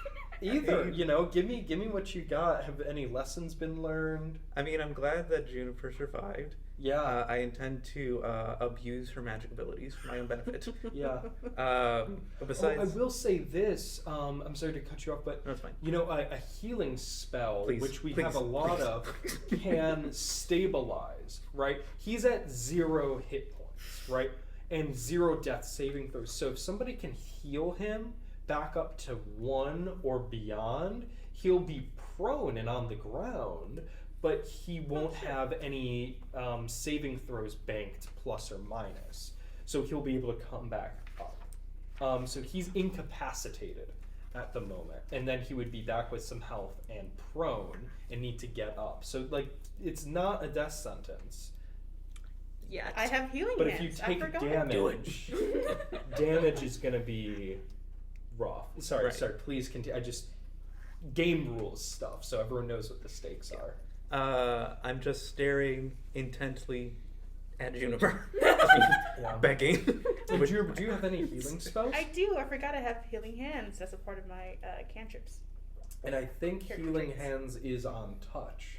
Either, give me what you got. Have any lessons been learned? I mean, I'm glad that Juniper survived. Yeah. I intend to abuse her magic abilities for my own benefit. Yeah. But besides, I will say this. I'm sorry to cut you off, but that's fine. a healing spell, Please, which we please, have a lot please. of, can stabilize. Right? He's at 0 hit points, right, and 0 death saving throws. So if somebody can heal him back up to 1 or beyond, he'll be prone and on the ground, but he won't have any saving throws banked plus or minus. So he'll be able to come back up. So he's incapacitated at the moment, and then he would be back with some health and prone and need to get up. So it's not a death sentence. Yeah. I have healing But hands. if you I take forgot. damage, damage is going to be rough. Sorry, Right. please continue. Game rules stuff, so everyone knows what the stakes are. I'm just staring intently at Juniper, Yeah. begging. Do you have any healing spells? I do. I forgot I have healing hands. That's a part of my cantrips. And I think Character healing traits. hands is on touch.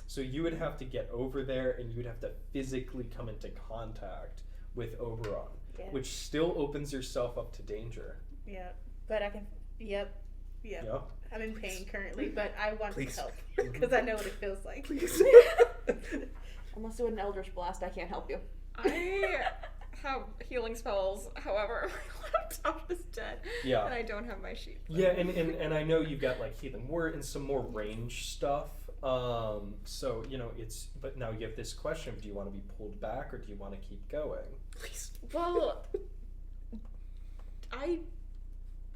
So you would have to get over there and you would have to physically come into contact with Oberon, Yeah. which still opens yourself up to danger. Yeah. But I can. Yep. Yeah. I'm in pain currently, but I want Please. help because I know what it feels like. Unless you had an Eldritch Blast, I can't help you. I have healing spells, however, my laptop is dead. Yeah. And I don't have my sheet. Yeah, and I know you've got healing word and some more range stuff. So but now you have this question: do you want to be pulled back or do you want to keep going? Please. Well, I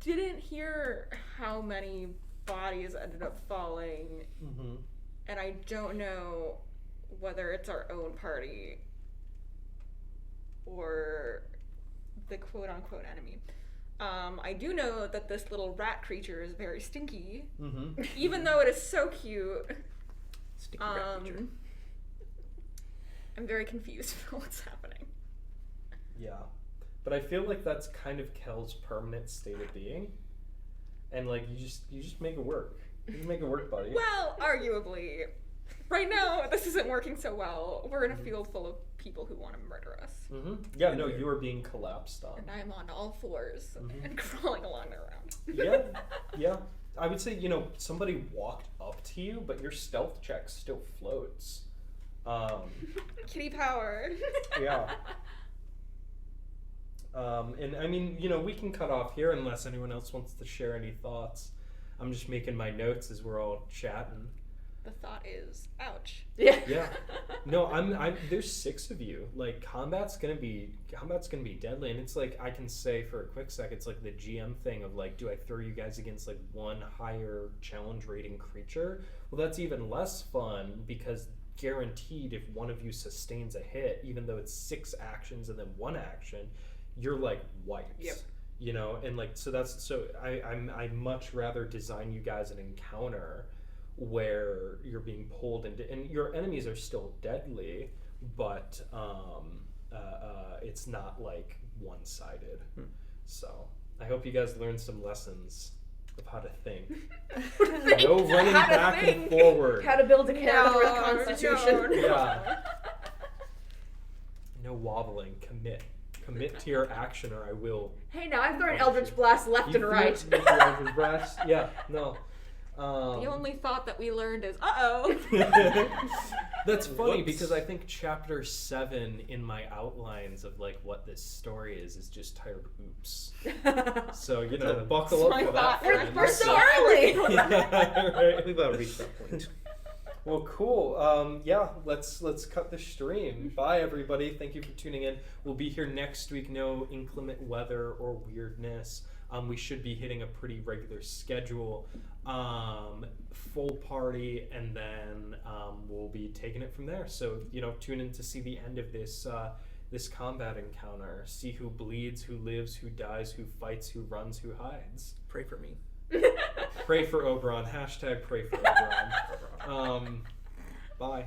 didn't hear how many bodies ended up falling, Mm-hmm. and I don't know whether it's our own party or the quote-unquote enemy. I do know that this little rat creature is very stinky, Mm-hmm. even though it is so cute. Stinky rat creature. I'm very confused about what's happening. Yeah, but I feel like that's kind of Kel's permanent state of being, and you just make it work. You just make it work, buddy. Well, arguably, right now this isn't working so well. We're in a field full of people who want to murder us, Mm-hmm. Yeah, no, you are being collapsed on. and I'm on all fours Mhm. and crawling along the ground. Yeah. I would say somebody walked up to you, but your stealth check still floats. Kitty powered. Yeah. And I mean, we can cut off here unless anyone else wants to share any thoughts. I'm just making my notes as we're all chatting. The thought is, ouch. Yeah. Yeah. No, I'm there's 6 of you. Combat's gonna be deadly, and it's I can say for a quick sec, it's the GM thing of do I throw you guys against one higher challenge rating creature? Well, that's even less fun because guaranteed if one of you sustains a hit, even though it's 6 actions and then 1 action, you're like wiped. Yep. You know, and like I'd much rather design you guys an encounter where you're being pulled into, and your enemies are still deadly, but it's not like one-sided. So I hope you guys learned some lessons of how to think. No running back and forward. How to build a character with a constitution. Yeah. No wobbling. Commit to your action, or I will. Hey, now I'm throwing Eldritch Blast left and right. Eldritch Blast? Yeah, no. The only thought that we learned is, uh-oh. That's funny Whoops. because I think chapter 7 in my outlines of like what this story is just titled "Oops." So you know, buckle up my for that. thought. friends. We're so early. Yeah, right. We've reached that point. Well, cool. Yeah, let's cut the stream. Bye, everybody. Thank you for tuning in. We'll be here next week. No inclement weather or weirdness. We should be hitting a pretty regular schedule. Full party, and then we'll be taking it from there. So tune in to see the end of this this combat encounter. See who bleeds, who lives, who dies, who fights, who runs, who hides. Pray for me. Pray for Oberon. #pray for Oberon. Bye.